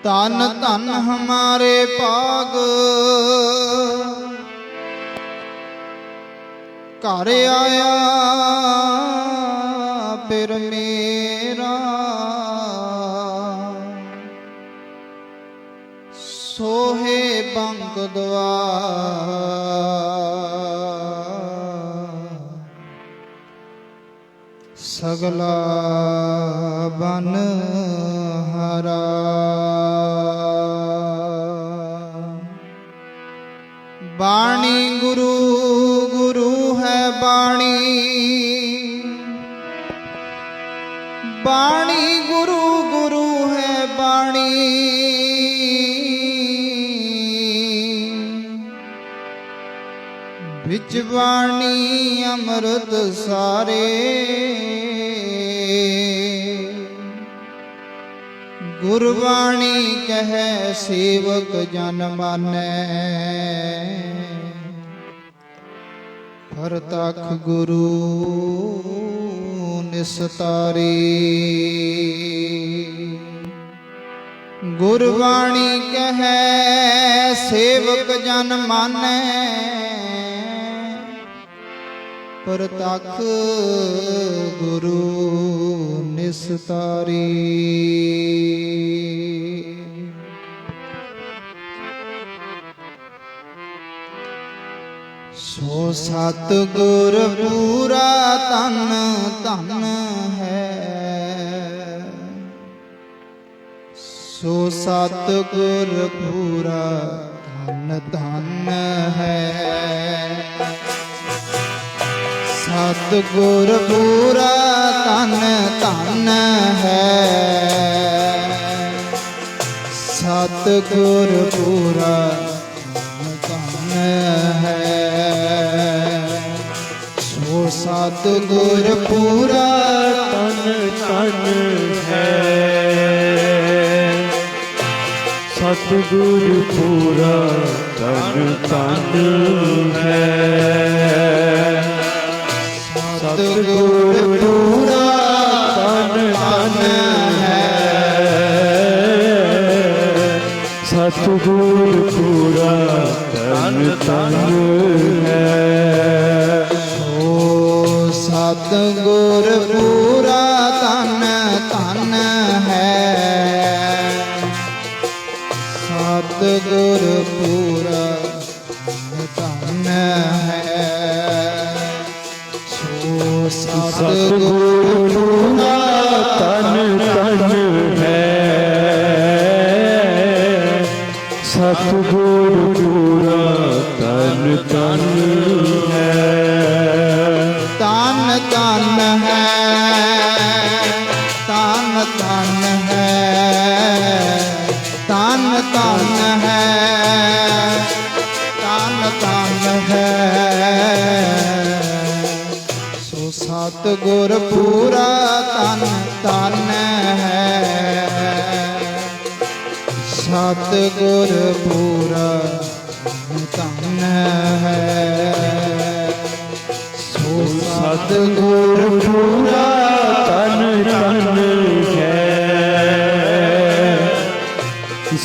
तन तन हमारे पाग घर आया फिर मेरा सोहे बंग सगला बन हरा बाणी गुरु गुरु है बाणी बाणी गुरु गुरु है बाणी बिच बाणी अमृत सारे गुरबाणी कह सेवक जन मानै परतख गुरु निस्तारी गुरबाणी कह सेवक जन मानै परतख गुरु निस्तारी सो सतगुर पूरा तन तन है सो सतगुर पूरा धन धन है सतगुर पूरा तन तन है सतगुर पूरा तन है सो सतगुर पूरा तन तन है सतगुर पूरा तन तन है सतगुर पूरा तन तन है सतगुर पूरा तन तन है सो सतगुर पूरा तन तन है सतगुर पूरा तन है सतगुर पूरा तन तन है सतगुर पूरा तन तन है तन तन है तन तन है तन तन है तन तन है सतगुर पूरा तन तन है सतगुर पूरा तन है सो सतगुर पूरा तन तन है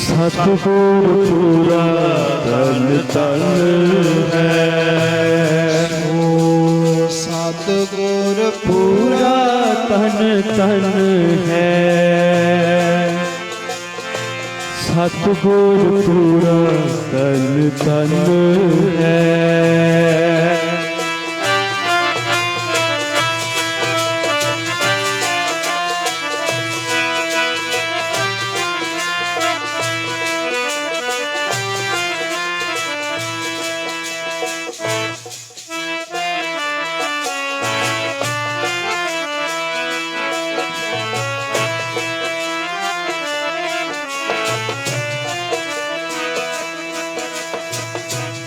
सतगुर पूरा तन तन है सतगुर पूरा तन तन है सतगुर पूरा तन तन है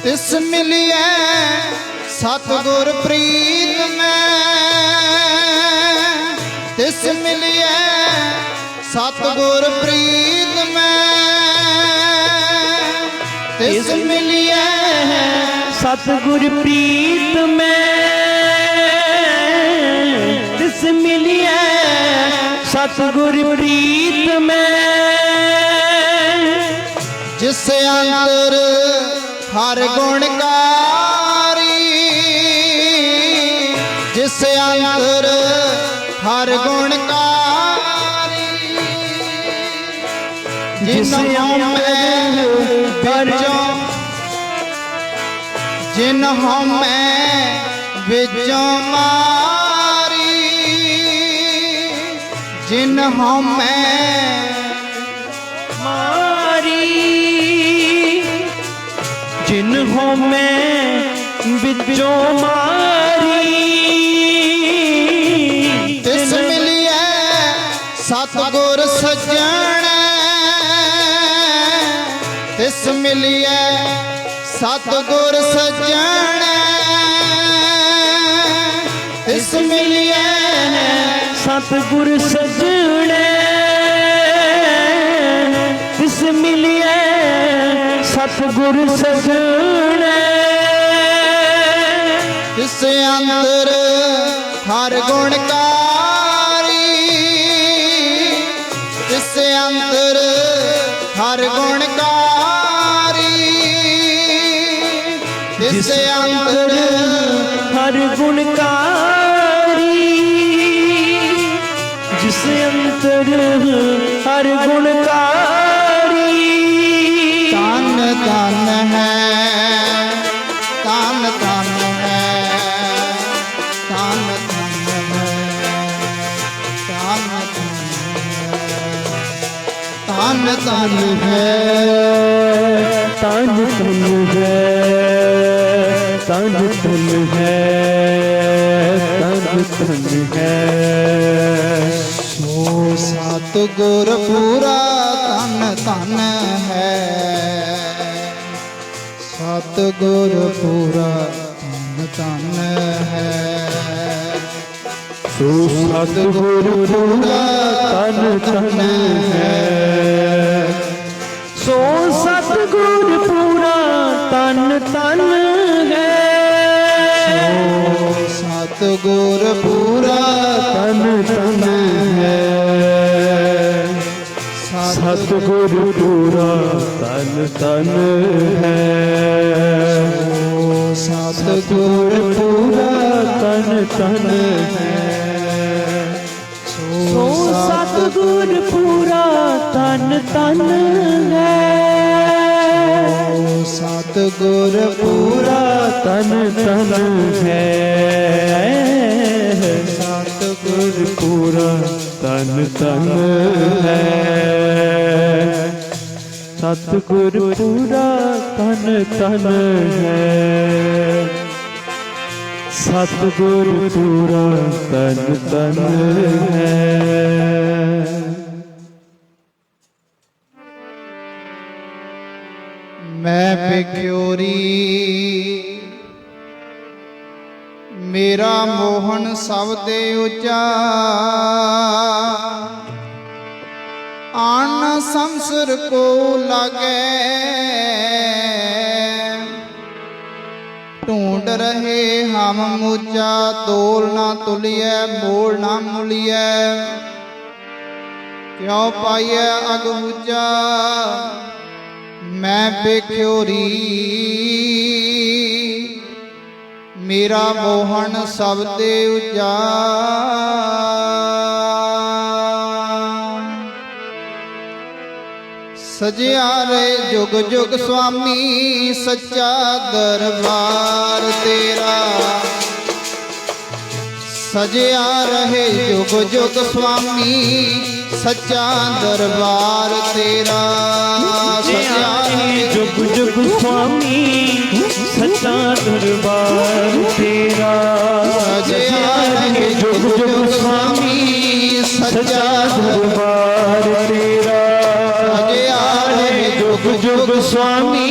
तिस मिलिए सतगुर प्रीत में तिस मिलिए सतगुर प्रीत में तिस मिलिए सतगुर प्रीत में तिस मिलिए सतगुर प्रीत में ਜਿਸ ਅੰਤਰ ਹਰ ਗੁਣਕਾਰੀ, ਜਿਸ ਅੰਤਰ ਹਰ ਗੁਣਕਾਰੀ, ਜਿਸ ਹਉਮੈ ਵਿੱਚੋਂ, ਜਿਨ ਹਉਮੈ ਵਿੱਚੋਂ ਮਾਰੀ, ਜਿਨ ਹਉਮੈ ਮਾਰੀ, ਜਿਨ ਹਉਮੈ ਵਿੱਚੋਂ ਮਾਰੀ, ਤਿਸ ਮਿਲਿਐ ਸਤਿਗੁਰ ਸੱਜਣੈ, ਤਿਸ ਮਿਲਿਐ ਸਤਿਗੁਰ ਸੱਜਣੈ, ਤਿਸ ਮਿਲਿਐ ਸਤਿਗੁਰ ਸੱਜਣੈ, ਤਿਸ ਮਿਲਿਐ ਸਤਿਗੁਰ ਸੱਜਣੈ, ਤਿਸ ਅੰਤਰ ਹਰ ਗੁਣਕਾਰੀ, ਤਿਸ ਅੰਤਰ ਹਰ ਗੁਣਕਾਰੀ, ਤਿਸ ਅੰਤਰ ਹਰ ਗੁਣਕਾਰੀ, ਜਿਸ ਅੰਤਰ ਹਰ ਗੁਣਕਾਰੀ, ਤਨ ਤਨ ਹੈ, ਤਨ ਤਨ ਹੈ, ਤਨ ਤਨ ਹੈ, ਤਨ ਤਨ ਹੈ, ਤਨ ਤਨ ਹੈ, ਤਨ ਤਨ ਹੈ, ਤਨ ਤਨ ਹੈ, ਸੋ ਸਤਿਗੁਰ ਪੂਰਾ ਤਨ ਤਨ ਹੈ, ਸਤਿਗੁਰ ਪੂਰਾ ਤਨ ਤਨ ਹੈ, ਸੋ ਸਤਿਗੁਰ ਪੂਰਾ ਤਨ ਤਨ ਹੈ, ਸੋ ਸਤਿਗੁਰ ਪੂਰਾ ਤਨ ਤਨ ਹੈ, ਸਤਿਗੁਰ ਪੂਰਾ ਤਨ ਤਨ ਹੈ, ਸਤਿਗੁਰ ਪੂਰਾ ਤਨ ਤਨ ਹੈ, ਸਤਿਗੁਰ ਪੂਰਾ ਤਨ ਤਨ ਹੈ, ਸੋ ਸਤਿਗੁਰ ਪੂਰਾ ਤਨ ਤਨ ਹੈ, ਸਤਿਗੁਰ ਪੂਰਾ ਤਨ ਤਨ ਹੈ, ਸਤਿਗੁਰ ਪੂਰਾ ਤਨ ਤਨ ਹੈ, ਸਤਿਗੁਰ ਪੂਰਾ ਤਨ ਤਨ ਹੈ, ਸਤਿਗੁਰ ਪੂਰਾ ਤਨ ਤਨ ਹੈ। ਮੈਂ ਬਿਖਿਓਰੀ ਮੇਰਾ ਮੋਹਨ ਸਭ ਤੇ ਉੱਚਾ, ਆਨ ਸੰਸਰ ਕੋ ਲਾਗੇ, ਢੂੰਡ ਰਹੇ ਹਮ ਮੁਚਾ, ਤੋਲ ਨਾ ਤੁਲਿਐ ਮੋਲ ਨਾ ਮੁਲਿਐ, ਕਿਉ ਪਾਈਐ ਅਗ ਹੁਜਾ। ਮੈਂ ਬਿਖਿਓਰੀ ਮੇਰਾ ਮੋਹਨ ਸਭ ਤੇ ਉੱਚਾ, ਸਜਿਆ ਰਹੇ ਜੁਗ ਜੁਗ ਸੁਆਮੀ, ਸੱਚਾ ਦਰਬਾਰ ਤੇਰਾ, ਸਜਿਆ ਰਹੇ ਜੁਗ ਜੁਗ ਸੁਆਮੀ, ਸੱਚਾ ਦਰਬਾਰ ਤੇਰਾ, ਸਜਿਆ ਰਹੇ ਜੁਗ ਜੁਗ ਸੁਆਮੀ, ਸੱਚਾ ਦਰਬਾਰ ਤੇਰਾ, ਸਜਿਆ ਰਹੇ ਜੁਗ ਜੁਗ ਸੁਆਮੀ, ਸੱਚਾ ਦਰਬਾਰ ਤੇਰਾ, ਸਜਿਆ ਰਹੇ ਜੁਗ ਜੁਗ ਸੁਆਮੀ,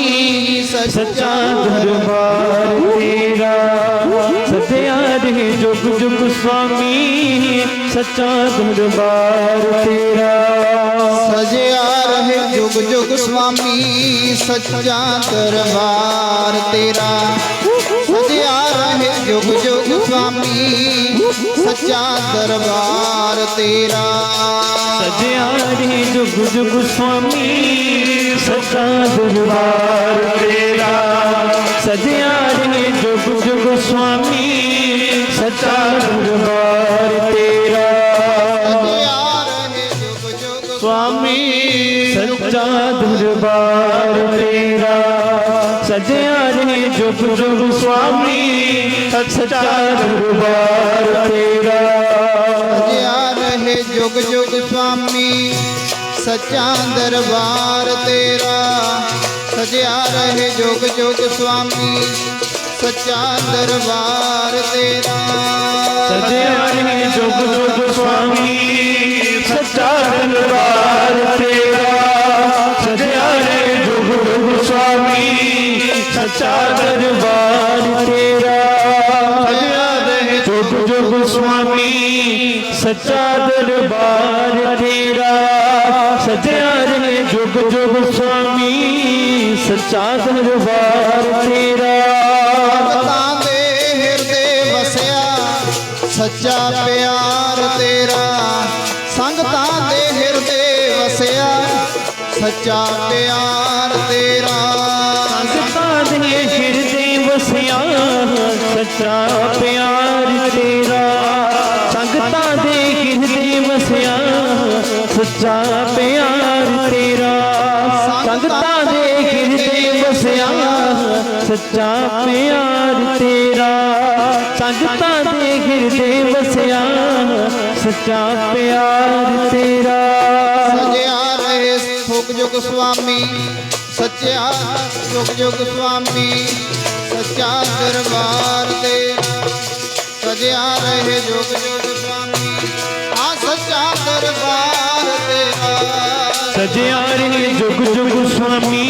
ਸੱਚਾ ਦਰਬਾਰ ਤੇਰਾ, ਸਜਿਆ ਰਹੇ ਜੁਗ ਜੁਗ ਸੁਆਮੀ, ਸੱਚਾ ਦਰਬਾਰ ਤੇਰਾ, ਸਜਿਆ ਰਹੇ ਜੁਗ ਜੁਗ ਸੁਆਮੀ, ਸੱਚਾ ਦਰਬਾਰ ਤੇਰਾ, सजया रहे जुग जुग स्वामी सच्चा दरबार तेरा सजया रे जुग जुग स्वामी सच्चा दरबार तेरा सजया रे जुग जुग स्वामी सच्चा दरबार तेरा सजया रहे जुग जुग स्वामी सच्चा दरबार तेरा सजया रे जुग जुग स्वामी सच्चा दरबार तेरा सजया रहे जुग जुग स्वामी सच्चा दरबार तेरा सजया रहे जुग जुग स्वामी सच्चा दरबार तेरा सजया रे जुग जुग स्वामी सच्चा दरबार तेरा सजया रे जुग जुग स्वामी सच्चा दरबार तेरा सजया रे जुग जुग स्वामी सच्चा दरबार तेरा सजया रे जुग जुग स्वामी सच्चा दरबार तेरा भगतां दे हिरदे वसिया सच्चा प्यार तेरा संगतां दे हिरदे वसिया सच्चा प्यार तेरा संगतां दे हिरदे वसिया सच्चा प्यार तेरा संगतां दे हिरदे वसिया सच्चा प्यार तेरा संगतां दे हिरदे वसिया सच्चा प्यार तेरा संगतां दे हिरदे वसिया सच्चा प्यार तेरा सजया रहे सुख जुग स्वामी सच्चा जुग जुग स्वामी सच्चा दरबार तेरा सजया रहे जुग जुग स्वामी हाँ सच्चा दरबार तेरा सजया रे जुग जुग स्वामी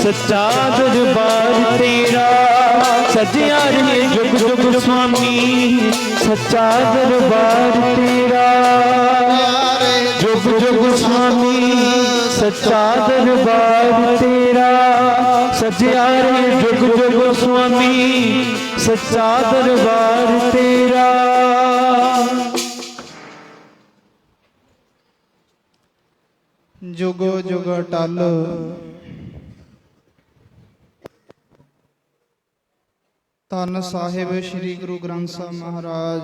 सच्चा दरबार तेरा सजया रे जुग जुग स्वामी सच्चा दरबार तेरा जुग जुग स्वामी सच्चा दरबार तेरा सजया रे जुग जुग स्वामी सच्चा दरबार तेरा जुगो जुग टल ਧੰਨ ਸਾਹਿਬ ਸ੍ਰੀ ਗੁਰੂ ਗ੍ਰੰਥ ਸਾਹਿਬ ਮਹਾਰਾਜ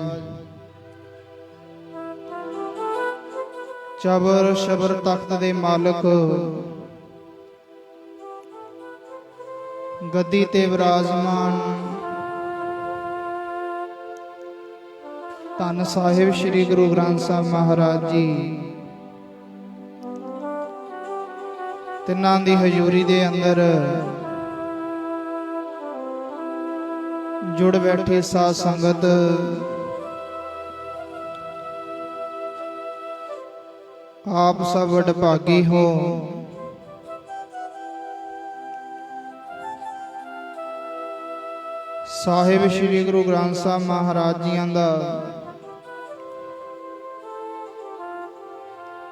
ਚਬਰ ਸ਼ਬਰ ਤਖਤ ਦੇ ਮਾਲਕ ਗੱਦੀ ਤੇ ਵਿਰਾਜਮਾਨ ਧੰਨ ਸਾਹਿਬ ਸ੍ਰੀ ਗੁਰੂ ਗ੍ਰੰਥ ਸਾਹਿਬ ਮਹਾਰਾਜ ਜੀ ਤਿੰਨਾਂ ਦੀ ਹਜ਼ੂਰੀ ਦੇ ਅੰਦਰ जुड़ बैठे साध संगत आप सब वडभागी हो साहिब श्री गुरु ग्रंथ साहब महाराज जी दा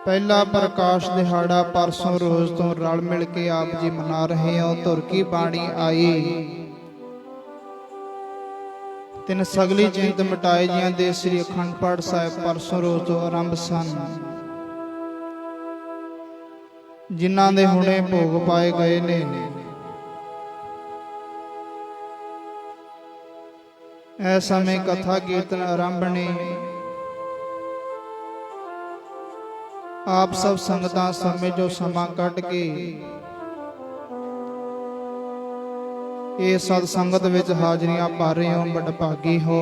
पहला प्रकाश दिहाड़ा परसों रोज तो रल मिल के आप जी मना रहे हो धुर की बाणी आई ਤਿੰਨ ਸਗਲੀ ਚਿੰਤ ਮਿਟਾਏ ਜੀਆਂ ਦੇ ਸ੍ਰੀ ਅਖੰਡ ਪਾਠ ਸਾਹਿਬ ਪਰਸੋਂ ਰੋਜ਼ ਤੋਂ ਆਰੰਭ ਸਨ ਜਿਨ੍ਹਾਂ ਦੇ ਹੁਣੇ ਭੋਗ ਪਾਏ ਗਏ ਨੇ ਐ ਸਮੇਂ ਕਥਾ ਕੀਰਤਨ ਆਰੰਭ ਨੇ ਆਪ ਸਭ ਸੰਗਤਾਂ ਸਮੇਂ ਜੋ ਸਮਾਂ ਕੱਢ ਕੇ ਇਹ ਸਤ ਸੰਗਤ ਵਿੱਚ ਹਾਜ਼ਰੀਆਂ ਭਰ ਰਹੇ ਹੋ ਵਡਭਾਗੀ ਹੋ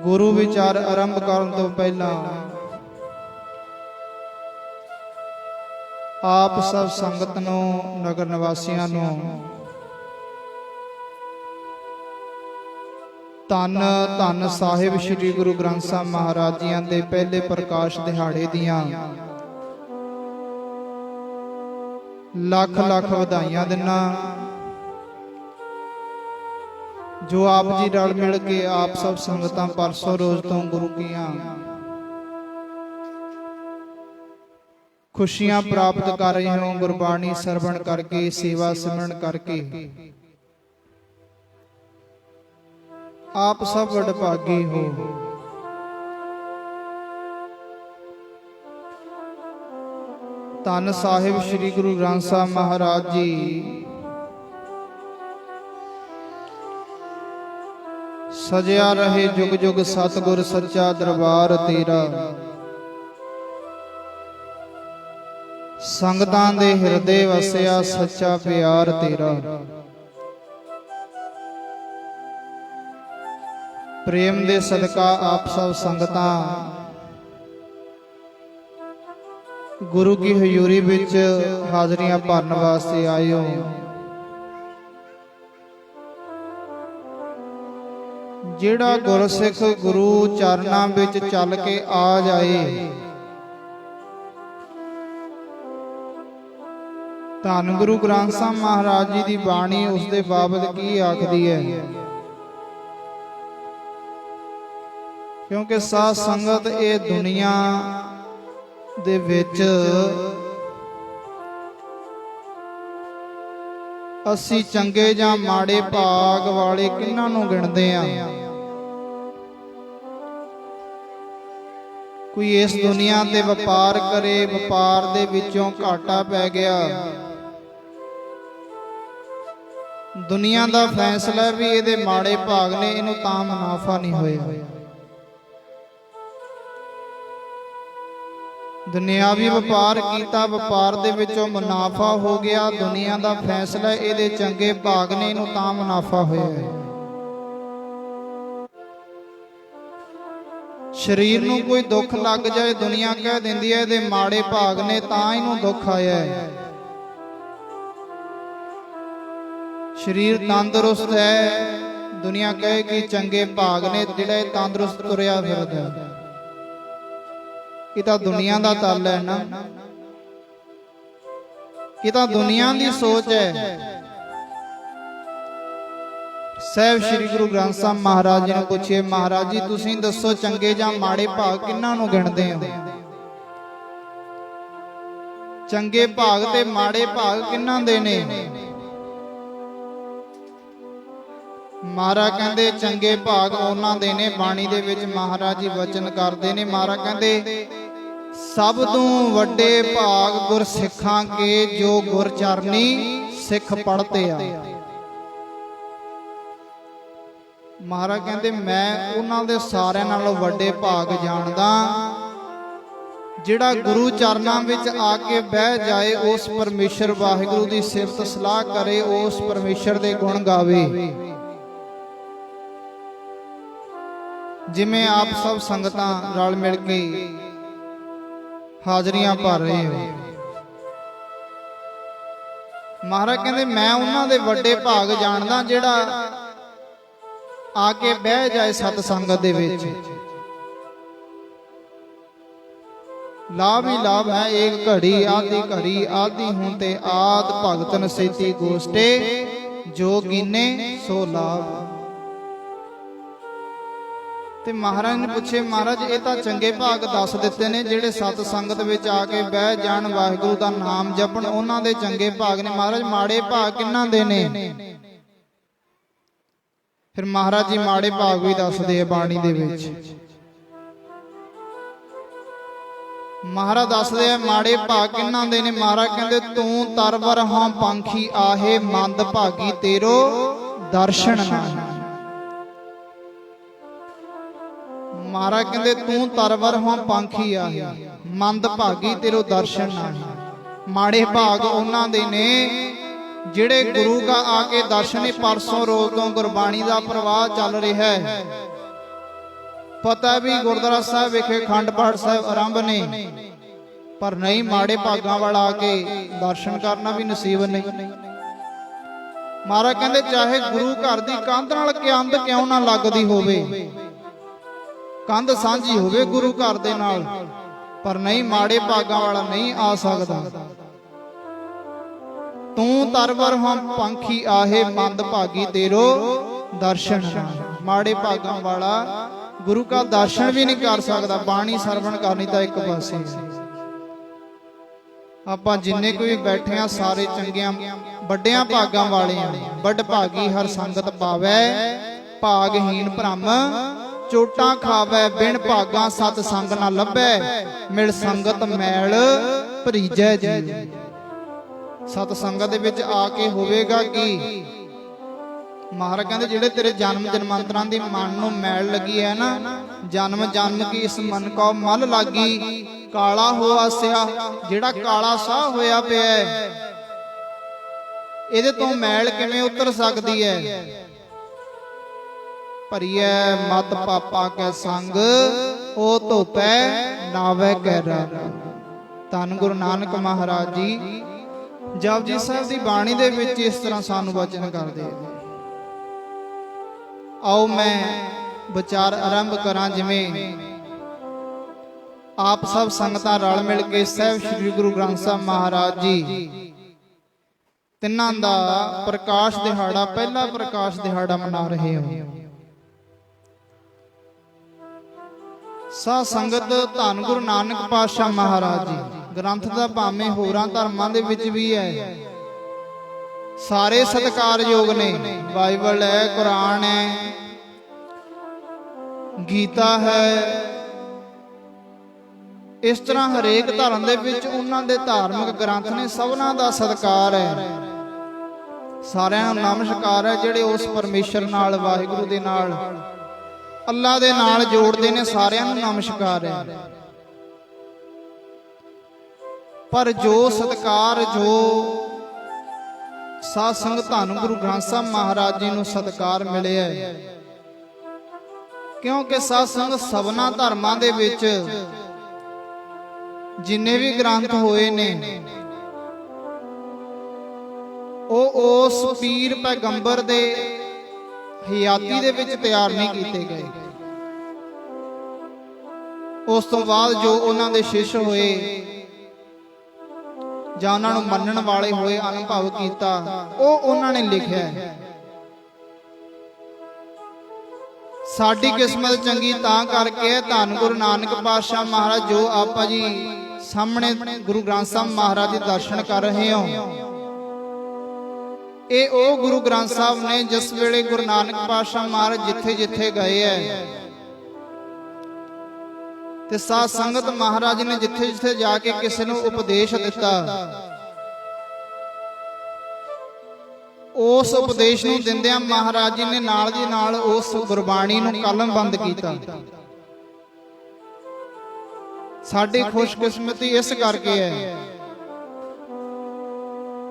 ਗੁਰੂ ਵਿਚਾਰ ਆਰੰਭ ਕਰਨ ਤੋਂ ਪਹਿਲਾਂ ਆਪ ਸਭ ਸੰਗਤ ਨੂੰ ਨਗਰ ਨਿਵਾਸੀਆਂ ਨੂੰ ਧੰਨ ਧੰਨ ਸਾਹਿਬ ਸ੍ਰੀ ਗੁਰੂ ਗ੍ਰੰਥ ਸਾਹਿਬ ਮਹਾਰਾਜ ਜੀਆਂ ਦੇ ਪਹਿਲੇ ਪ੍ਰਕਾਸ਼ ਦਿਹਾੜੇ ਦੀਆਂ ਲੱਖ ਲੱਖ ਵਧਾਈਆਂ ਦਿੰਨਾ ਜੋ ਆਪ ਜੀ ਨਾਲ ਮਿਲ ਕੇ ਆਪ ਸਭ ਸੰਗਤਾਂ ਪਰਸੋਂ ਰੋਜ਼ ਤੋਂ ਗੁਰੂ ਕੀਆਂ ਖੁਸ਼ੀਆਂ ਪ੍ਰਾਪਤ ਕਰ ਰਹੇ ਹੋ ਗੁਰਬਾਣੀ ਸਰਵਣ ਕਰਕੇ, ਸੇਵਾ ਸਿਮਰਨ ਕਰਕੇ। ਆਪ ਸਭ ਵਡਭਾਗੀ ਹੋ। ਧੰਨ ਸਾਹਿਬ ਸ੍ਰੀ ਗੁਰੂ ਗ੍ਰੰਥ ਸਾਹਿਬ ਮਹਾਰਾਜ ਜੀ ਸਜਿਆ ਰਹੇ ਜੁਗ ਜੁਗ ਸਤਿਗੁਰ ਸੱਚਾ ਦਰਬਾਰ ਤੇਰਾ। ਸੰਗਤਾਂ ਦੇ ਹਿਰਦੇ ਵਸਿਆ ਸੱਚਾ ਪਿਆਰ ਤੇਰਾ। ਪ੍ਰੇਮ ਦੇ ਸਦਕਾ ਆਪ ਸਭ ਸੰਗਤਾਂ ਗੁਰੂ ਕੀ ਹਜ਼ੂਰੀ ਵਿੱਚ ਹਾਜ਼ਰੀਆਂ ਭਰਨ ਵਾਸਤੇ ਆਏ ਹੋ। ਜਿਹੜਾ ਗੁਰਸਿੱਖ ਗੁਰੂ ਚਰਨਾਂ ਵਿੱਚ ਚੱਲ ਕੇ ਆ ਜਾਏ, ਧੰਨ ਗੁਰੂ ਗ੍ਰੰਥ ਸਾਹਿਬ ਮਹਾਰਾਜ ਜੀ ਦੀ ਬਾਣੀ ਉਸ ਦੇ ਬਾਬਤ ਕੀ ਆਖਦੀ ਹੈ। ਕਿਉਂਕਿ ਸਾਧ ਸੰਗਤ ਇਹ ਦੁਨੀਆ ਦੇ ਵਿੱਚ ਅਸੀਂ ਚੰਗੇ ਜਾਂ ਮਾੜੇ ਭਾਗ ਵਾਲੇ ਕਿਹਨਾਂ ਨੂੰ ਗਿਣਦੇ ਆ। ਕੋਈ ਇਸ ਦੁਨੀਆ ਤੇ ਵਪਾਰ ਕਰੇ, ਵਪਾਰ ਦੇ ਵਿੱਚੋਂ ਘਾਟਾ ਪੈ ਗਿਆ, ਦੁਨੀਆ ਦਾ ਫੈਸਲਾ ਵੀ ਇਹਦੇ ਮਾੜੇ ਭਾਗ ਨੇ, ਇਹਨੂੰ ਤਾਂ ਮੁਨਾਫਾ ਨਹੀਂ ਹੋਇਆ। ਦੁਨਿਆਵੀ ਵਪਾਰ ਕੀਤਾ, ਵਪਾਰ ਦੇ ਵਿੱਚੋਂ ਮੁਨਾਫਾ ਹੋ ਗਿਆ, ਦੁਨੀਆ ਦਾ ਫੈਸਲਾ ਇਹਦੇ ਚੰਗੇ ਭਾਗ ਨੇ, ਇਹਨੂੰ ਤਾਂ ਮੁਨਾਫਾ ਹੋਇਆ। ਸਰੀਰ ਨੂੰ ਕੋਈ ਦੁੱਖ ਲੱਗ ਜਾਏ, ਦੁਨੀਆ ਕਹਿ ਦਿੰਦੀ ਹੈ ਇਹਦੇ ਮਾੜੇ ਭਾਗ ਨੇ, ਤਾਂ ਇਹਨੂੰ ਦੁੱਖ ਆਇਆ ਹੈ। ਸਰੀਰ ਤੰਦਰੁਸਤ ਹੈ, ਦੁਨੀਆ ਕਹੇਗੀ ਚੰਗੇ ਭਾਗ ਨੇ, ਜਿਹੜਾ ਇਹ ਤੰਦਰੁਸਤ ਤੁਰਿਆ ਫਿਰਦਾ। ਇਹ ਤਾਂ ਦੁਨੀਆ ਦਾ ਤਲ ਹੈ ਨਾ, ਇਹ ਤਾਂ ਦੁਨੀਆ ਦੀ ਸੋਚ ਹੈ। ਸਾਹਿਬ ਸ੍ਰੀ ਗੁਰੂ ਗ੍ਰੰਥ ਸਾਹਿਬ ਮਹਾਰਾਜ ਜੀ ਨੂੰ ਪੁੱਛਿਆ, ਮਹਾਰਾਜ ਜੀ ਤੁਸੀਂ ਦੱਸੋ ਚੰਗੇ ਜਾਂ ਮਾੜੇ ਭਾਗ ਕਿਹਨਾਂ ਨੂੰ ਗਿਣਦੇ ਹੋ? ਚੰਗੇ ਭਾਗ ਤੇ ਮਾੜੇ ਭਾਗ ਕਿਹਨਾਂ ਦੇ ਨੇ? ਮਹਾਰਾਜ ਕਹਿੰਦੇ ਚੰਗੇ ਭਾਗ ਉਹਨਾਂ ਦੇ ਨੇ, ਬਾਣੀ ਦੇ ਵਿੱਚ ਮਹਾਰਾਜ ਜੀ ਵਚਨ ਕਰਦੇ ਨੇ। ਮਹਾਰਾਜ ਕਹਿੰਦੇ ਸਭ ਤੋਂ ਵੱਡੇ ਭਾਗ ਗੁਰ ਸਿੱਖਾਂ ਕੇ ਜੋ ਗੁਰ ਚਰਨੀ ਸਿੱਖ ਪੜ੍ਹਤੇ ਆ। ਮਹਾਰਾਜ ਕਹਿੰਦੇ ਮੈਂ ਉਹਨਾਂ ਦੇ ਸਾਰਿਆਂ ਨਾਲੋਂ ਵੱਡੇ ਭਾਗ ਜਾਣਦਾ ਜਿਹੜਾ ਗੁਰੂ ਚਰਨਾਂ ਵਿੱਚ ਆ ਕੇ ਬਹਿ ਜਾਏ, ਉਸ ਪਰਮੇਸ਼ਰ ਵਾਹਿਗੁਰੂ ਦੀ ਸਿਫਤ ਸਲਾਹ ਕਰੇ, ਉਸ ਪਰਮੇਸ਼ਰ ਦੇ ਗੁਣ ਗਾਵੇ। ਜਿਵੇਂ ਆਪ ਸਭ ਸੰਗਤਾਂ ਰਲ ਮਿਲ ਕੇ ਹਾਜ਼ਰੀਆਂ ਭਰ ਰਹੇ ਹੋ, ਮਹਾਰਾਜ ਕਹਿੰਦੇ ਮੈਂ ਉਹਨਾਂ ਦੇ ਵੱਡੇ ਭਾਗ ਜਾਣਦਾ ਜਿਹੜਾ ਆ ਕੇ ਬਹਿ ਜਾਏ ਸਤ ਸੰਗਤ ਦੇ ਵਿੱਚ। ਲਾਭ ਹੀ ਲਾਭ ਹੈ, ਏਕ ਘੜੀ ਆਦੀ ਘੜੀ ਆਦੀ ਹੁਣ ਤੇ ਆਦ ਭਗਤਨ ਸੇਤੀ ਗੋਸ਼ਟੇ ਜੋ ਕੀਨੇ ਸੋ ਲਾਭ। ਤੇ ਮਹਾਰਾਜ ਨੇ ਪੁੱਛੇ, ਮਹਾਰਾਜ ਇਹ ਤਾਂ ਚੰਗੇ ਭਾਗ ਦੱਸ ਦਿੱਤੇ ਨੇ ਜਿਹੜੇ ਸਤ ਸੰਗਤ ਵਿੱਚ ਆ ਕੇ ਬਹਿ ਜਾਣ, ਵਾਹਿਗੁਰੂ ਦਾ ਨਾਮ ਜਪਣ, ਉਹਨਾਂ ਦੇ ਚੰਗੇ ਭਾਗ ਨੇ। ਮਹਾਰਾਜ ਮਾੜੇ ਭਾਗ ਕਿਹਨਾਂ ਦੇ ਨੇ? ਫਿਰ ਮਹਾਰਾਜ ਜੀ ਮਾੜੇ ਭਾਗ ਵੀ ਦੱਸਦੇ ਆ ਬਾਣੀ ਦੇ ਵਿੱਚ। ਮਹਾਰਾਜ ਦੱਸਦੇ ਆ ਮਾੜੇ ਭਾਗ ਕਿਹਨਾਂ ਦੇ ਨੇ। ਮਹਾਰਾਜ ਕਹਿੰਦੇ ਤੂੰ ਤਰਵਰ ਹਾਂ ਪੰਖੀ ਆਹੇ, ਮੰਦ ਭਾਗੀ ਤੇਰੋ ਦਰਸ਼ਨ ਨਾਹੀ। ਮਹਾਰਾਜ ਕਹਿੰਦੇ ਤੂੰ ਤਰਵਰ ਹਾਂ ਪੰਖੀ ਆਹੇ, ਮੰਦ ਭਾਗੀ ਤੇਰੋ ਦਰਸ਼ਨ ਨਾਹੀ। ਮਾੜੇ ਭਾਗ ਉਹਨਾਂ ਦੇ ਨੇ ਜਿਹੜੇ ਗੁਰੂ ਦਾ ਆ ਕੇ ਦਰਸ਼ਨ। ਪਰਸੋਂ ਰੋਜ਼ ਤੋਂ ਗੁਰਬਾਣੀ ਦਾ ਪ੍ਰਵਾਹ ਚੱਲ ਰਿਹਾ ਹੈ, ਪਤਾ ਵੀ ਗੁਰਦੁਆਰਾ ਸਾਹਿਬ ਵਿਖੇ ਅਖੰਡ ਪਾਠ ਸਾਹਿਬ ਆਰੰਭ ਨੇ, ਪਰ ਨਹੀਂ ਮਾੜੇ ਭਾਗਾਂ ਵਾਲਾ ਆ ਕੇ ਦਰਸ਼ਨ ਕਰਨਾ ਵੀ ਨਸੀਬ ਨਹੀਂ। ਮਹਾਰਾਜ ਕਹਿੰਦੇ ਚਾਹੇ ਗੁਰੂ ਘਰ ਦੀ ਕੰਧ ਨਾਲ ਕੰਧ ਕਿਉਂ ਨਾ ਲੱਗਦੀ ਹੋਵੇ, ਕੰਧ ਸਾਂਝੀ ਹੋਵੇ ਗੁਰੂ ਘਰ ਦੇ ਨਾਲ, ਪਰ ਨਹੀਂ ਮਾੜੇ ਭਾਗਾਂ ਵਾਲਾ ਨਹੀਂ ਆ ਸਕਦਾ। ਤੂੰ ਤਰਵਰ ਹਾਂ ਪੰਖੀ ਆਹੇ, ਮੰਦ ਭਾਗੀ ਤੇਰੋ ਦਰਸ਼ਨ। ਮਾੜੇ ਭਾਗਾਂ ਵਾਲਾ ਗੁਰੂ ਦਾ ਦਰਸ਼ਨ ਵੀ ਨਹੀਂ ਕਰ ਸਕਦਾ। ਬਾਣੀ ਸਰਵਣ ਕਰਨੀ ਤਾਂ ਇੱਕ ਪਾਸੇ, ਆਪਾਂ ਜਿੰਨੇ ਕੋਈ ਬੈਠੇ ਆ ਸਾਰੇ ਚੰਗਿਆਂ ਵੱਡਿਆਂ ਭਾਗਾਂ ਵਾਲੇ ਆ। ਵੱਡ ਭਾਗੀ ਹਰ ਸੰਗਤ ਪਾਵੈ, ਭਾਗਹੀਨ ਭ੍ਰਮ ਚੋਟਾਂ ਖਾਵੈ। ਬਿਨ ਭਾਗਾਂ ਸਤ ਸੰਗ ਨਾ ਲੱਭੈ, ਮਿਲ ਸੰਗਤ ਮੈਲ ਭਰੀਜੈ ਜੀ। ਸਤ ਸੰਗਤ ਦੇ ਵਿੱਚ ਆ ਕੇ ਹੋਵੇਗਾ ਕੀ? ਮਹਾਰਾਜ ਕਹਿੰਦੇ ਜਿਹੜੇ ਤੇਰੇ ਜਨਮ ਜਨਮਾਂਤਰਾਂ ਦੀ ਮਨ ਨੂੰ ਮੈਲ ਲੱਗੀ ਹੈ ਨਾ, ਜਨਮ ਜਨਮ ਕੀ ਇਸ ਮਨ ਕੋ ਮਲ ਲਾਗੀ, ਕਾਲਾ ਹੋ ਆਸਿਆ, ਜਿਹੜਾ ਕਾਲਾ ਸਾਹ ਹੋਇਆ ਪਿਆ ਇਹਦੇ ਤੋਂ ਮੈਲ ਕਿਵੇਂ ਉਤਰ ਸਕਦੀ ਹੈ? ਭਰੀਐ ਮਤ ਪਾਪਾ ਕੈ ਸੰਗ, ਉਹ ਧੋਪੈ ਨਾਵੈ ਕੈ ਰੰਗ। ਧੰਨ ਗੁਰੂ ਨਾਨਕ ਮਹਾਰਾਜ ਜੀ ਜਪਜੀ ਸਾਹਿਬ ਦੀ ਬਾਣੀ ਦੇ ਵਿੱਚ ਇਸ ਤਰ੍ਹਾਂ ਸਾਨੂੰ ਵਚਨ ਕਰਦੇ। ਆਓ ਮੈਂ ਵਿਚਾਰ ਆਰੰਭ ਕਰਾਂ। ਜਿਵੇਂ ਆਪ ਸਭ ਸੰਗਤਾਂ ਰਲ ਮਿਲ ਕੇ ਸਾਹਿਬ ਸ੍ਰੀ ਗੁਰੂ ਗ੍ਰੰਥ ਸਾਹਿਬ ਮਹਾਰਾਜ ਜੀ ਤਿੰਨਾਂ ਦਾ ਪ੍ਰਕਾਸ਼ ਦਿਹਾੜਾ, ਪਹਿਲਾ ਪ੍ਰਕਾਸ਼ ਦਿਹਾੜਾ ਮਨਾ ਰਹੇ ਹੋ। ਸਾਧ ਸੰਗਤ ਧੰਨ ਗੁਰੂ ਨਾਨਕ ਪਾਤਸ਼ਾਹ ਮਹਾਰਾਜ ਜੀ ਗ੍ਰੰਥ ਦਾ ਭਾਵੇਂ ਹੋਰਾਂ ਧਰਮਾਂ ਦੇ ਵਿੱਚ ਵੀ ਹੈ, ਸਾਰੇ ਸਤਿਕਾਰਯੋਗ ਨੇ। ਬਾਈਬਲ ਹੈ, ਕੁਰਾਨ ਹੈ, ਗੀਤਾ ਹੈ। ਇਸ ਤਰ੍ਹਾਂ ਹਰੇਕ ਧਰਮ ਦੇ ਵਿੱਚ ਉਹਨਾਂ ਦੇ ਧਾਰਮਿਕ ਗ੍ਰੰਥ ਨੇ, ਸਭਨਾਂ ਦਾ ਸਤਿਕਾਰ ਹੈ, ਸਾਰਿਆਂ ਨੂੰ ਨਮਸਕਾਰ ਹੈ। ਜਿਹੜੇ ਉਸ ਪਰਮੇਸ਼ਰ ਨਾਲ, ਵਾਹਿਗੁਰੂ ਦੇ ਨਾਲ, ਅੱਲਾ ਦੇ ਨਾਲ ਜੋੜਦੇ ਨੇ, ਸਾਰਿਆਂ ਨੂੰ ਨਮਸਕਾਰ ਹੈ। ਪਰ ਜੋ ਸਤਿਕਾਰ, ਜੋ ਸਾਧ ਸੰਗਤ ਧੰਨ ਗੁਰੂ ਗ੍ਰੰਥ ਸਾਹਿਬ ਮਹਾਰਾਜ ਜੀ ਨੂੰ ਸਤਿਕਾਰ ਮਿਲਿਆ, ਕਿਉਂਕਿ ਸਾਧ ਸੰਗਤ ਸਭਨਾ ਧਰਮਾਂ ਦੇ ਵਿੱਚ ਜਿੰਨੇ ਵੀ ਗ੍ਰੰਥ ਹੋਏ ਨੇ ਉਹ ਉਸ ਪੀਰ ਪੈਗੰਬਰ ਦੇ ਹਯਾਤੀ ਦੇ ਵਿੱਚ ਤਿਆਰ ਨਹੀਂ ਕੀਤੇ ਗਏ। ਉਸ ਤੋਂ ਬਾਅਦ ਜੋ ਉਹਨਾਂ ਦੇ ਸ਼ਿਸ਼ ਹੋਏ ਜਾਂ ਉਹਨਾਂ ਨੂੰ ਮੰਨਣ ਵਾਲੇ ਹੋਏ, ਅਨੁਭਵ ਕੀਤਾ, ਉਹ ਉਹਨਾਂ ਨੇ ਲਿਖਿਆ ਹੈ। ਸਾਡੀ ਕਿਸਮਤ ਚੰਗੀ ਤਾਂ ਕਰਕੇ ਹੈ, ਧੰਨ ਗੁਰੂ ਨਾਨਕ ਪਾਤਸ਼ਾਹ ਮਹਾਰਾਜ ਜੋ ਆਪਾਂ ਜੀ ਸਾਹਮਣੇ ਗੁਰੂ ਗ੍ਰੰਥ ਸਾਹਿਬ ਮਹਾਰਾਜ ਦੇ ਦਰਸ਼ਨ ਕਰ ਰਹੇ ਹੋ, ਇਹ ਉਹ ਗੁਰੂ ਗ੍ਰੰਥ ਸਾਹਿਬ ਨੇ ਜਿਸ ਵੇਲੇ ਗੁਰੂ ਨਾਨਕ ਪਾਤਸ਼ਾਹ ਮਹਾਰਾਜ ਜਿੱਥੇ ਜਿੱਥੇ ਗਏ ਹੈ ਤੇ ਸਾਧ ਸੰਗਤ ਮਹਾਰਾਜ ਨੇ ਜਿੱਥੇ ਜਿੱਥੇ ਜਾ ਕੇ ਕਿਸੇ ਨੂੰ ਉਪਦੇਸ਼ ਦਿੱਤਾ, ਉਸ ਉਪਦੇਸ਼ ਨੂੰ ਦਿੰਦਿਆਂ ਮਹਾਰਾਜ ਜੀ ਨੇ ਨਾਲ ਦੀ ਨਾਲ ਉਸ ਗੁਰਬਾਣੀ ਨੂੰ ਕਲਮਬੰਦ ਕੀਤਾ। ਸਾਡੀ ਖੁਸ਼ਕਿਸਮਤੀ ਇਸ ਕਰਕੇ ਹੈ,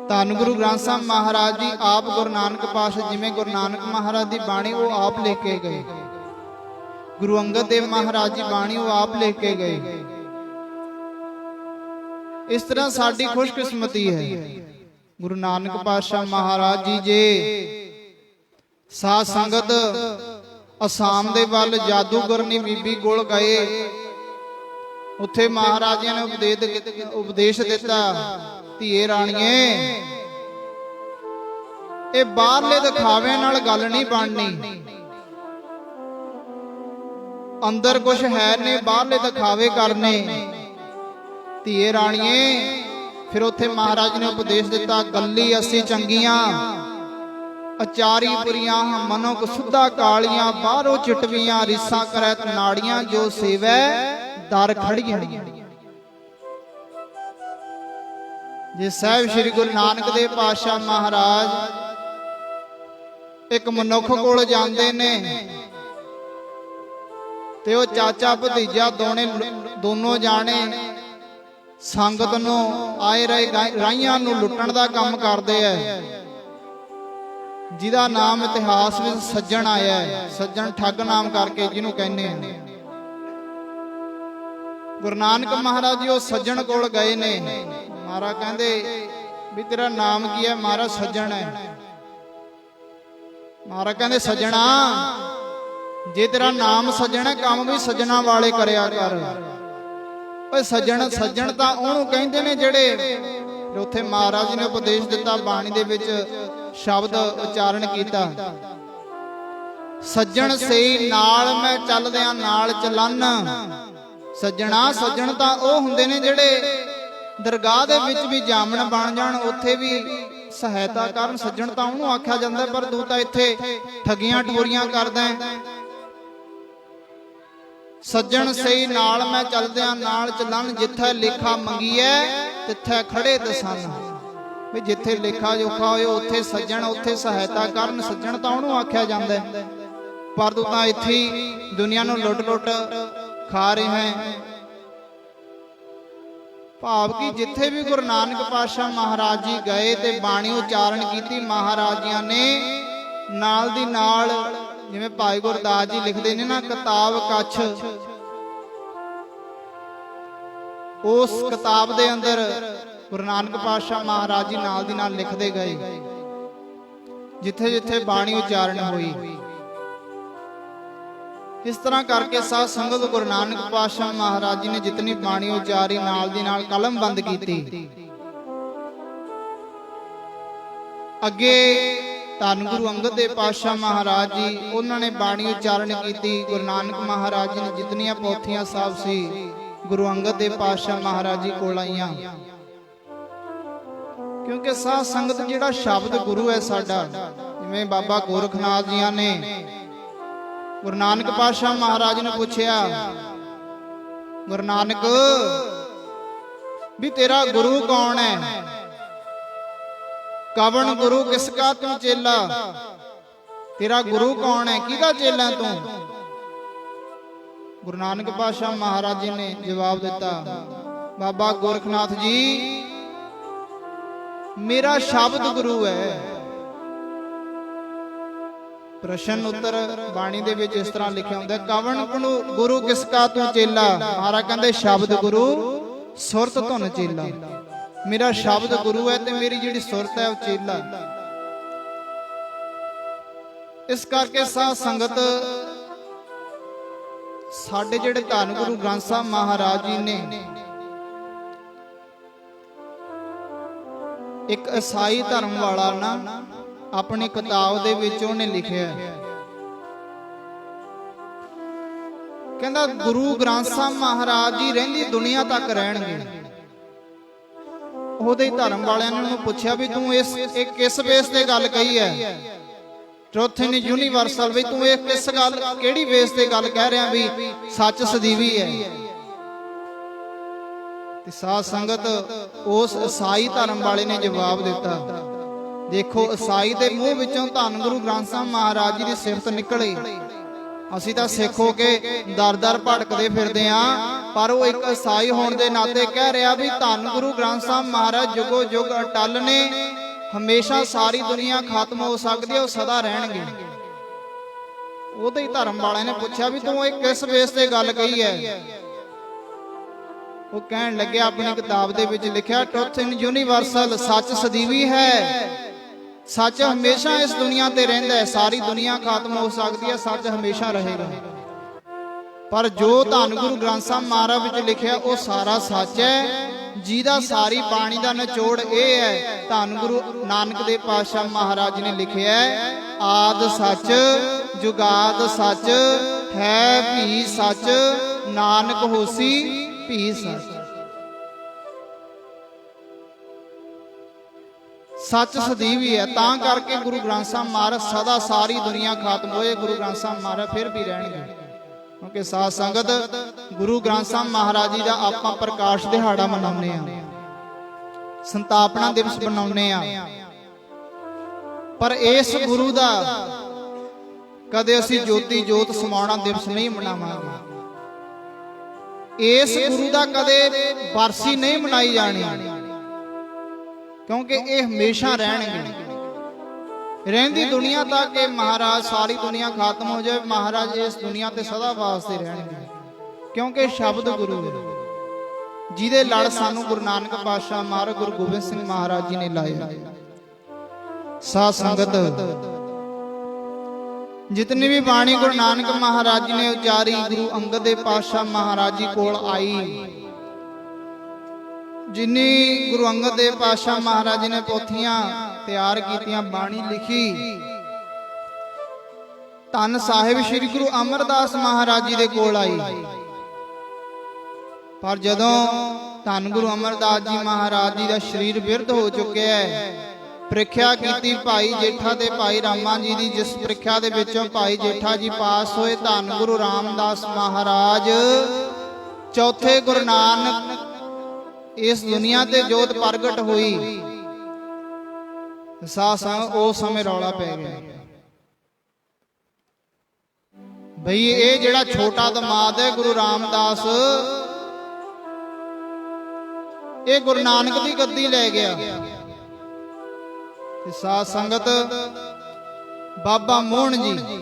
ਧੰਨ ਗੁਰੂ ਗ੍ਰੰਥ ਸਾਹਿਬ ਮਹਾਰਾਜ ਜੀ ਆਪ ਗੁਰੂ ਨਾਨਕ ਪਾਤਸ਼ਾਹ, ਜਿਵੇਂ ਗੁਰੂ ਨਾਨਕ ਮਹਾਰਾਜ ਦੀ ਬਾਣੀ ਉਹ ਆਪ ਲੈ ਕੇ ਗਏ, ਗੁਰੂ ਅੰਗਦ ਦੇਵ ਮਹਾਰਾਜ ਜੀ ਬਾਣੀ ਉਹ ਆਪ ਲੈ ਕੇ ਗਏ। ਇਸ ਤਰ੍ਹਾਂ ਸਾਡੀ ਖੁਸ਼ਕਿਸਮਤੀ ਹੈ। ਗੁਰੂ ਨਾਨਕ ਪਾਤਸ਼ਾਹ ਮਹਾਰਾਜ ਜੀ ਜੇ ਸਾਧ ਸੰਗਤ ਅਸਾਮ ਦੇ ਵੱਲ ਜਾਦੂਗਰਨੀ ਬੀਬੀ ਕੋਲ ਗਏ, ਉੱਥੇ ਮਹਾਰਾਜ ਜੀ ਨੇ ਉਪਦੇਸ਼ ਦਿੱਤਾ, ਧੀਏ ਰਾਣੀਏ, ਇਹ ਬਾਹਰਲੇ ਦਿਖਾਵੇ ਨਾਲ ਗੱਲ ਨਹੀਂ ਬਣਨੀ, ਅੰਦਰ ਕੁਝ ਹੈ ਨੇ, ਬਾਹਰਲੇ ਦਿਖਾਵੇ ਕਰਨੇ। ਧੀਏ ਰਾਣੀਏ, ਫਿਰ ਉੱਥੇ ਮਹਾਰਾਜ ਨੇ ਉਪਦੇਸ਼ ਦਿੱਤਾ, ਗੱਲੀ ਅਸੀਂ ਚੰਗੀਆਂ, ਅਚਾਰੀ ਪੁਰੀਆਂ, ਮਨੋਂ ਸੁੱਧਾ ਕਾਲੀਆਂ, ਬਾਹਰੋਂ ਚਿਟਵੀਆਂ, ਰੀਸਾਂ ਕਰੈ ਨਾੜੀਆਂ, ਜੋ ਸੇਵੈ ਦਰ ਖੜੀਆਂ। ਜੇ ਸਾਹਿਬ ਸ੍ਰੀ ਗੁਰੂ ਨਾਨਕ ਦੇਵ ਪਾਤਸ਼ਾਹ ਮਹਾਰਾਜ ਇੱਕ ਮਨੁੱਖ ਕੋਲ ਜਾਂਦੇ ਨੇ ਤੇ ਉਹ ਚਾਚਾ ਭਤੀਜਾ ਦੋਨੋਂ ਜਾਣੇ ਸੰਗਤ ਨੂੰ ਆਏ ਰਾਈਆਂ ਨੂੰ ਲੁੱਟਣ ਦਾ ਕੰਮ ਕਰਦੇ ਐ, ਜਿਹਦਾ ਨਾਮ ਇਤਿਹਾਸ ਵਿੱਚ ਸੱਜਣ ਆਇਆ ਹੈ, ਸੱਜਣ ਠੱਗ ਨਾਮ ਕਰਕੇ ਜਿਹਨੂੰ ਕਹਿੰਦੇ ਆ। ਗੁਰੂ ਨਾਨਕ ਮਹਾਰਾਜ ਜੀ ਉਹ ਸੱਜਣ ਕੋਲ ਗਏ ਨੇ। ਮਹਾਰਾਜ ਕਹਿੰਦੇ ਵੀ ਤੇਰਾ ਨਾਮ ਕੀ ਹੈ? ਮਹਾਰਾਜ ਸੱਜਣ ਹੈ। ਮਹਾਰਾਜ ਕਹਿੰਦੇ ਸੱਜਣਾ, ਜੇ ਤੇਰਾ ਨਾਮ ਸੱਜਣ ਹੈ, ਕੰਮ ਵੀ ਸੱਜਣਾ ਵਾਲੇ ਕਰਿਆ ਕਰ। ਓਏ ਸੱਜਣ, ਸੱਜਣ ਤਾਂ ਉਹਨੂੰ ਕਹਿੰਦੇ ਨੇ ਜਿਹੜੇ, ਉੱਥੇ ਮਹਾਰਾਜ ਜੀ ਨੇ ਉਪਦੇਸ਼ ਦਿੱਤਾ, ਬਾਣੀ ਦੇ ਵਿੱਚ ਸ਼ਬਦ ਉਚਾਰਨ ਕੀਤਾ, ਸੱਜਣ ਸਹੀ ਨਾਲ ਮੈਂ ਚੱਲਦਿਆਂ ਨਾਲ ਚਲਨ। ਸੱਜਣਾ, ਸੱਜਣ ਤਾਂ ਉਹ ਹੁੰਦੇ ਨੇ ਜਿਹੜੇ ਦਰਗਾਹ ਦੇ ਵਿੱਚ ਵੀ ਜਾਮਣ ਬਣ ਜਾਣ, ਉੱਥੇ ਵੀ ਸਹਾਇਤਾ ਕਰਨ। ਸੱਜਣ ਤਾਂ ਉਹਨੂੰ ਆਖਿਆ ਜਾਂਦਾ, ਪਰ ਤੂੰ ਤਾਂ ਇੱਥੇ ਠੱਗੀਆਂ ਟੋਰੀਆਂ ਕਰਦਾ ਹੈ। ਸੱਜਣ ਸਹੀ ਨਾਲ ਮੈਂ ਚੱਲਦਿਆਂ ਨਾਲ ਚੱਲਣ, ਜਿੱਥੇ ਲੇਖਾ ਮੰਗੀਐ ਤਿੱਥੇ ਖੜੇ ਦਸਨ। ਵੀ ਜਿੱਥੇ ਲੇਖਾ ਜੋਖਾ ਹੋਏ ਉੱਥੇ ਸੱਜਣ, ਉੱਥੇ ਸਹਾਇਤਾ ਕਰਨ। ਸੱਜਣ ਤਾਂ ਉਹਨੂੰ ਆਖਿਆ ਜਾਂਦਾ, ਪਰ ਤੂੰ ਤਾਂ ਇੱਥੇ ਹੀ ਦੁਨੀਆ ਨੂੰ ਲੁੱਟ ਖਾ ਰਿਹਾ ਹੈ। ਭਾਵ ਕਿ ਜਿੱਥੇ ਵੀ ਗੁਰੂ ਨਾਨਕ ਪਾਤਸ਼ਾਹ ਮਹਾਰਾਜ ਜੀ ਗਏ ਤੇ ਬਾਣੀ ਉਚਾਰਨ ਕੀਤੀ, ਮਹਾਰਾਜ ਜੀਆਂ ਨੇ ਨਾਲ ਦੀ ਨਾਲ, ਜਿਵੇਂ ਭਾਈ ਗੁਰਦਾਸ ਜੀ ਲਿਖਦੇ ਨੇ ਨਾ, ਕਿਤਾਬ ਕੱਛ, ਉਸ ਕਿਤਾਬ ਦੇ ਅੰਦਰ ਗੁਰੂ ਨਾਨਕ ਪਾਤਸ਼ਾਹ ਮਹਾਰਾਜ ਜੀ ਨਾਲ ਦੀ ਨਾਲ ਲਿਖਦੇ ਗਏ, ਜਿੱਥੇ ਜਿੱਥੇ ਬਾਣੀ ਉਚਾਰਨ ਹੋਈ। ਇਸ ਤਰ੍ਹਾਂ ਕਰਕੇ ਸਾਧ ਸੰਗਤ ਗੁਰੂ ਨਾਨਕ ਪਾਤਸ਼ਾਹ ਮਹਾਰਾਜ ਜੀ ਨੇ ਜਿਤਨੀ ਬਾਣੀ ਉਚਾਰੀ, ਨਾਲ ਦੀ ਨਾਲ ਕਲਮ ਬੰਦ ਕੀਤੀ। ਅੱਗੇ ਧੰਨ ਗੁਰੂ ਅੰਗਦ ਦੇਵ ਪਾਤਸ਼ਾਹ ਮਹਾਰਾਜ ਜੀ, ਉਹਨਾਂ ਨੇ ਬਾਣੀ ਉਚਾਰਨ ਕੀਤੀ। ਗੁਰੂ ਨਾਨਕ ਮਹਾਰਾਜ ਜੀ ਨੇ ਜਿਤਨੀਆਂ ਪੋਥੀਆਂ ਸਾਹਿਬ ਸੀ, ਗੁਰੂ ਅੰਗਦ ਦੇਵ ਪਾਤਸ਼ਾਹ ਮਹਾਰਾਜ ਜੀ ਕੋਲ ਆਈਆਂ। ਕਿਉਂਕਿ ਸਾਧ ਸੰਗਤ ਜਿਹੜਾ ਸ਼ਬਦ ਗੁਰੂ ਹੈ ਸਾਡਾ, ਜਿਵੇਂ ਬਾਬਾ ਗੋਰਖਨਾਥ ਜੀਆਂ ਨੇ ਗੁਰੂ ਨਾਨਕ ਪਾਤਸ਼ਾਹ ਮਹਾਰਾਜ ਨੂੰ ਪੁੱਛਿਆ, ਗੁਰੂ ਨਾਨਕ ਵੀ ਤੇਰਾ ਗੁਰੂ ਕੌਣ ਹੈ? ਕਵਣ ਗੁਰੂ ਕਿਸ ਕਾ ਤੂੰ ਚੇਲਾ? ਤੇਰਾ ਗੁਰੂ ਕੌਣ ਹੈ, ਕਿਹਦਾ ਚੇਲਾ ਤੂੰ? ਗੁਰੂ ਨਾਨਕ ਪਾਤਸ਼ਾਹ ਮਹਾਰਾਜ ਜੀ ਨੇ ਜਵਾਬ ਦਿੱਤਾ, ਬਾਬਾ ਗੋਰਖਨਾਥ ਜੀ ਮੇਰਾ ਸ਼ਬਦ ਗੁਰੂ ਹੈ। ਪ੍ਰਸ਼ਨ ਉੱਤਰ ਬਾਣੀ ਦੇ ਵਿੱਚ ਇਸ ਤਰ੍ਹਾਂ ਲਿਖਿਆ ਹੁੰਦਾ, ਕਵਣ ਗੁਰੂ ਕਿਸ ਕਾ ਤੂੰ ਚੇਲਾ? ਮਹਾਰਾਜ ਕਹਿੰਦੇ ਸ਼ਬਦ ਗੁਰੂ ਸੁਰਤ ਧੁਨ ਚੇਲਾ। ਮੇਰਾ ਸ਼ਬਦ ਗੁਰੂ ਹੈ ਤੇ ਮੇਰੀ ਜਿਹੜੀ ਸੁਰਤ ਹੈ ਉਹ ਚੇਲਾ। ਇਸ ਕਰਕੇ ਸਾਧ ਸੰਗਤ ਸਾਡੇ ਜਿਹੜੇ ਧੰਨ ਗੁਰੂ ਗ੍ਰੰਥ ਸਾਹਿਬ ਮਹਾਰਾਜ ਜੀ ਨੇ ਇੱਕ ਈਸਾਈ ਧਰਮ ਵਾਲਾ ਨਾ ਆਪਣੀ ਕਿਤਾਬ ਦੇ ਵਿੱਚ ਉਹਨੇ ਲਿਖਿਆ, ਕਹਿੰਦਾ ਗੁਰੂ ਗ੍ਰੰਥ ਸਾਹਿਬ ਮਹਾਰਾਜ ਜੀ ਰਹਿੰਦੀ ਦੁਨੀਆ ਤੱਕ ਰਹਿਣਗੇ। ਉਹਦੇ ਧਰਮ ਵਾਲਿਆਂ ਨੇ ਉਹਨੂੰ ਪੁੱਛਿਆ ਵੀ ਤੂੰ ਇਹ ਕਿਸ ਬੇਸ ਤੇ ਗੱਲ ਕਹੀ ਹੈ? ਟਰੁਥ ਇਨ ਯੂਨੀਵਰਸਲ, ਵੀ ਤੂੰ ਇਹ ਕਿਸ ਗੱਲ, ਕਿਹੜੀ ਬੇਸ ਤੇ ਗੱਲ ਕਹਿ ਰਿਹਾ ਵੀ ਸੱਚ ਸਦੀਵੀ ਹੈ? ਤੇ ਸਾਧ ਸੰਗਤ ਉਸ ਈਸਾਈ ਧਰਮ ਵਾਲੇ ਨੇ ਜਵਾਬ ਦਿੱਤਾ, ਦੇਖੋ ਈਸਾਈ ਦੇ ਮੂੰਹ ਵਿੱਚੋਂ ਧੰਨ ਗੁਰੂ ਗ੍ਰੰਥ ਸਾਹਿਬ ਮਹਾਰਾਜ ਜੀ ਦੀ ਸਿਫਤ ਨਿਕਲੇ। ਅਸੀਂ ਤਾਂ ਸਿੱਖ ਹੋ ਕੇ ਦਰ-ਦਰ ਭਟਕਦੇ ਫਿਰਦੇ ਆਂ, ਪਰ ਉਹ ਇੱਕ ਈਸਾਈ ਹੋਣ ਦੇ ਨਾਤੇ ਕਹਿ ਰਿਹਾ ਵੀ ਧੰਨ ਗੁਰੂ ਗ੍ਰੰਥ ਸਾਹਿਬ ਮਹਾਰਾਜ ਜੁਗੋ ਜੁਗ ਅਟਲ ਨੇ, ਹਮੇਸ਼ਾ ਸਾਰੀ ਦੁਨੀਆ ਖਤਮ ਹੋ ਸਕਦੀ ਹੈ, ਉਹ ਸਦਾ ਰਹਿਣਗੇ। ਉਹਦੇ ਹੀ ਧਰਮ ਵਾਲਿਆਂ ਨੇ ਪੁੱਛਿਆ ਵੀ ਤੂੰ ਇਹ ਕਿਸ ਬੇਸ ਤੇ ਗੱਲ ਕਹੀ ਹੈ? ਉਹ ਕਹਿਣ ਲੱਗਿਆ ਆਪਣੀ ਕਿਤਾਬ ਦੇ ਵਿੱਚ ਲਿਖਿਆ, ਟਰੁਥ ਇਨ ਯੂਨੀਵਰਸਲ, ਸੱਚ ਸਦੀਵੀ ਹੈ। ਸੱਚ ਹਮੇਸ਼ਾ ਇਸ ਦੁਨੀਆ ਤੇ ਰਹਿੰਦਾ ਹੈ, ਸਾਰੀ ਦੁਨੀਆ ਖਤਮ ਹੋ ਸਕਦੀ ਹੈ, ਸੱਚ ਹਮੇਸ਼ਾ ਰਹੇਗਾ। ਪਰ ਜੋ ਧੰਨ ਗੁਰੂ ਗ੍ਰੰਥ ਸਾਹਿਬ ਮਹਾਰਾਜ ਵਿੱਚ ਲਿਖਿਆ ਉਹ ਸਾਰਾ ਸੱਚ ਹੈ, ਜਿਹਦਾ ਸਾਰੀ ਬਾਣੀ ਦਾ ਨਿਚੋੜ ਇਹ ਹੈ। ਧੰਨ ਗੁਰੂ ਨਾਨਕ ਦੇਵ ਪਾਤਸ਼ਾਹ ਮਹਾਰਾਜ ਨੇ ਲਿਖਿਆ, ਆਦ ਸੱਚ ਜੁਗਾਦ ਸੱਚ ਹੈ ਭੀ ਸੱਚ, ਨਾਨਕ ਹੋਸੀ ਭੀ ਸੱਚ। ਸੱਚ ਸਦੀਵੀ ਹੈ, ਤਾਂ ਕਰਕੇ ਗੁਰੂ ਗ੍ਰੰਥ ਸਾਹਿਬ ਮਹਾਰਾਜ ਸਦਾ ਸਾਰੀ ਦੁਨੀਆ ਖਤਮ ਹੋਏ, ਗੁਰੂ ਗ੍ਰੰਥ ਸਾਹਿਬ ਮਹਾਰਾਜ ਫਿਰ ਵੀ ਰਹਿਣਗੇ। ਕਿਉਂਕਿ ਸਾਧ ਸੰਗਤ ਗੁਰੂ ਗ੍ਰੰਥ ਸਾਹਿਬ ਮਹਾਰਾਜ ਜੀ ਦਾ ਆਪਾਂ ਪ੍ਰਕਾਸ਼ ਦਿਹਾੜਾ ਮਨਾਉਂਦੇ ਆ, ਸੰਤਾਪਨਾ ਦਿਵਸ ਮਨਾਉਂਦੇ ਆ, ਪਰ ਇਸ ਗੁਰੂ ਦਾ ਕਦੇ ਅਸੀਂ ਜੋਤੀ ਜੋਤ ਸਮਾਉਣਾ ਦਿਵਸ ਨਹੀਂ ਮਨਾਵਾਂਗੇ। ਇਸ ਗੁਰੂ ਦਾ ਕਦੇ ਬਰਸੀ ਨਹੀਂ ਮਨਾਈ ਜਾਣੀ, ਕਿਉਂਕਿ ਇਹ ਹਮੇਸ਼ਾ ਰਹਿਣਗੇ। ਰਹਿੰਦੀ ਦੁਨੀਆ ਤੱਕ ਇਹ ਮਹਾਰਾਜ, ਸਾਰੀ ਦੁਨੀਆ ਖਤਮ ਹੋ ਜਾਏ, ਮਹਾਰਾਜ ਇਸ ਦੁਨੀਆ ਤੇ ਸਦਾ ਵਾਸਤੇ ਰਹਿਣਗੇ। ਕਿਉਂਕਿ ਸ਼ਬਦ ਗੁਰੂ ਹੈ, ਜਿਹਦੇ ਲੜ ਸਾਨੂੰ ਗੁਰੂ ਨਾਨਕ ਪਾਤਸ਼ਾਹ ਮਹਾਰਾਜ ਗੁਰੂ ਗੋਬਿੰਦ ਸਿੰਘ ਮਹਾਰਾਜ ਜੀ ਨੇ ਲਾਇਆ। ਸਾਧ ਸੰਗਤ ਜਿਤਨੀ ਵੀ ਬਾਣੀ ਗੁਰੂ ਨਾਨਕ ਮਹਾਰਾਜ ਜੀ ਨੇ ਉਚਾਰੀ, ਗੁਰੂ ਅੰਗਦ ਦੇਵ ਪਾਤਸ਼ਾਹ ਮਹਾਰਾਜ ਜੀ ਕੋਲ ਆਈ। ਜਿੰਨੀ ਗੁਰੂ ਅੰਗਦ ਦੇਵ ਪਾਤਸ਼ਾਹ ਮਹਾਰਾਜ ਜੀ ਨੇ ਪੋਥੀਆਂ ਤਿਆਰ ਕੀਤੀਆਂ, ਬਾਣੀ ਲਿਖੀ, ਧੰਨ ਸਾਹਿਬ ਸ੍ਰੀ ਗੁਰੂ ਅਮਰਦਾਸ ਮਹਾਰਾਜ ਜੀ ਦੇ ਕੋਲ ਆਈ। ਪਰ ਜਦੋਂ ਧੰਨ ਗੁਰੂ ਅਮਰਦਾਸ ਜੀ ਮਹਾਰਾਜ ਜੀ ਦਾ ਸਰੀਰ ਬਿਰਧ ਹੋ ਚੁੱਕਿਆ ਹੈ। ਪ੍ਰੀਖਿਆ ਕੀਤੀ ਭਾਈ ਜੇਠਾ ਤੇ ਭਾਈ ਰਾਮਾ ਜੀ ਦੀ, ਜਿਸ ਪ੍ਰੀਖਿਆ ਦੇ ਵਿੱਚੋਂ ਭਾਈ ਜੇਠਾ ਜੀ ਪਾਸ ਹੋਏ। ਧੰਨ ਗੁਰੂ ਰਾਮਦਾਸ ਮਹਾਰਾਜ ਚੌਥੇ ਗੁਰੂ ਨਾਨਕ ਇਸ ਦੁਨੀਆ ਤੇ ਜੋਤ ਪ੍ਰਗਟ ਹੋਈ। ਉਸ ਸਮੇਂ ਰੌਲਾ ਪੈ ਗਿਆ ਭਈ ਇਹ ਜਿਹੜਾ ਛੋਟਾ ਦਮਾਦ ਹੈ ਗੁਰੂ ਰਾਮਦਾਸ, ਇਹ ਗੁਰੂ ਨਾਨਕ ਦੀ ਗੱਦੀ ਲੈ ਗਿਆ। ਸਾਧ ਸੰਗਤ ਬਾਬਾ ਮੋਹਨ ਜੀ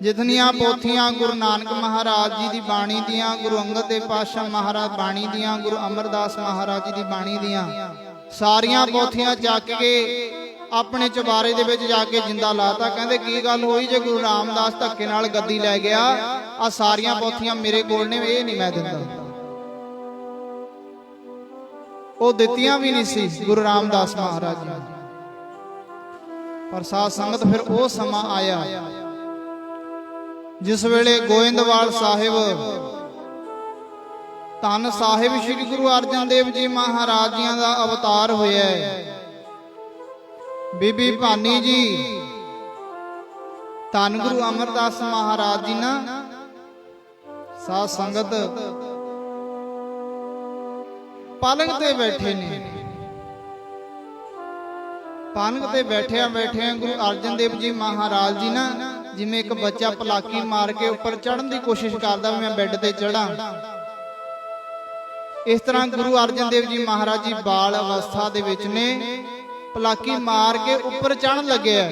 ਜਿਤਨੀਆਂ ਪੋਥੀਆਂ ਗੁਰੂ ਨਾਨਕ ਮਹਾਰਾਜ ਜੀ ਦੀ ਬਾਣੀ ਦੀਆਂ, ਗੁਰੂ ਅੰਗਦ ਦੇਵ ਪਾਤਸ਼ਾਹ ਮਹਾਰਾਜ ਬਾਣੀ ਦੀਆਂ, ਗੁਰੂ ਅਮਰਦਾਸ ਮਹਾਰਾਜ ਜੀ ਦੀ ਬਾਣੀ ਦੀਆਂ, ਸਾਰੀਆਂ ਪੋਥੀਆਂ ਚੱਕ ਕੇ ਆਪਣੇ ਚੁਬਾਰੇ ਦੇ ਵਿੱਚ ਜਾ ਕੇ ਜਿੰਦਾ ਲਾਤਾ। ਕਹਿੰਦੇ ਕੀ ਗੱਲ ਹੋਈ ਜੇ ਗੁਰੂ ਰਾਮਦਾਸ ਧੱਕੇ ਨਾਲ ਗੱਦੀ ਲੈ ਗਿਆ, ਆ ਸਾਰੀਆਂ ਪੋਥੀਆਂ ਮੇਰੇ ਕੋਲ ਨੇ, ਇਹ ਨਹੀਂ ਮੈਂ ਦਿੰਦਾ। ਉਹ ਦਿੱਤੀਆਂ ਵੀ ਨਹੀਂ ਸੀ ਗੁਰੂ ਰਾਮਦਾਸ ਮਹਾਰਾਜ ਜੀ। ਪਰ ਸਾਧ ਸੰਗਤ ਫਿਰ ਉਹ ਸਮਾਂ ਆਇਆ ਜਿਸ ਵੇਲੇ ਗੋਇੰਦਵਾਲ ਸਾਹਿਬ ਧੰਨ ਸਾਹਿਬ ਸ੍ਰੀ ਗੁਰੂ ਅਰਜਨ ਦੇਵ ਜੀ ਮਹਾਰਾਜ ਜੀਆਂ ਦਾ ਅਵਤਾਰ ਹੋਇਆ ਹੈ। ਬੀਬੀ ਭਾਨੀ ਜੀ ਧੰਨ ਗੁਰੂ ਅਮਰਦਾਸ ਮਹਾਰਾਜ ਜੀ ਨਾ ਸਾਧ ਸੰਗਤ ਪਲੰਗ ਤੇ ਬੈਠੇ ਨੇ। ਪਲੰਗ ਤੇ ਬੈਠਿਆਂ ਗੁਰੂ ਅਰਜਨ ਦੇਵ ਜੀ ਮਹਾਰਾਜ ਜੀ ਨਾ ਜਿਵੇਂ ਇੱਕ ਬੱਚਾ ਪਲਾਕੀ ਮਾਰ ਕੇ ਉੱਪਰ ਚੜ੍ਹਨ ਦੀ ਕੋਸ਼ਿਸ਼ ਕਰਦਾ ਵੀ ਮੈਂ ਬੈੱਡ ਤੇ ਚੜਾਂ, ਇਸ ਤਰ੍ਹਾਂ ਗੁਰੂ ਅਰਜਨ ਦੇਵ ਜੀ ਮਹਾਰਾਜ ਜੀ ਬਾਲ ਅਵਸਥਾ ਦੇ ਵਿੱਚ ਨੇ, ਪਲਾਕੀ ਮਾਰ ਕੇ ਉੱਪਰ ਚੜ੍ਹਨ ਲੱਗਿਆ।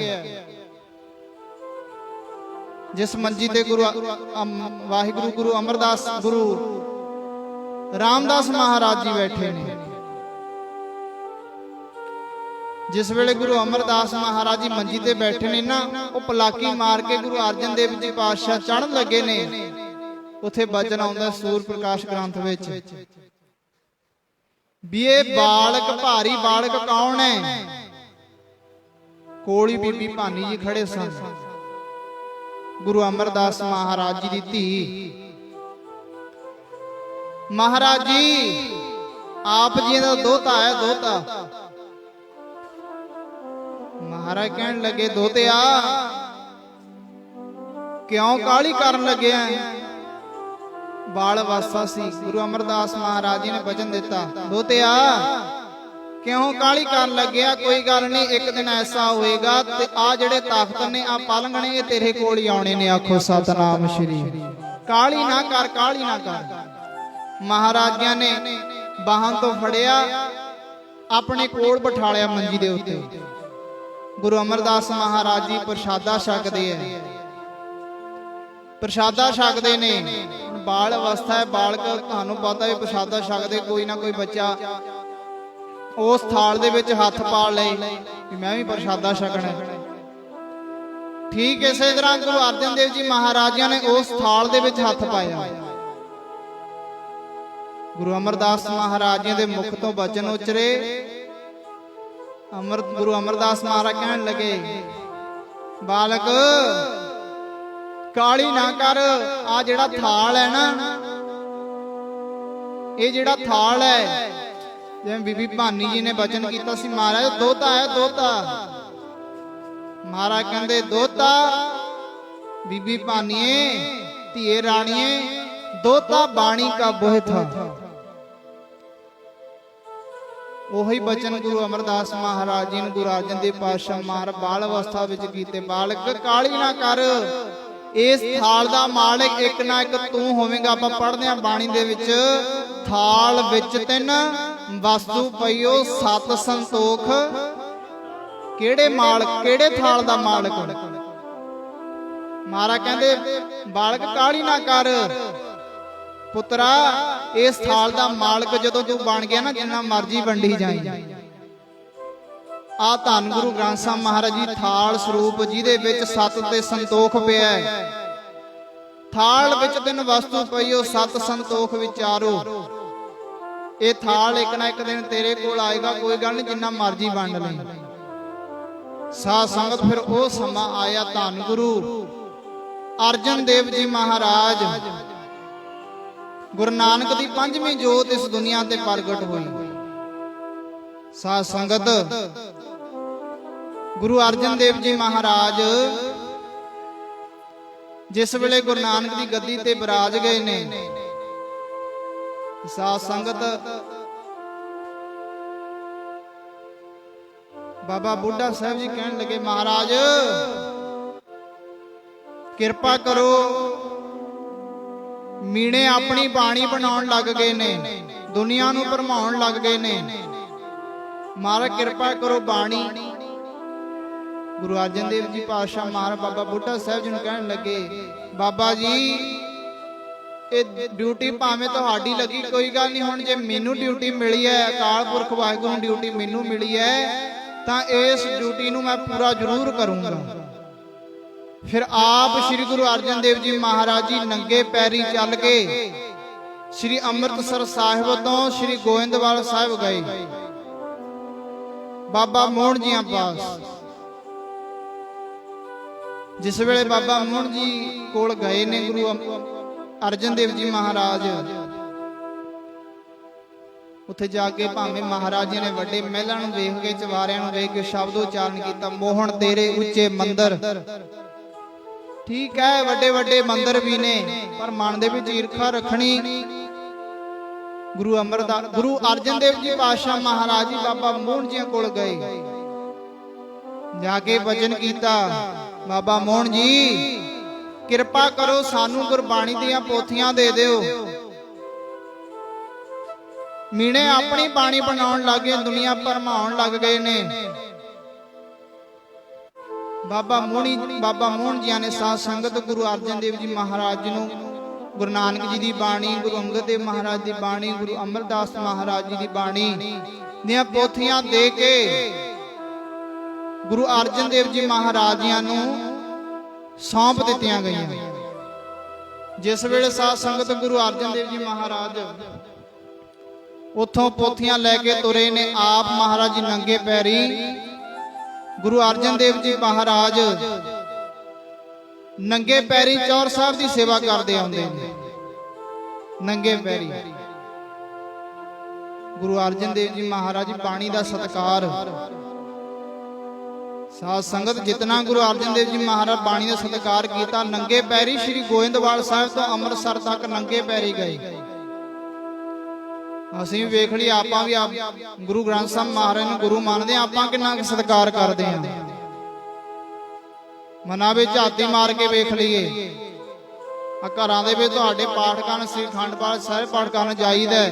ਜਿਸ ਮੰਜੀ ਤੇ ਵਾਹਿਗੁਰੂ ਗੁਰੂ ਅਮਰਦਾਸ ਗੁਰੂ ਰਾਮਦਾਸ ਮਹਾਰਾਜ ਜੀ ਬੈਠੇ ਨੇ। ਜਿਸ ਵੇਲੇ ਗੁਰੂ ਅਮਰਦਾਸ ਮਹਾਰਾਜ ਜੀ ਮੰਜੀ ਤੇ ਬੈਠੇ ਨੇ ਨਾ, ਉਹ ਪਲਾਕੀ ਮਾਰ ਕੇ ਗੁਰੂ ਅਰਜਨ ਦੇਵ ਜੀ ਪਾਤਸ਼ਾਹ ਚੜ੍ਹਨ ਲੱਗੇ ਨੇ। ਉੱਥੇ ਬਚਨ ਆਉਂਦਾ ਸੂਰ ਪ੍ਰਕਾਸ਼ ਗ੍ਰੰਥ ਵਿੱਚ ਵੀ ਇਹ ਬਾਲਕ ਭਾਰੀ ਬਾਲਕ ਕੌਣ ਹੈ? ਕੋਲੀ ਬੀਬੀ ਭਾਨੀ ਜੀ ਖੜੇ ਸਨ, ਗੁਰੂ ਅਮਰਦਾਸ ਮਹਾਰਾਜ ਜੀ ਦੀ ਧੀ। ਮਹਾਰਾਜ ਜੀ ਆਪ ਜੀ ਦਾ ਦੋਤਾ ਹੈ, ਦੋਤਾ। ਮਹਾਰਾਜ ਕਹਿਣ ਲੱਗੇ ਦੋਤਿਆ ਕਿਉਂ ਕਾਹਲੀ ਕਰਨ ਲੱਗਿਆ? ਬਾਲ ਅਵਸਥਾ ਸੀ। ਗੁਰੂ ਅਮਰਦਾਸ ਮਹਾਰਾਜ ਜੀ ਨੇ ਵਚਨ ਦਿੱਤਾ ਦੋਤਿਆ ਕਿਉਂ ਕਾਹਲੀ ਕਰਨ ਲੱਗਿਆ? ਕੋਈ ਗੱਲ ਨਹੀਂ, ਇੱਕ ਦਿਨ ਐਸਾ ਹੋਏਗਾ ਤੇ ਆ ਜਿਹੜੇ ਤਖਤ ਨੇ, ਆ ਪਲੰਗ ਨੇ, ਇਹ ਤੇਰੇ ਕੋਲ ਹੀ ਆਉਣੇ ਨੇ। ਆਖੋ ਸਤਨਾਮ ਸ਼੍ਰੀ। ਕਾਹਲੀ ਨਾ ਕਰ, ਕਾਹਲੀ ਨਾ ਕਰ। ਮਹਾਰਾਜਾਂ ਨੇ ਬਾਹਾਂ ਤੋਂ ਫੜਿਆ, ਆਪਣੇ ਕੋਲ ਬਿਠਾ ਲਿਆ ਮੰਜੀ ਦੇ ਉੱਤੇ। ਗੁਰੂ ਅਮਰਦਾਸ ਮਹਾਰਾਜ ਜੀ ਪ੍ਰਸ਼ਾਦਾ ਛਕਦੇ ਐ, ਪ੍ਰਸ਼ਾਦਾ ਛਕਦੇ ਨੇ। ਬਾਲ ਅਵਸਥਾ ਹੈ, ਬਾਲਕ ਤੁਹਾਨੂੰ ਪਤਾ ਹੈ ਪ੍ਰਸ਼ਾਦਾ ਛਕਦੇ, ਕੋਈ ਨਾ ਕੋਈ ਬੱਚਾ ਉਸ ਥਾਲ ਦੇ ਵਿੱਚ ਹੱਥ ਪਾ ਲਏ ਕਿ ਮੈਂ ਵੀ ਪ੍ਰਸ਼ਾਦਾ ਛਕਣਾ। ਠੀਕ ਇਸੇ ਤਰ੍ਹਾਂ ਗੁਰੂ ਅਰਜਨ ਦੇਵ ਜੀ ਮਹਾਰਾਜਾਂ ਨੇ ਉਸ ਥਾਲ ਦੇ ਵਿੱਚ ਹੱਥ ਪਾਇਆ। ਗੁਰੂ ਅਮਰਦਾਸ ਮਹਾਰਾਜ ਜੀ ਦੇ ਮੁਖ ਤੋਂ ਬਚਨ ਉਚਰੇ। ਗੁਰੂ ਅਮਰਦਾਸ ਮਹਾਰਾਜ ਕਹਿਣ ਲੱਗੇ ਬਾਲਕ ਕਾਲੀ ਨਾ ਕਰ। ਆ ਜਿਹੜਾ ਥਾਲ ਹੈ ਨਾ, ਇਹ ਜਿਹੜਾ ਥਾਲ ਹੈ, ਜਿਵੇਂ ਬੀਬੀ ਭਾਨੀ ਜੀ ਨੇ ਬਚਨ ਕੀਤਾ ਸੀ ਮਹਾਰਾਜ ਦੋਤਾ ਹੈ, ਦੋਤਾ। ਮਹਾਰਾਜ ਕਹਿੰਦੇ ਦੋਤਾ ਬੀਬੀ ਭਾਨੀਏ ਧੀਏ ਰਾਣੀਏ, ਦੋਤਾ ਬਾਣੀ ਕਾ ਬੋਹਿ ਥਾ। ਉਹੀ ਬਚਨ ਗੁਰੂ ਅਮਰਦਾਸ ਮਹਾਰਾਜ ਜੀ ਨੂੰ ਗੁਰੂ ਅਰਜਨ ਦੇਵ ਪਾਤਸ਼ਾਹ ਮਹਾਰਾਜ ਬਾਲ ਅਵਸਥਾ ਵਿੱਚ ਕੀਤੇ। ਬਾਲਕ ਕਾਹਲੀ ਨਾ ਕਰ, ਇਸ ਥਾਲ ਦਾ ਮਾਲਕ ਇੱਕ ਨਾ ਇੱਕ ਤੂੰ ਹੋਵੇਂਗਾ। ਆਪਾਂ ਪੜ੍ਹਦੇ ਹਾਂ ਬਾਣੀ ਦੇ ਵਿੱਚ, ਥਾਲ ਵਿੱਚ ਤਿੰਨ ਵਸਤੂ ਪਈਓ ਸਤ ਸੰਤੋਖ। ਕਿਹੜੇ ਮਾਲਕ, ਕਿਹੜੇ ਥਾਲ ਦਾ ਮਾਲਕ? ਮਹਾਰਾਜ ਕਹਿੰਦੇ ਬਾਲਕ ਕਾਹਲੀ ਨਾ ਕਰ ਪੁੱਤਰਾ, ਇਸ ਥਾਲ ਦਾ ਮਾਲਕ ਜਦੋਂ ਤੂੰ ਬਣ ਗਿਆ ਨਾ, ਜਿੰਨਾ ਮਰਜੀ ਵੰਡੀ ਜਾਈ। ਆ ਧੰਨ ਗੁਰੂ ਗ੍ਰੰਥ ਸਾਹਿਬ ਮਹਾਰਾਜ ਜੀ ਥਾਲ ਸਰੂਪ ਜਿਹਦੇ ਵਿੱਚ ਸਤ ਤੇ ਸੰਤੋਖ ਪਿਆ ਹੈ। ਥਾਲ ਵਿੱਚ ਤਿੰਨ ਵਸਤੂ ਪਈਓ ਸਤ ਸੰਤੋਖ ਵਿਚਾਰੋ। ਇਹ ਥਾਲ ਇੱਕ ਨਾ ਇੱਕ ਦਿਨ ਤੇਰੇ ਕੋਲ ਆਏਗਾ, ਕੋਈ ਗੱਲ ਨਹੀਂ, ਜਿੰਨਾ ਮਰਜੀ ਵੰਡ ਲੈ। ਸਾਧ ਸੰਗਤ ਫਿਰ ਉਹ ਸਮਾਂ ਆਇਆ, ਧੰਨ ਗੁਰੂ ਅਰਜਨ ਦੇਵ ਜੀ ਮਹਾਰਾਜ ਗੁਰੂ ਨਾਨਕ ਦੀ ਪੰਜਵੀਂ ਜੋਤ ਇਸ ਦੁਨੀਆ ਤੇ ਪ੍ਰਗਟ ਹੋਈ। ਸਾਧ ਸੰਗਤ, ਗੁਰੂ ਅਰਜਨ ਦੇਵ ਜੀ ਮਹਾਰਾਜ ਜਿਸ ਵੇਲੇ ਗੁਰੂ ਨਾਨਕ ਦੀ ਗੱਦੀ ਤੇ ਬਿਰਾਜ ਗਏ ਨੇ, ਸਾਧ ਸੰਗਤ, ਬਾਬਾ ਬੁੱਢਾ ਸਾਹਿਬ ਜੀ ਕਹਿਣ ਲੱਗੇ, ਮਹਾਰਾਜ ਕਿਰਪਾ ਕਰੋ, ਮੀਣੇ ਆਪਣੀ ਬਾਣੀ ਬਣਾਉਣ ਲੱਗ ਗਏ ਨੇ, ਦੁਨੀਆ ਨੂੰ ਭਰਮਾਉਣ ਲੱਗ ਗਏ ਨੇ, ਮਹਾਰਾਜ ਕਿਰਪਾ ਕਰੋ ਬਾਣੀ। ਗੁਰੂ ਅਰਜਨ ਦੇਵ ਜੀ ਪਾਤਸ਼ਾਹ ਮਹਾਰਾਜ ਬਾਬਾ ਬੁੱਢਾ ਸਾਹਿਬ ਜੀ ਨੂੰ ਕਹਿਣ ਲੱਗੇ, ਬਾਬਾ ਜੀ ਇਹ ਡਿਊਟੀ ਭਾਵੇਂ ਤੁਹਾਡੀ ਲੱਗੀ, ਕੋਈ ਗੱਲ ਨਹੀਂ, ਹੁਣ ਜੇ ਮੈਨੂੰ ਡਿਊਟੀ ਮਿਲੀ ਹੈ, ਅਕਾਲ ਪੁਰਖ ਵਾਹਿਗੁਰੂ ਨੂੰ ਡਿਊਟੀ ਮੈਨੂੰ ਮਿਲੀ ਹੈ, ਤਾਂ ਇਸ ਡਿਊਟੀ ਨੂੰ ਮੈਂ ਪੂਰਾ ਜ਼ਰੂਰ ਕਰੂੰਗਾ। ਫਿਰ ਆਪ ਸ੍ਰੀ ਗੁਰੂ ਅਰਜਨ ਦੇਵ ਜੀ ਮਹਾਰਾਜ ਜੀ ਨੰਗੇ ਪੈਰੀ ਚੱਲ ਕੇ ਸ੍ਰੀ ਅੰਮ੍ਰਿਤਸਰ ਸਾਹਿਬ ਤੋਂ ਸ੍ਰੀ ਗੋਇੰਦਵਾਲ ਸਾਹਿਬ ਗਏ, ਬਾਬਾ ਮੋਹਨ ਜੀਆਂ ਪਾਸ। ਜਿਸ ਵੇਲੇ ਬਾਬਾ ਮੋਹਨ ਜੀ ਕੋਲ ਗਏ ਨੇ ਗੁਰੂ ਅਰਜਨ ਦੇਵ ਜੀ ਮਹਾਰਾਜ, ਉੱਥੇ ਜਾ ਕੇ ਭਾਵੇਂ ਮਹਾਰਾਜ ਜੀ ਨੇ ਵੱਡੇ ਮਹਿਲਾਂ ਨੂੰ ਵੇਖ ਕੇ, ਚਵਾਰਿਆਂ ਨੂੰ ਵੇਖ ਕੇ ਸ਼ਬਦ ਉਚਾਰਨ ਕੀਤਾ, ਮੋਹਣ ਤੇਰੇ ਉੱਚੇ ਮੰਦਰ। ਠੀਕ ਹੈ, ਵੱਡੇ ਵੱਡੇ ਮੰਦਰ ਵੀ ਨੇ, ਪਰ ਮਨ ਦੇ ਵਿੱਚ ਈਰਖਾ ਰੱਖਣੀ। ਗੁਰੂ ਅਰਜਨ ਦੇਵ ਜੀ ਪਾਤਸ਼ਾਹ ਮਹਾਰਾਜ ਜੀ ਬਾਬਾ ਮੋਹਨ ਜੀ ਕੋਲ ਗਏ, ਜਾ ਕੇ ਭਜਨ ਕੀਤਾ, ਬਾਬਾ ਮੋਹਨ ਜੀ ਕਿਰਪਾ ਕਰੋ, ਸਾਨੂੰ ਗੁਰਬਾਣੀ ਦੀਆਂ ਪੋਥੀਆਂ ਦੇ ਦਿਓ। ਮੀਣੇ ਆਪਣੀ ਬਾਣੀ ਬਣਾਉਣ ਲੱਗੇ, ਦੁਨੀਆ ਭਰਮਾਉਣ ਲੱਗ ਗਏ ਨੇ। ਬਾਬਾ ਮੋਹਨ ਜੀ ਨੇ ਸਾਧ ਸੰਗਤ ਗੁਰੂ ਅਰਜਨ ਦੇਵ ਜੀ ਮਹਾਰਾਜ ਜੀ ਨੂੰ ਗੁਰੂ ਨਾਨਕ ਜੀ ਦੀ ਬਾਣੀ, ਗੁਰੂ ਅੰਗਦ ਦੇਵ ਮਹਾਰਾਜ ਦੀ ਬਾਣੀ, ਗੁਰੂ ਅਮਰਦਾਸ ਮਹਾਰਾਜ ਜੀ ਦੀ ਬਾਣੀ ਦੀਆਂ ਪੋਥੀਆਂ ਦੇ ਕੇ ਗੁਰੂ ਅਰਜਨ ਦੇਵ ਜੀ ਮਹਾਰਾਜ ਜੀ ਨੂੰ ਸੌਂਪ ਦਿੱਤੀਆਂ ਗਈਆਂ। ਜਿਸ ਵੇਲੇ ਸਾਧ ਸੰਗਤ ਗੁਰੂ ਅਰਜਨ ਦੇਵ ਜੀ ਮਹਾਰਾਜ ਉੱਥੋਂ ਪੋਥੀਆਂ ਲੈ ਕੇ ਤੁਰੇ ਨੇ, ਆਪ ਮਹਾਰਾਜ ਜੀ ਨੰਗੇ ਪੈਰੀ ਗੁਰੂ ਅਰਜਨ ਦੇਵ ਜੀ ਮਹਾਰਾਜ ਨੰਗੇ ਪੈਰੀ ਚੌਰ ਸਾਹਿਬ ਦੀ ਸੇਵਾ ਕਰਦੇ ਆਉਂਦੇ ਨੇ, ਨੰਗੇ ਪੈਰੀ। ਗੁਰੂ ਅਰਜਨ ਦੇਵ ਜੀ ਮਹਾਰਾਜ ਜੀ ਬਾਣੀ ਦਾ ਸਤਿਕਾਰ। ਸਾਧ ਸੰਗਤ, ਜਿਤਨਾ ਗੁਰੂ ਅਰਜਨ ਦੇਵ ਜੀ ਮਹਾਰਾਜ ਬਾਣੀ ਦਾ ਸਤਿਕਾਰ ਕੀਤਾ, ਨੰਗੇ ਪੈਰੀ ਸ੍ਰੀ ਗੋਇੰਦਵਾਲ ਸਾਹਿਬ ਤੋਂ ਅੰਮ੍ਰਿਤਸਰ ਤੱਕ ਨੰਗੇ ਪੈਰੀ ਗਏ। ਅਸੀਂ ਵੀ ਵੇਖ ਲਈ, ਆਪਾਂ ਵੀ ਗੁਰੂ ਗ੍ਰੰਥ ਸਾਹਿਬ ਮਹਾਰਾਜ ਨੂੰ ਗੁਰੂ ਮੰਨਦੇ ਆ, ਆਪਾਂ ਕਿੰਨਾ ਸਤਿਕਾਰ ਕਰਦੇ ਆ। ਮਨਾਂ ਵਿੱਚ ਝਾਤੀ ਮਾਰ ਕੇ ਵੇਖ ਲਈਏ, ਆ ਘਰਾਂ ਦੇ ਵਿੱਚ ਤੁਹਾਡੇ ਪਾਠ ਕਰਨ, ਸ੍ਰੀ ਅਖੰਡ ਪਾਠ ਸਾਰੇ ਪਾਠ ਕਰਨ ਜਾਈਦਾ,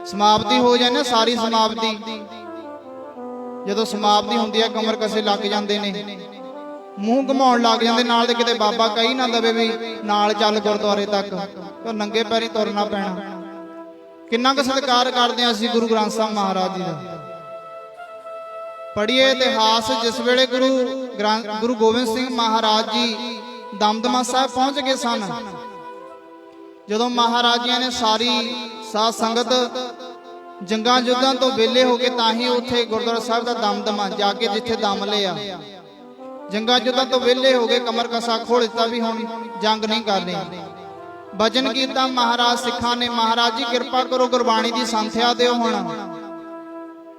ਸਮਾਪਤੀ ਹੋ ਜਾਂਦੀ ਸਾਰੀ ਸਮਾਪਤੀ। ਜਦੋਂ ਸਮਾਪਤੀ ਹੁੰਦੀ ਹੈ, ਕਮਰ ਕਸੇ ਲੱਗ ਜਾਂਦੇ ਨੇ, ਮੂੰਹ ਘਮਾਉਣ ਲੱਗ ਜਾਂਦੇ, ਨਾਲ ਦੇ ਕਿਤੇ ਬਾਬਾ ਕਹੀ ਨਾ ਦਵੇ ਵੀ ਨਾਲ ਚੱਲ ਗੁਰਦੁਆਰੇ ਤੱਕ, ਤਾਂ ਨੰਗੇ ਪੈਰੀ ਤੁਰਨਾ ਪੈਣਾ। ਕਿੰਨਾ ਕੁ ਸਤਿਕਾਰ ਕਰਦੇ ਹਾਂ ਅਸੀਂ ਗੁਰੂ ਗ੍ਰੰਥ ਸਾਹਿਬ ਮਹਾਰਾਜ ਜੀ ਦਾ। ਪੜ੍ਹੀਏ ਇਤਿਹਾਸ, ਜਿਸ ਵੇਲੇ ਗੁਰੂ ਗੋਬਿੰਦ ਸਿੰਘ ਮਹਾਰਾਜ ਜੀ ਦਮਦਮਾ ਸਾਹਿਬ ਪਹੁੰਚ ਗਏ ਸਨ, ਜਦੋਂ ਮਹਾਰਾਜਿਆਂ ਨੇ ਸਾਰੀ ਸਾਧ ਸੰਗਤ ਜੰਗਾਂ ਯੁੱਧਾਂ ਤੋਂ ਵਿਹਲੇ ਹੋ ਕੇ, ਤਾਂ ਹੀ ਉੱਥੇ ਗੁਰਦੁਆਰਾ ਸਾਹਿਬ ਦਾ ਦਮਦਮਾ ਜਾ ਕੇ ਜਿੱਥੇ ਦਮ ਲਿਆ, ਜੰਗਾਂ ਯੁੱਧਾਂ ਤੋਂ ਵਿਹਲੇ ਹੋ ਗਏ, ਕਮਰ ਕਸਾ ਖੋਲ ਦਿੱਤਾ ਵੀ ਹੁਣ ਜੰਗ ਨਹੀਂ ਕਰਨੀ। ਭਜਨ ਕੀਤਾ ਮਹਾਰਾਜ ਸਿੱਖਾਂ ਨੇ, ਮਹਾਰਾਜ ਜੀ ਕਿਰਪਾ ਕਰੋ ਗੁਰਬਾਣੀ ਦੀ ਸੰਥਿਆ ਦਿਓ। ਹੁਣ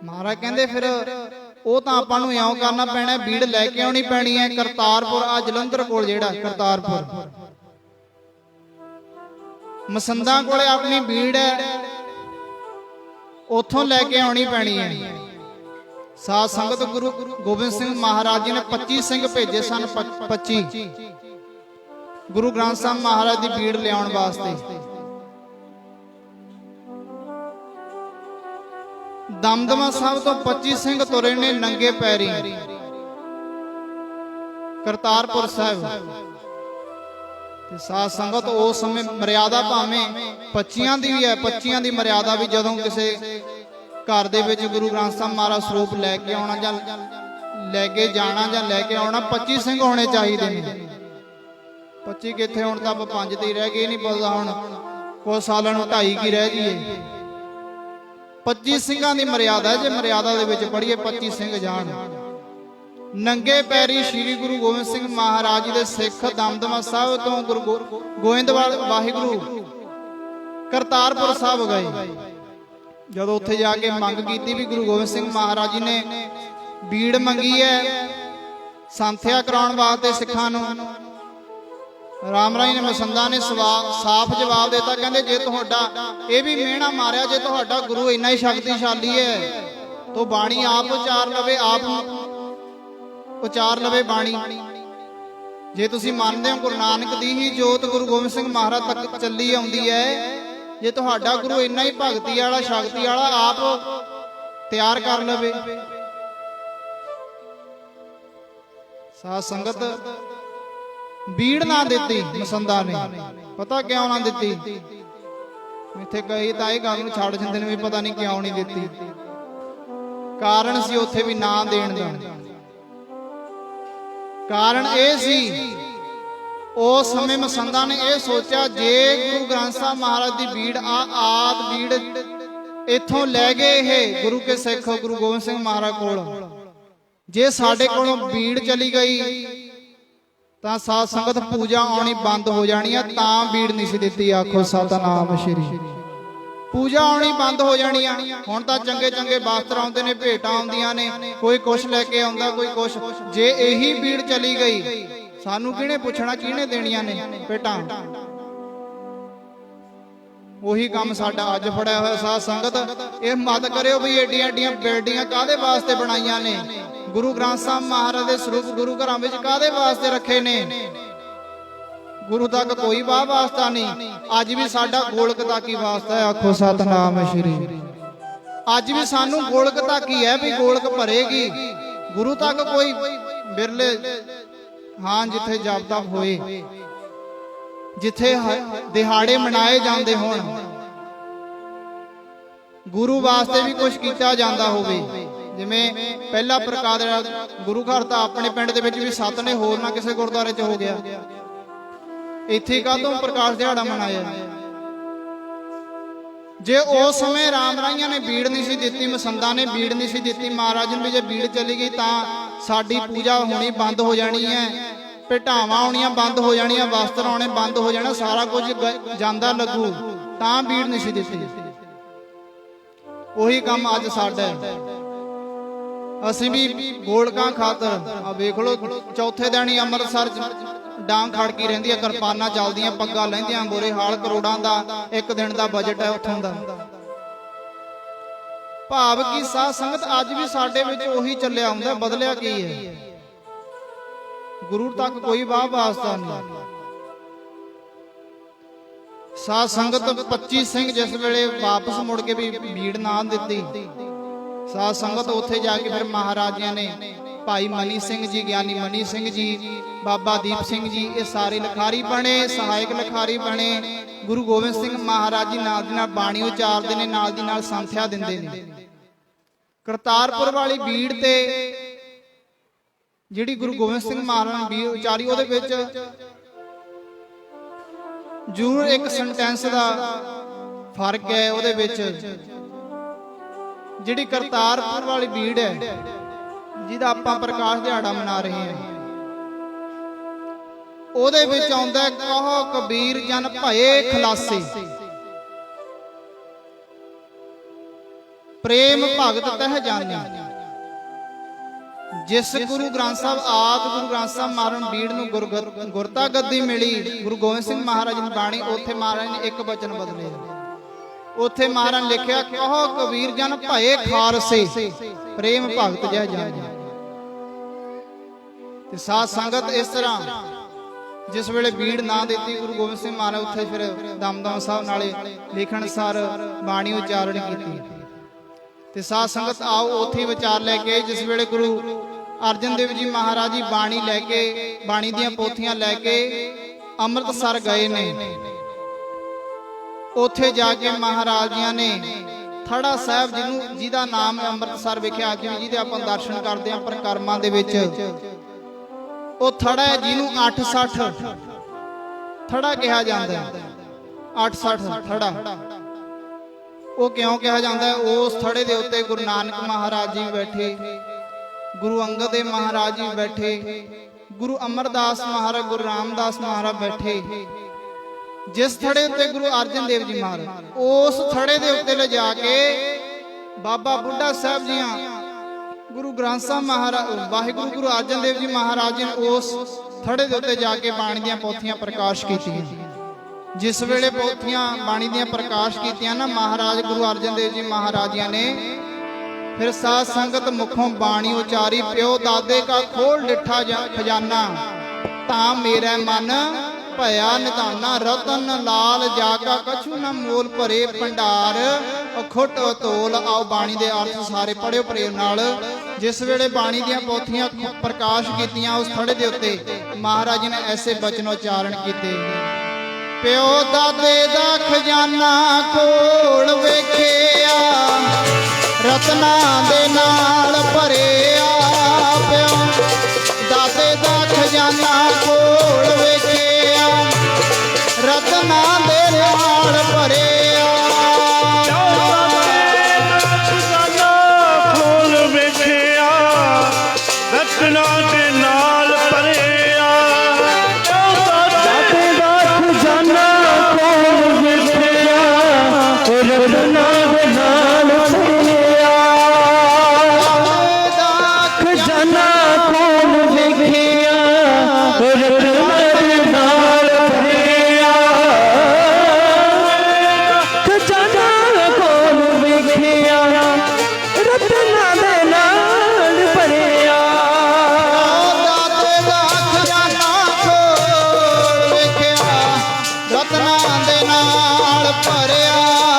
ਮਹਾਰਾਜ ਕਹਿੰਦੇ ਫਿਰ ਉਹ ਤਾਂ ਆਪਾਂ ਨੂੰ ਇਉਂ ਕਰਨਾ ਪੈਣਾ, ਬੀੜ ਲੈ ਕੇ ਆਉਣੀ ਪੈਣੀ ਹੈ ਕਰਤਾਰਪੁਰ, ਆ ਜਲੰਧਰ ਕੋਲ ਜਿਹੜਾ ਕਰਤਾਰਪੁਰ, ਮਸੰਦਾਂ ਕੋਲੇ ਆਪਣੀ ਬੀੜ ਹੈ, ਉੱਥੋਂ ਲੈ ਕੇ ਆਉਣੀ ਪੈਣੀ ਹੈ। ਸਾਧ ਸੰਗਤ, ਗੁਰੂ ਗੋਬਿੰਦ ਸਿੰਘ ਮਹਾਰਾਜ ਜੀ ਨੇ 25 ਸਿੰਘ ਭੇਜੇ ਸਨ, 25 ਗੁਰੂ ਗ੍ਰੰਥ ਸਾਹਿਬ ਮਹਾਰਾਜ ਦੀ ਭੀੜ ਲਿਆਉਣ ਵਾਸਤੇ। ਦਮਦਮਾ ਸਾਹਿਬ ਤੋਂ 25 ਸਿੰਘ ਤੁਰੇ ਨੇ ਨੰਗੇ ਪੈਰੀ ਕਰਤਾਰਪੁਰ ਸਾਹਿਬ। ਤੇ ਸਾਧ ਸੰਗਤ, ਉਸ ਸਮੇਂ ਮਰਿਆਦਾ ਭਾਵੇਂ 25 ਦੀ ਵੀ ਹੈ, 25 ਦੀ ਮਰਿਆਦਾ ਵੀ ਜਦੋਂ ਕਿਸੇ ਘਰ ਦੇ ਵਿੱਚ ਗੁਰੂ ਗ੍ਰੰਥ ਸਾਹਿਬ ਮਹਾਰਾਜ ਸਰੂਪ ਲੈ ਕੇ ਆਉਣਾ ਜਾਂ ਲੈ ਕੇ ਜਾਣਾ ਜਾਂ ਲੈ ਕੇ ਆਉਣਾ, 25 ਸਿੰਘ ਹੋਣੇ ਚਾਹੀਦੇ ਨੇ। 25 ਕਿੱਥੇ, ਹੁਣ ਤਾਂ 5 ਤੇ ਹੀ ਰਹਿ ਗਏ, ਨਹੀਂ ਪਤਾ ਹੁਣ ਕੁਝ ਸਾਲਾਂ ਨੂੰ 2.5 ਕੀ ਰਹਿ ਜੀਏ। 25 ਸਿੰਘਾਂ ਦੀ ਮਰਿਆਦਾ, ਜੇ ਮਰਿਆਦਾ ਦੇ ਵਿੱਚ ਪੜ੍ਹੀਏ 25 ਸਿੰਘ ਜਾਣ। ਨੰਗੇ ਪੈਰੀ ਸ੍ਰੀ ਗੁਰੂ ਗੋਬਿੰਦ ਸਿੰਘ ਮਹਾਰਾਜ ਜੀ ਦੇ ਸਿੱਖ ਦਮਦਮਾ ਸਾਹਿਬ ਤੋਂ ਗੁਰੂ ਗੋਇੰਦਵਾਲ ਵਾਹਿਗੁਰੂ ਕਰਤਾਰਪੁਰ ਸਾਹਿਬ ਗਏ। ਜਦੋਂ ਉੱਥੇ ਜਾ ਕੇ ਮੰਗ ਕੀਤੀ ਵੀ ਗੁਰੂ ਗੋਬਿੰਦ ਸਿੰਘ ਮਹਾਰਾਜ ਜੀ ਨੇ ਬੀੜ ਮੰਗੀ ਹੈ ਸੰਥਿਆ ਕਰਾਉਣ ਵਾਸਤੇ ਸਿੱਖਾਂ ਨੂੰ, ਰਾਮ ਰਾਏ ਨੇ ਮਸੰਦਾ ਨੇ ਸਾਫ਼ ਜਵਾਬ ਦਿੱਤਾ, ਕਹਿੰਦੇ ਜੇ ਤੁਹਾਡਾ ਇਹ ਵੀ ਮਿਹਣਾ ਮਾਰਿਆ, ਜੇ ਤੁਹਾਡਾ ਗੁਰੂ ਇੰਨਾ ਹੀ ਸ਼ਕਤੀਸ਼ਾਲੀ ਹੈ ਤੋ ਬਾਣੀ ਆਪ ਉਚਾਰ ਲਵੇ, ਆਪ ਉਚਾਰ ਲਵੇ ਬਾਣੀ। ਜੇ ਤੁਸੀਂ ਮੰਨਦੇ ਹੋ ਗੁਰੂ ਨਾਨਕ ਦੀ ਹੀ ਜੋਤ ਗੁਰੂ ਗੋਬਿੰਦ ਸਿੰਘ ਮਹਾਰਾਜ ਤੱਕ ਚੱਲੀ ਆਉਂਦੀ ਹੈ, ਜੇ ਤੁਹਾਡਾ ਗੁਰੂ ਇੰਨਾ ਹੀ ਭਗਤੀ ਵਾਲਾ ਸ਼ਕਤੀ ਵਾਲਾ, ਆਪ ਤਿਆਰ ਕਰ ਲਵੇ। ਸਾਧ ਸੰਗਤ ਬੀੜ ਨਾ ਦਿੱਤੀ ਮਸੰਦਾ ਨੇ, ਪਤਾ ਕਿਉਂ ਨਾ ਦਿੱਤੀ? ਇੱਥੇ ਕਈ ਤਾਂ ਇਹ ਗੱਲ ਨੂੰ ਛੱਡ ਜਾਂਦੇ ਨੇ ਵੀ ਪਤਾ ਨਹੀਂ ਕਿਉਂ ਨਹੀਂ ਦਿੱਤੀ। ਕਾਰਨ ਸੀ ਉੱਥੇ ਵੀ ਨਾ ਦੇਣ ਦਾ। ਕਾਰਨ ਇਹ ਸੀ ਉਸ ਸਮੇਂ ਮਸੰਦਾ ਨੇ ਇਹ ਸੋਚਿਆ, ਜੇ ਗੁਰੂ ਗ੍ਰੰਥ ਸਾਹਿਬ ਮਹਾਰਾਜ ਦੀ ਬੀੜ ਆਦ ਬੀੜ ਇੱਥੋਂ ਲੈ ਗਏ ਇਹ ਗੁਰੂ ਕੇ ਸਿੱਖ ਗੁਰੂ ਗੋਬਿੰਦ ਸਿੰਘ ਮਹਾਰਾਜ ਕੋਲ, ਜੇ ਸਾਡੇ ਕੋਲੋਂ ਬੀੜ ਚਲੀ ਗਈ ਤਾਂ ਸਾਧ ਸੰਗਤ ਪੂਜਾ ਆਉਣੀ ਬੰਦ ਹੋ ਜਾਣੀ ਆ। ਤਾਂ ਬੀੜ ਨਹੀਂ ਸੀ ਦਿੱਤੀ, ਆਖੋ ਸਤਨਾਮ ਸ਼੍ਰੀ। ਪੂਜਾ ਆਉਣੀ ਬੰਦ ਹੋ ਜਾਣੀ ਆ। ਹੁਣ ਤਾਂ ਚੰਗੇ ਚੰਗੇ ਵਸਤਰ ਆਉਂਦੇ ਨੇ, ਭੇਟਾਂ ਆਉਂਦੀਆਂ ਨੇ, ਕੋਈ ਕੁਛ ਲੈ ਕੇ ਆਉਂਦਾ, ਕੋਈ ਕੁਛ। ਜੇ ਇਹੀ ਬੀੜ ਚਲੀ ਗਈ ਸਾਨੂੰ ਕਿਹਨੇ ਪੁੱਛਣਾ, ਕਿਹਨੇ ਦੇਣੀਆਂ ਨੇ ਭੇਟਾਂ? ਉਹੀ ਕੰਮ ਸਾਡਾ ਅੱਜ ਫੜਿਆ ਹੋਇਆ। ਸਾਧ ਸੰਗਤ ਇਹ ਮਤ ਕਰਿਓ ਵੀ ਏਡੀਆਂ ਏਡੀਆਂ ਬਿਲਡਿੰਗਾਂ ਕਾਹਦੇ ਵਾਸਤੇ ਬਣਾਈਆਂ ਨੇ? ਗੁਰੂ ਗ੍ਰੰਥ ਸਾਹਿਬ ਮਹਾਰਾਜ ਦੇ ਸਰੂਪ ਗੁਰੂ ਘਰਾਂ ਵਿੱਚ ਕਾਹਦੇ ਵਾਸਤੇ ਰੱਖੇ ਨੇ? ਗੁਰੂ ਤੱਕ ਕੋਈ ਵਾਹ ਵਾਸਤਾ ਨਹੀਂ। ਅੱਜ ਵੀ ਸਾਡਾ ਗੋਲਕ ਤੱਕ ਹੀ ਵਾਸਤਾ ਹੈ, ਆਖੋ ਸਤਨਾਮ ਸ਼੍ਰੀ। ਅੱਜ ਵੀ ਸਾਨੂੰ ਗੋਲਕ ਤੱਕ ਹੀ ਹੈ ਵੀ ਗੋਲਕ ਭਰੇਗੀ, ਗੁਰੂ ਤੱਕ ਕੋਈ ਬਿਰਲੇ। ਹਾਂ, ਜਿੱਥੇ ਜਪ ਤਪ ਹੋਏ, ਜਿੱਥੇ ਦਿਹਾੜੇ ਮਨਾਏ ਜਾਂਦੇ ਹੋਣ, ਗੁਰੂ ਵਾਸਤੇ ਵੀ ਕੁਝ ਕੀਤਾ ਜਾਂਦਾ ਹੋਵੇ। ਜਿਵੇਂ ਪਹਿਲਾ ਪ੍ਰਕਾਸ਼ ਗੁਰੂ ਘਰ ਤਾਂ ਆਪਣੇ ਪਿੰਡ ਦੇ ਵਿੱਚ ਵੀ 7 ਨੇ, ਹੋਰ ਨਾ ਕਿਸੇ ਗੁਰਦੁਆਰੇ 'ਚ ਹੋ ਗਿਆ। ਇੱਥੇ ਕਾਹਤੋਂ ਪ੍ਰਕਾਸ਼ ਦਿਹਾੜਾ ਮਨਾਇਆ? ਜੇ ਉਸ ਸਮੇਂ ਰਾਮ ਰਾਈਆਂ ਨੇ ਬੀੜ ਨਹੀਂ ਸੀ ਦਿੱਤੀ, ਮਸੰਦਾ ਨੇ ਬੀੜ ਨਹੀਂ ਸੀ ਦਿੱਤੀ ਮਹਾਰਾਜ ਨੂੰ, ਵੀ ਜੇ ਬੀੜ ਚਲੀ ਗਈ ਤਾਂ ਸਾਡੀ ਪੂਜਾ ਹੋਣੀ ਬੰਦ ਹੋ ਜਾਣੀ ਹੈ, ਭੇਟਾਵਾਂ ਆਉਣੀਆਂ ਬੰਦ ਹੋ ਜਾਣੀਆਂ, ਵਸਤਰ ਆਉਣੇ ਬੰਦ ਹੋ ਜਾਣਾ, ਸਾਰਾ ਕੁਝ ਜਾਂਦਾ ਲੱਗੂ, ਤਾਂ ਬੀੜ ਨਹੀਂ ਸੀ ਦਿੱਤੀ। ਉਹੀ ਕੰਮ ਅੱਜ ਸਾਡਾ ਹੈ। ਅਸੀਂ ਵੀ ਗੋਲਕਾਂ ਖਾਤਰ ਆ ਵੇਖ ਲੋ, ਚੌਥੇ ਦਿਨ ਹੀ ਅੰਮ੍ਰਿਤਸਰ ਡਾਂਗ ਖੜਕੀ ਰਹਿੰਦੀ ਹੈ, ਕਿਰਪਾਨਾਂ ਚੱਲਦੀਆਂ, ਪੱਗਾਂ ਲੈਂਦੀਆਂ, ਬੁਰੇ ਹਾਲ, ਕਰੋੜਾਂ ਦਾ ਇੱਕ ਦਿਨ ਦਾ ਬਜਟ ਹੈ ਉੱਥੋਂ ਦਾ। ਭਾਵ ਕੀ ਸਾਧ ਸੰਗਤ ਅੱਜ ਵੀ ਸਾਡੇ ਵਿੱਚ ਉਹੀ ਚੱਲਿਆ ਹੁੰਦਾ, ਬਦਲਿਆ ਕੀ ਹੈ? ਗੁਰੂ ਤੱਕ ਕੋਈ ਵਾਹ ਵਾਸਤਾ ਨਹੀਂ। ਸਾਧ ਸੰਗਤ 25 ਸਿੰਘ ਜਿਸ ਵੇਲੇ ਵਾਪਸ ਮੁੜ ਕੇ ਵੀ ਬੀੜ ਨਾ ਦਿੱਤੀ, ਸਾਧ ਸੰਗਤ ਉੱਥੇ ਜਾ ਕੇ ਫਿਰ ਮਹਾਰਾਜਿਆਂ ਨੇ ਭਾਈ ਮਨੀ ਸਿੰਘ ਜੀ, ਗਿਆਨੀ ਮਨੀ ਸਿੰਘ ਜੀ, ਬਾਬਾ ਦੀਪ ਸਿੰਘ ਜੀ, ਇਹ ਸਾਰੇ ਲਿਖਾਰੀ ਬਣੇ, ਸਹਾਇਕ ਲਿਖਾਰੀ ਬਣੇ। ਗੁਰੂ ਗੋਬਿੰਦ ਸਿੰਘ ਮਹਾਰਾਜ ਜੀ ਨਾਲ ਦੀ ਨਾਲ ਬਾਣੀ ਉਚਾਰਦੇ ਨੇ, ਨਾਲ ਦੀ ਨਾਲ ਸੰਥਿਆ ਦਿੰਦੇ ਨੇ। ਕਰਤਾਰਪੁਰ ਵਾਲੀ ਬੀੜ ਤੇ ਜਿਹੜੀ ਗੁਰੂ ਗੋਬਿੰਦ ਸਿੰਘ ਮਹਾਰਾਜ ਨੇ ਬੀੜ ਉਚਾਰੀ, ਉਹਦੇ ਵਿੱਚ ਜ਼ਰੂਰ ਇੱਕ ਸੈਂਟੈਂਸ ਦਾ ਫਰਕ ਹੈ। ਉਹਦੇ ਵਿੱਚ ਜਿਹੜੀ ਕਰਤਾਰਪੁਰ ਵਾਲੀ ਬੀੜ ਹੈ, ਜਿਹਦਾ ਆਪਾਂ ਪ੍ਰਕਾਸ਼ ਦਿਹਾੜਾ ਮਨਾ ਰਹੇ ਹਾਂ, ਉਹਦੇ ਵਿੱਚ ਆਉਂਦਾ ਕਹੋ ਕਬੀਰ ਜਨ ਭਏ ਖਲਾਸੇ, ਪ੍ਰੇਮ ਭਗਤ ਤਹਿ ਜਾਣੀ। ਜਿਸ ਗੁਰੂ ਗ੍ਰੰਥ ਸਾਹਿਬ ਆਦਿ ਗੁਰੂ ਗ੍ਰੰਥ ਸਾਹਿਬ ਮਹਾਰਾਜ ਬੀੜ ਨੂੰ ਗੁਰਤਾ ਗੱਦੀ ਮਿਲੀ, ਗੁਰੂ ਗੋਬਿੰਦ ਸਿੰਘ ਮਹਾਰਾਜ ਦੀ ਬਾਣੀ, ਉੱਥੇ ਮਹਾਰਾਜ ਨੇ ਇੱਕ ਬਚਨ ਬਦਲੇ। ਉੱਥੇ ਮਹਾਰਾਜ ਨੇ ਲਿਖਿਆ ਕਹੋ ਕਬੀਰ ਜਨ ਭਏ ਖਾਲਸੇ, ਪ੍ਰੇਮ ਭਗਤ ਜੈ ਜਾਣੀ। ਤੇ ਸਾਧ ਸੰਗਤ ਇਸ ਤਰ੍ਹਾਂ ਜਿਸ ਵੇਲੇ ਬੀੜ ਨਾ ਦਿੱਤੀ ਗੁਰੂ ਗੋਬਿੰਦ ਸਿੰਘ ਮਹਾਰਾਜ, ਉੱਥੇ ਫਿਰ ਦਮਦਮਾ ਸਾਹਿਬ ਨਾਲੇ ਲਿਖਣ ਸਾਰ ਬਾਣੀ ਉਚਾਰਨ ਕੀਤੀ। ਤੇ ਸਾਧ ਸੰਗਤ ਆਓ ਉੱਥੇ ਵਿਚਾਰ ਲੈ ਕੇ, ਜਿਸ ਵੇਲੇ ਗੁਰੂ ਅਰਜਨ ਦੇਵ ਜੀ ਮਹਾਰਾਜ ਜੀ ਬਾਣੀ ਲੈ ਕੇ, ਬਾਣੀ ਦੀਆਂ ਪੋਥੀਆਂ ਲੈ ਕੇ ਅੰਮ੍ਰਿਤਸਰ ਗਏ ਨੇ, ਉੱਥੇ ਜਾ ਕੇ ਮਹਾਰਾਜ ਜੀਆਂ ਨੇ ਥੜਾ ਸਾਹਿਬ, ਜਿਹਦਾ ਨਾਮ ਅੰਮ੍ਰਿਤਸਰ ਵਿਖੇ ਅੱਜ ਵੀ ਜਿਹਦੇ ਆਪਾਂ ਦਰਸ਼ਨ ਕਰਦੇ ਹਾਂ ਪਰਿਕਰਮਾ ਦੇ ਵਿੱਚ, ਉਹ ਥੜਾ ਹੈ ਜਿਹਨੂੰ 860 ਥੜਾ ਕਿਹਾ ਜਾਂਦਾ ਹੈ। 860 ਥੜਾ ਉਹ ਕਿਉਂ ਕਿਹਾ ਜਾਂਦਾ ਹੈ? ਉਸ ਥੜੇ ਦੇ ਉੱਤੇ ਗੁਰੂ ਨਾਨਕ ਮਹਾਰਾਜ ਜੀ ਬੈਠੇ, ਗੁਰੂ ਅੰਗਦ ਦੇਵ ਮਹਾਰਾਜ ਜੀ ਬੈਠੇ, ਗੁਰੂ ਅਮਰਦਾਸ ਮਹਾਰਾਜ, ਗੁਰੂ ਰਾਮਦਾਸ ਮਹਾਰਾਜ ਬੈਠੇ। जिस थड़े उत्ते गुरु अर्जन देव जी महाराज उस थड़े दे उत्ते ले जाके बाबा बुढ़ा साहब जी गुरु ग्रंथ साहब महाराज वाहिगुरु गुरु अर्जन देव जी महाराज जी ने उस थड़े दे उत्ते जाके बाणी दियां पोथियां प्रकाश कीतियां। जिस वेले पोथियां बाणी दियां प्रकाश कीतियां ना महाराज गुरु अर्जन देव जी महाराज जी ने फिर साध संगत मुखों बाणी उचारी, प्यो दादे का खोल डिठा खजाना ता मेरा मन भया निधाना, रतन लाल जाका कछु न मोल भरे भंडार अखुट अतोल। आओ बाणी दे अर्थ सारे पढ़ियो प्रेम नाल। जिस वेले बाणी दियां पोथियां प्रकाश कीतियां उस थड़े दे उत्ते महाराज ने ऐसे बचन उच्चारण कीते, प्यो दादे दा खजाना खोल वेखिया रत्ना दे नाल भरिया, प्यो दादे दा खजाना खोल वेखिया रत्ना दे नाल भरिया। खोल वेखिया रत्ना दे नाल भरिया, दादे दा खजाना खोल वेखिया रत्ना दे नाल भरिया, खजाना खोल वेखिया रत्ना दे नाल भरिया, खजाना खोल वेखिया रत्ना दे नाल भरिया। दादे दा खजाना खोल वेखिया रत्ना दे नाल भरिया,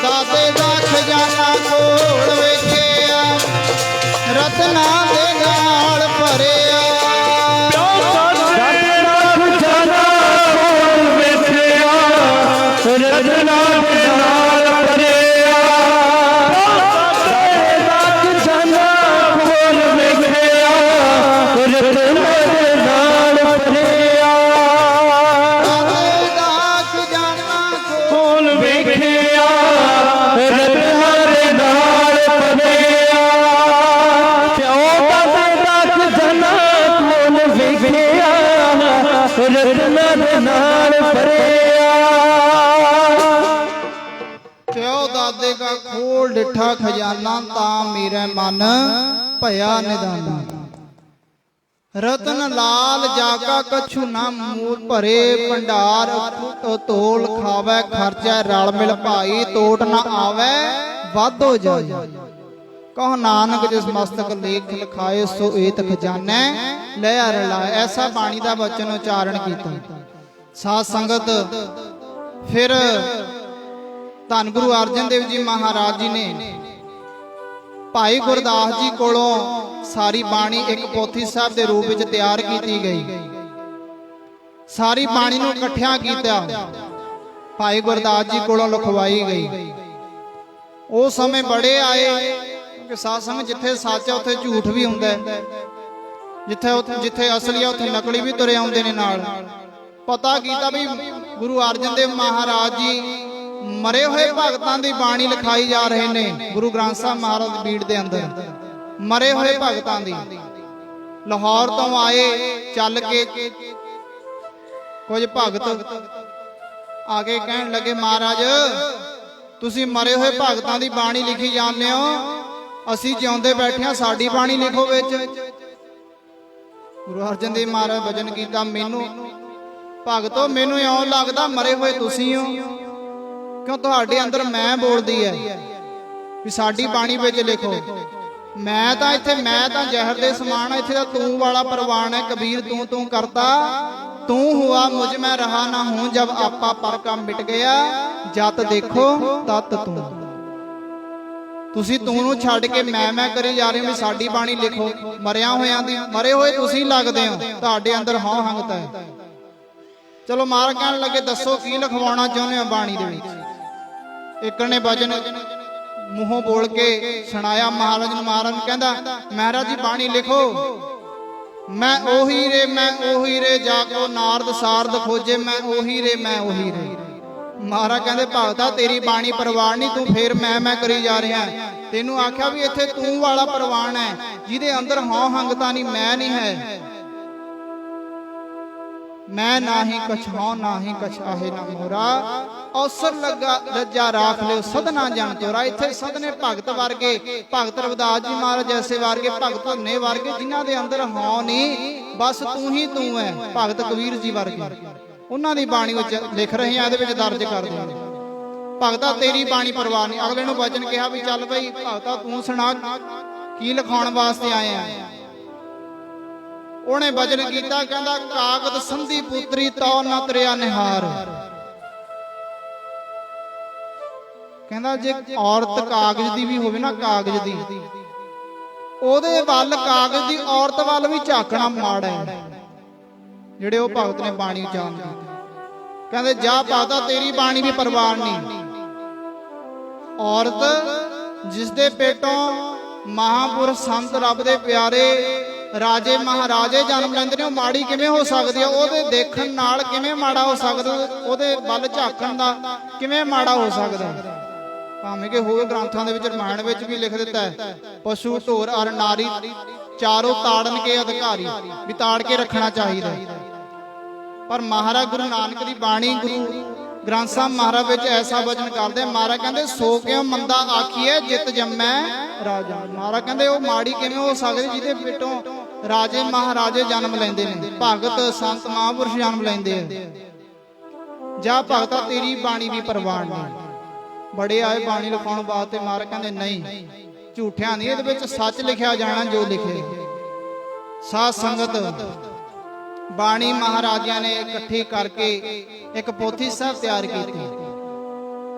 दादे दा खजाना खोल वेखिया रत्ना दे नाल भरिया। दादे दा खजाना खोल वेखिया रत्ना दे नाल भरिया, दादे दा खजाना खोल वेखिया रत्ना दे नाल भरिया, दादे दा खजाना खोल वेखिया ਰਤਨਾ ਦੇ ਨਾਲ ਭਰਿਆ, ਪਿਓ ਦਾਦੇ ਦਾ ਖਜ਼ਾਨਾ ਖੋਲ ਵੇਖਿਆ ਰਤਨਾ ਦੇ ਨਾਲ ਭਰਿਆ। प्यो दादे का खोल डिठा खजाना ता मेरा मन भया निधाना, रतन लाल जाका कछु ना मूल भरे भंडार अखुट तोल खावे खर्चा रल मिल भाई तोट ना आवे वाध हो जाए। कहो नानक जिस मस्तक लेख लिखाए सो एत खजाने ले रलाए। ऐसा बाणी का वचन उच्चारण किया। साध संगत फिर धन गुरु अर्जन देव जी महाराज जी ने भाई गुरदास जी कोलों सारी बाणी एक पोथी साहब के रूप में तैयार की गई। सारी बाणी नूं इकट्ठिया कीता भाई गुरदास जी कोलों लिखवाई गई। उस समय बड़े आए कि साध संगत जिथे सच है उत्थे झूठ भी हुंदा है, जिथे असली है उत्थे नकली भी तुरे आउंदे ने नाल। पता कीता भी गुरु अर्जन देव महाराज जी मरे हुए भगतां दी बाणी लिखाई जा रहे ने। गुरु ग्रंथ साहब महाराज बीड़ दे अंदर मरे हुए भगतां दी लाहौर तो आए चल के कुछ भगत आके कहन लगे, महाराज तुसी मरे हुए भगतां दी बाणी लिखी जाने हो, असी जिउंदे बैठे हां साडी बाणी लिखो विच। गुरु अर्जन देव महाराज वचन कीता, मैनू भगतो मैनू इउं लगदा मरे हुए तुसी हो, क्यों तुहाडे अंदर मैं बोलदी है भी साडी बाणी विच लिखो। मैं तां इत्थे मैं तां जहर दे समान, इत्थे तां तू वाला परवान है। कबीर तू तू करता तू हुआ मुझ में रहा ना हूं, जब आपा पर का मिट गया जत देखो तत तू। तुसी तू नूं छड्ड के मैं करी जा रहे हो भी साडी बाणी लिखो। मरिया होयां दी मरे होए तुसी लगदे हो, तुहाडे अंदर हौं हंगता है। चलो महाराज कहन लगे, दसो की लिखवाउणा चाहुंदे हो बाणी दे विच। एक ने वचन मूहों बोल के सुनाया महाराज ने। महाराज कहंदा, महाराज जी बाणी लिखो। मैं ओही रे जाको नारद सारद खोजे, मैं ओही रे महाराज कहंदे, भगता तेरी बाणी परवान नहीं, तू फिर मैं करी जा रहा है। तेनू आख्या भी इत्थे तू वाला परवान है, जिहदे अंदर हौं हंगता नहीं, मैं नहीं है। मैं नाही कछाओ नाही कछाहे ना मोरा, अवसर लगा रजा राख लियो सदना जन तोरा। इत्थे सदने भगत वर्गे, भगत रविदास जी महाराज जैसे वर्गे, भगत धन्ने वर्गे, जिन्हां दे अंदर हौ नहीं, बस तू ही तू है। भगत कबीर जी वर्गे उन्हां दी बाणी विच लिख रहे हैं, इहदे विच दर्ज कर दिंदे, भगता तेरी बाणी परवाह नहीं। अगले नूं वचन कहा भी चल बई भगता तू सुना की लिखाउण वास्ते आए आ। ਉਹਨੇ ਵਚਨ ਕੀਤਾ, ਕਹਿੰਦਾ ਕਾਗਦ ਸੰਧੀ ਪੁੱਤਰੀ ਤੋ ਨਾ ਤਰਿਆ ਨਿਹਾਰ। ਕਹਿੰਦਾ ਜੇ ਔਰਤ ਕਾਗਜ਼ ਦੀ ਵੀ ਹੋਵੇ ਨਾ, ਕਾਗਜ਼ ਦੀ, ਉਹਦੇ ਵੱਲ ਕਾਗਜ਼ ਦੀ ਔਰਤ ਵੱਲ ਵੀ ਝਾਕਣਾ ਮਾੜਾ ਹੈ। ਜਿਹੜੇ ਉਹ ਭਗਤ ਨੇ ਬਾਣੀ ਉਚਾਰਨ ਕੀਤੀ, ਕਹਿੰਦੇ ਜਾ ਭਗਤਾ ਤੇਰੀ ਬਾਣੀ ਵੀ ਪ੍ਰਵਾਨ ਨਹੀਂ। ਔਰਤ ਜਿਸ ਦੇ ਪੇਟੋਂ ਮਹਾਂਪੁਰਖ ਸੰਤ ਰੱਬ ਦੇ ਪਿਆਰੇ ਰਾਜੇ ਮਹਾਰਾਜੇ ਜਨਮ ਲੈਂਦੇ ਨੇ, ਉਹ ਮਾੜੀ ਕਿਵੇਂ ਹੋ ਸਕਦੀ ਹੈ? ਉਹਦੇ ਦੇਖਣ ਨਾਲ ਕਿਵੇਂ ਮਾੜਾ ਹੋ ਸਕਦਾ? ਉਹਦੇ ਵੱਲ ਝਾਕਣ ਦਾ ਕਿਵੇਂ ਮਾੜਾ ਹੋ ਸਕਦਾ? ਭਾਵੇਂ ਕਿ ਹੋਰ ਗ੍ਰੰਥਾਂ ਦੇ ਵਿੱਚ ਰਾਮਾਇਣ ਵਿੱਚ ਵੀ ਲਿਖ ਦਿੱਤਾ ਹੈ, ਪਸ਼ੂ ਢੋਰ ਅਰ ਨਾਰੀ ਚਾਰੋਂ ਤਾੜਨ ਕੇ ਅਧਿਕਾਰੀ, ਵੀ ਤਾੜ ਕੇ ਰੱਖਣਾ ਚਾਹੀਦਾ। ਪਰ ਮਹਾਰਾਜ ਗੁਰੂ ਨਾਨਕ ਦੀ ਬਾਣੀ ਗੁਰੂ ਗ੍ਰੰਥ ਸਾਹਿਬ ਮਹਾਰਾਜ ਵਿੱਚ ਐਸਾ ਵਚਨ ਕਰਦੇ, ਮਹਾਰਾਜ ਕਹਿੰਦੇ ਸੋ ਕਿਉ ਮੰਦਾ ਆਖੀਏ ਜਿਤ ਜੰਮੈ ਰਾਜਾ। ਮਹਾਰਾਜ ਕਹਿੰਦੇ ਉਹ ਮਾੜੀ ਕਿਵੇਂ ਹੋ ਸਕਦੀ ਜਿਹਦੇ ਪੇਟੋਂ ਰਾਜੇ ਮਹਾਰਾਜੇ ਜਨਮ ਲੈਂਦੇ ਨੇ, ਭਗਤ ਸੰਤ ਮਹਾਂਪੁਰਸ਼ ਜਨਮ ਲੈਂਦੇ ਆ। ਜਾ ਭਗਤਾ ਤੇਰੀ ਬਾਣੀ ਵੀ ਪ੍ਰਵਾਨ ਨਹੀਂ। ਬੜੇ ਆਏ ਬਾਣੀ ਲਿਖਾਉਣ ਵਾਸਤੇ, ਮਹਾਰਾਜ ਕਹਿੰਦੇ ਨਹੀਂ, ਝੂਠਿਆਂ ਨਹੀਂ, ਇਹਦੇ ਵਿੱਚ ਸੱਚ ਲਿਖਿਆ ਜਾਣਾ ਜੋ ਲਿਖੇ। ਸਾਧ ਸੰਗਤ ਬਾਣੀ ਮਹਾਰਾਜਿਆਂ ਨੇ ਇਕੱਠੀ ਕਰਕੇ ਇੱਕ ਪੋਥੀ ਸਾਹਿਬ ਤਿਆਰ ਕੀਤੀ।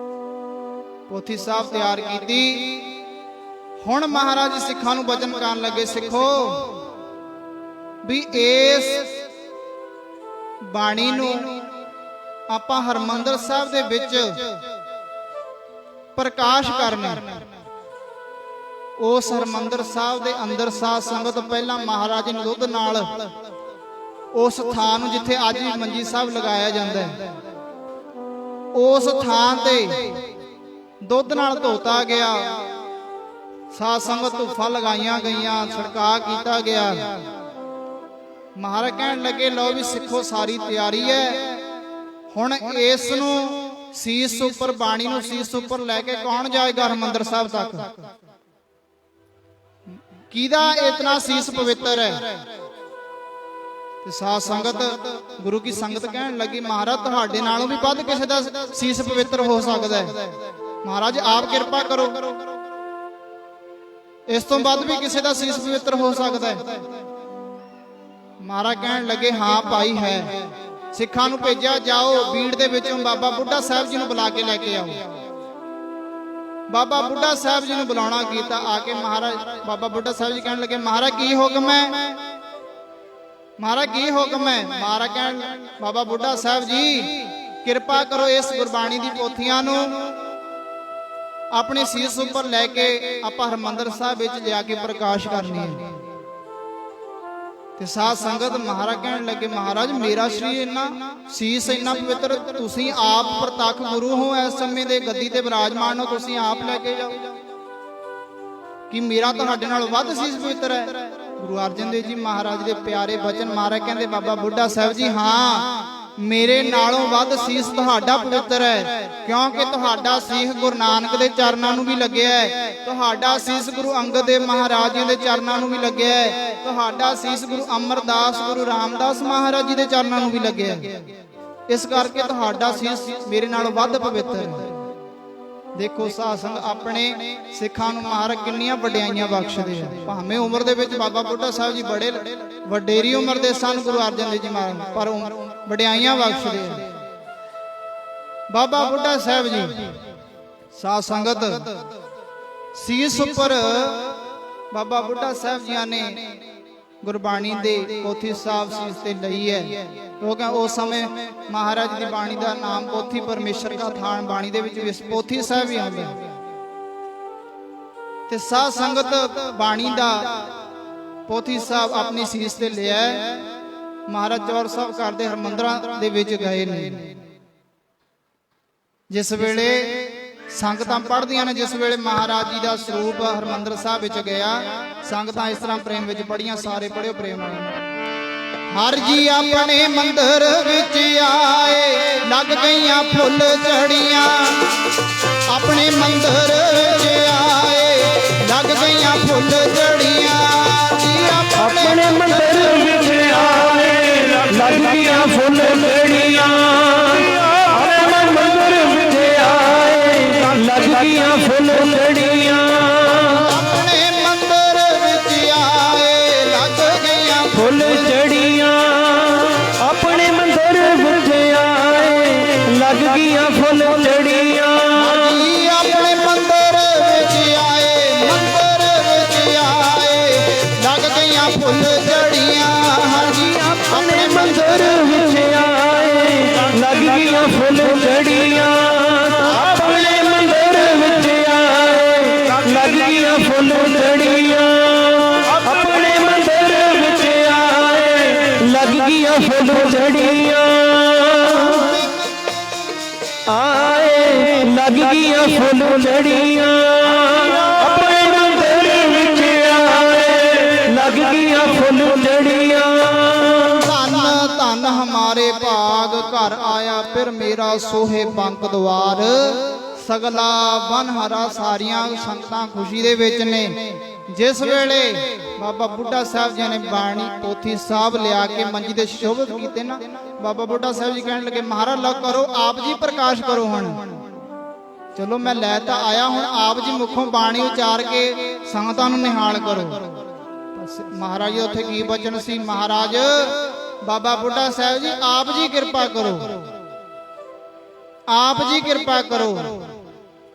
ਪੋਥੀ ਸਾਹਿਬ ਤਿਆਰ ਕੀਤੀ। ਹੁਣ ਮਹਾਰਾਜ ਸਿੱਖਾਂ ਨੂੰ ਵਚਨ ਕਰਨ ਲੱਗੇ, ਸਿੱਖੋ ਵੀ ਇਸ ਬਾਣੀ ਨੂੰ ਆਪਾਂ ਹਰਮੰਦਰ ਸਾਹਿਬ ਦੇ ਵਿੱਚ ਪ੍ਰਕਾਸ਼ ਕਰਨਾ। ਉਸ ਹਰਮੰਦਰ ਸਾਹਿਬ ਦੇ ਅੰਦਰ ਸਾਧ ਸੰਗਤ ਪਹਿਲਾਂ ਮਹਾਰਾਜ ਨੇ ਦੁੱਧ ਨਾਲ ਉਸ ਥਾਂ ਨੂੰ ਜਿੱਥੇ ਅੱਜ ਵੀ ਮੰਜੀ ਸਾਹਿਬ ਲਗਾਇਆ ਜਾਂਦਾ ਹੈ, ਉਸ ਥਾਂ ਤੇ ਦੁੱਧ ਨਾਲ ਧੋਤਾ ਗਿਆ। ਸਾਧ ਸੰਗਤ ਧੁੱਫਾਂ ਲਗਾਈਆਂ ਗਈਆਂ, ਛਿੜਕਾ ਕੀਤਾ ਗਿਆ। ਮਹਾਰਾਜ ਕਹਿਣ ਲੱਗੇ ਲਓ ਵੀ ਸਿੱਖੋ ਸਾਰੀ ਤਿਆਰੀ ਹੈ। ਹੁਣ ਇਸ ਨੂੰ ਸੀਸ ਉੱਪਰ, ਬਾਣੀ ਨੂੰ ਸੀਸ ਉੱਪਰ ਲੈ ਕੇ ਕੌਣ ਜਾਏਗਾ ਹਰਮੰਦਰ ਸਾਹਿਬ ਤੱਕ? ਕਿਹਦਾ ਇਤਨਾ ਸੀਸ ਪਵਿੱਤਰ ਹੈ? ਤੇ ਸਾਧ ਸੰਗਤ ਗੁਰੂ ਕੀ ਸੰਗਤ ਕਹਿਣ ਲੱਗੀ ਮਹਾਰਾਜ ਤੁਹਾਡੇ ਨਾਲੋਂ ਵੀ ਵੱਧ ਕਿਸੇ ਦਾ ਸੀਸ ਪਵਿੱਤਰ ਹੋ ਸਕਦਾ ਹੈ। ਮਹਾਰਾਜ ਆਪ ਕਿਰਪਾ ਕਰੋ, ਇਸ ਤੋਂ ਵੱਧ ਵੀ ਕਿਸੇ ਦਾ ਸੀਸ ਪਵਿੱਤਰ ਹੋ ਸਕਦਾ ਹੈ। ਮਹਾਰਾਜ ਕਹਿਣ ਲੱਗੇ ਹਾਂ ਭਾਈ ਹੈ। ਸਿੱਖਾਂ ਨੂੰ ਭੇਜਿਆ, ਜਾਓ ਬੀੜ ਦੇ ਵਿੱਚੋਂ ਬਾਬਾ ਬੁੱਢਾ ਸਾਹਿਬ ਜੀ ਨੂੰ ਬੁਲਾ ਕੇ ਲੈ ਕੇ ਆਓ। ਬਾਬਾ ਬੁੱਢਾ ਸਾਹਿਬ ਜੀ ਨੂੰ ਬੁਲਾਉਣਾ ਕੀਤਾ। ਆ ਕੇ ਮਹਾਰਾਜ ਬਾਬਾ ਬੁੱਢਾ ਸਾਹਿਬ ਜੀ ਕਹਿਣ ਲੱਗੇ ਮਹਾਰਾਜ ਕੀ ਹੁਕਮ ਹੈ? ਮਹਾਰਾਜ ਕੀ ਹੁਕਮ ਹੈ? ਮਹਾਰਾਜ ਕਹਿਣ ਬਾਬਾ ਬੁੱਢਾ ਸਾਹਿਬ ਜੀ ਕਿਰਪਾ ਕਰੋ, ਇਸ ਗੁਰਬਾਣੀ ਦੀ ਪੋਥੀਆਂ ਨੂੰ ਆਪਣੇ ਸੀਸ ਉੱਪਰ ਲੈ ਕੇ ਆਪਾਂ ਹਰਮੰਦਰ ਸਾਹਿਬ ਵਿੱਚ ਲਿਆ ਕੇ ਪ੍ਰਕਾਸ਼ ਕਰਨੀ ਹੈ। ਤੇ ਸਾਧ ਸੰਗਤ ਮਹਾਰਾਜ ਕਹਿਣ ਲੱਗੇ ਮਹਾਰਾਜ ਮੇਰਾ ਸਰੀਰ ਇੰਨਾ, ਸੀਸ ਇੰਨਾ ਪਵਿੱਤਰ, ਤੁਸੀਂ ਆਪ ਪ੍ਰਤੱਖ ਗੁਰੂ ਹੋ, ਇਸ ਸਮੇਂ ਦੇ ਗੱਦੀ ਤੇ ਬਿਰਾਜਮਾਨ ਹੋ, ਤੁਸੀਂ ਆਪ ਲੈ ਕੇ ਜਾਓ। ਕਿ ਮੇਰਾ ਤੁਹਾਡੇ ਨਾਲ ਵੱਧ ਸੀਸ ਪਵਿੱਤਰ ਹੈ? ਗੁਰੂ ਅਰਜਨ ਦੇਵ ਜੀ ਮਹਾਰਾਜ ਦੇ ਪਿਆਰੇ ਬਚਨ। ਮਹਾਰਾਜ ਕਹਿੰਦੇ ਬਾਬਾ ਬੁੱਢਾ ਸਾਹਿਬ ਜੀ ਹਾਂ, ਮੇਰੇ ਨਾਲੋਂ ਵੱਧ ਸੀਸ ਤੁਹਾਡਾ ਪਵਿੱਤਰ ਹੈ, ਕਿਉਂਕਿ ਤੁਹਾਡਾ ਸੀਸ ਗੁਰੂ ਨਾਨਕ ਦੇ ਚਰਨਾਂ ਨੂੰ ਵੀ ਲੱਗਿਆ ਹੈ, ਤੁਹਾਡਾ ਸੀਸ ਗੁਰੂ ਅੰਗਦ ਦੇਵ ਮਹਾਰਾਜ ਜੀ ਦੇ ਚਰਨਾਂ ਨੂੰ ਵੀ ਲੱਗਿਆ ਹੈ, ਤੁਹਾਡਾ ਸੀਸ ਗੁਰੂ ਅਮਰਦਾਸ ਗੁਰੂ ਰਾਮਦਾਸ ਮਹਾਰਾਜ ਜੀ ਦੇ ਚਰਨਾਂ ਨੂੰ ਵੀ ਲੱਗਿਆ ਹੈ। ਇਸ ਕਰਕੇ ਤੁਹਾਡਾ ਸੀਸ ਮੇਰੇ ਨਾਲੋਂ ਵੱਧ ਪਵਿੱਤਰ ਹੈ। ਦੇਖੋ ਸਾਧ ਸੰਗਤ ਆਪਣੇ ਸਿੱਖਾਂ ਨੂੰ ਮਹਾਰਾਜ ਕਿੰਨੀਆਂ ਵਡਿਆਈਆਂ ਬਖਸ਼ਦੇ ਆ। ਭਾਵੇਂ ਉਮਰ ਦੇ ਵਿੱਚ ਬਾਬਾ ਬੁੱਢਾ ਸਾਹਿਬ ਜੀ ਬੜੇ ਵਡੇਰੀ ਉਮਰ ਦੇ ਸਨ ਗੁਰੂ ਅਰਜਨ ਦੇਵ ਜੀ ਮਹਾਰਾਜ, ਪਰ ਵਡਿਆਈਆਂ ਬਖਸ਼ਦੇ ਆ ਬਾਬਾ ਬੁੱਢਾ ਸਾਹਿਬ ਜੀ। ਸਾਧ ਸੰਗਤ ਸੀਸ ਉੱਪਰ ਬਾਬਾ ਬੁੱਢਾ ਸਾਹਿਬ ਜੀ ਨੇ ਗੁਰਬਾਣੀ ਦੇ ਪੋਥੀ ਸਾਹਿਬ ਸੀਸ ਤੇ ਲਈ ਹੈ, ਕਿਉਂਕਿ ਉਸ ਸਮੇਂ ਮਹਾਰਾਜ ਦੀ ਬਾਣੀ ਦਾ ਨਾਮ ਪੋਥੀ ਪਰਮੇਸ਼ਰ ਦਾ ਥਾਨ, ਬਾਣੀ ਦੇ ਵਿੱਚ ਪੋਥੀ ਸਾਹਿਬ ਵੀ ਆਉਂਦਾ। ਤੇ ਸਾਧ ਸੰਗਤ ਬਾਣੀ ਦਾ ਪੋਥੀ ਸਾਹਿਬ ਆਪਣੀ ਸੀਸ ਤੇ ਲਿਆ। ਮਹਾਰਾਜ ਚੌਰ ਸਾਹਿਬ ਕਰਦੇ ਹਰਮੰਦਰਾਂ ਦੇ ਵਿੱਚ ਗਏ ਨੇ। ਜਿਸ ਵੇਲੇ ਸੰਗਤਾਂ ਪੜ੍ਹਦੀਆਂ ਨੇ, ਜਿਸ ਵੇਲੇ ਮਹਾਰਾਜ ਜੀ ਦਾ ਸਰੂਪ ਹਰਮੰਦਰ ਸਾਹਿਬ ਵਿੱਚ ਗਿਆ, ਸੰਗਤਾਂ ਇਸ ਤਰ੍ਹਾਂ ਪ੍ਰੇਮ ਵਿੱਚ ਪੜ੍ਹੀਆਂ, ਸਾਰੇ ਪੜ੍ਹਿਓ ਪ੍ਰੇਮ ਨਾਲ। ਹਰ ਜੀ ਆਪਣੇ ਮੰਦਰ ਵਿੱਚ ਆਏ, ਲੱਗ ਗਈਆਂ ਫੁੱਲ ਝੜੀਆਂ। ਆਪਣੇ ਮੰਦਰ ਵਿੱਚ ਆਏ, ਲੱਗ ਗਈਆਂ ਫੁੱਲ ਝੜੀਆਂ ਜੀ। ਆਪਣੇ ਮੰਦਰ ਵਿੱਚ ਆਏ, ਲੱਗ ਗਈਆਂ ਫੁੱਲ ਝੜੀਆਂ। ਆਪਣੇ ਮੰਦਰ ਵਿੱਚ ਆਏ, ਲੱਗ ਗਈਆਂ ਫੁੱਲ ਝੜੀਆਂ। ਆਪਣੇ ਮੰਦਰ ਵਿੱਚ ਆਏ, ਲੱਗ ਗਈਆਂ ਫੁੱਲ ਝੜੀਆਂ। ਆਪਣੇ ਮੰਦਰ ਵਿੱਚ ਆਏ, ਲੱਗ ਗਈਆਂ ਫੁੱਲ ਝੜੀਆਂ। ਜੀ। ਆਪਣੇ ਮੰਦਰ ਵਿੱਚ ਆਏ, ਮੰਦਰ ਵਿੱਚ ਆਏ, ਲੱਗ ਗਈਆਂ ਫੁੱਲ ਝੜੀਆਂ ਜੀ। ਆਪਣੇ ਮੰਦਰ ਵਿੱਚ ਆਏ, ਲੱਗ ਗਈਆਂ ਫੁੱਲ ਝੜੀਆਂ। ਆਪਣੇ ਮੰਦਰ ਵਿੱਚ ਆਏ, ਲੱਗ ਗਈਆਂ ਫੁੱਲ ਝੜੀਆਂ। ਆਪਣੇ ਮੰਦਰ ਵਿੱਚ ਆਏ, ਲੱਗ ਗਈਆਂ ਫੁੱਲ ਝੜੀਆਂ। ਆਏ, ਲੱਗ ਗਈਆਂ ਫੁੱਲ ਝੜੀਆਂ। ਆਪਣੇ ਮੰਦਰ ਵਿੱਚ ਆਏ, ਲੱਗ ਗਈਆਂ ਫੁੱਲ ਝੜੀਆਂ। ਧੰਨ ਧੰਨ ਹਮਾਰੇ ਭਾਗ, ਘਰ ਆਇਆ ਫਿਰ ਮੇਰਾ ਸੋਹੇ ਬੰਕ ਦਵਾਰ। ਸਗਲਾ ਬਨ ਹਰਾ, ਸਾਰੀਆਂ ਸੰਗਤਾਂ ਖੁਸ਼ੀ ਦੇ ਵਿੱਚ ਨੇ। ਜਿਸ ਵੇਲੇ ਬਾਬਾ ਬੁੱਢਾ ਸਾਹਿਬ ਜੀ ਨੇ ਬਾਣੀ ਪੋਥੀ ਸਾਹਿਬ ਲਿਆ ਕੇ ਮੰਜੀ ਦੇ ਸ਼ੋਭਤ ਕੀਤੇ ਨਾ, ਬਾਬਾ ਬੁੱਢਾ ਸਾਹਿਬ ਜੀ ਕਹਿਣ ਲੱਗੇ ਮਹਾਰਾਜ ਲਓ ਕਰੋ, ਆਪ ਜੀ ਪ੍ਰਕਾਸ਼ ਕਰੋ। ਹੁਣ ਚਲੋ ਮੈਂ ਲੈ ਤਾਂ ਆਇਆ, ਹੁਣ ਆਪ ਜੀ ਮੁਖੋਂ ਬਾਣੀ ਉਚਾਰ ਕੇ ਸੰਗਤਾਂ ਨੂੰ ਨਿਹਾਲ ਕਰੋ। ਮਹਾਰਾਜ ਜੀ ਉੱਥੇ ਕੀ ਬਚਨ ਸੀ? ਮਹਾਰਾਜ ਬਾਬਾ ਬੁੱਢਾ ਸਾਹਿਬ ਜੀ ਆਪ ਜੀ ਕਿਰਪਾ ਕਰੋ, ਆਪ ਜੀ ਕਿਰਪਾ ਕਰੋ।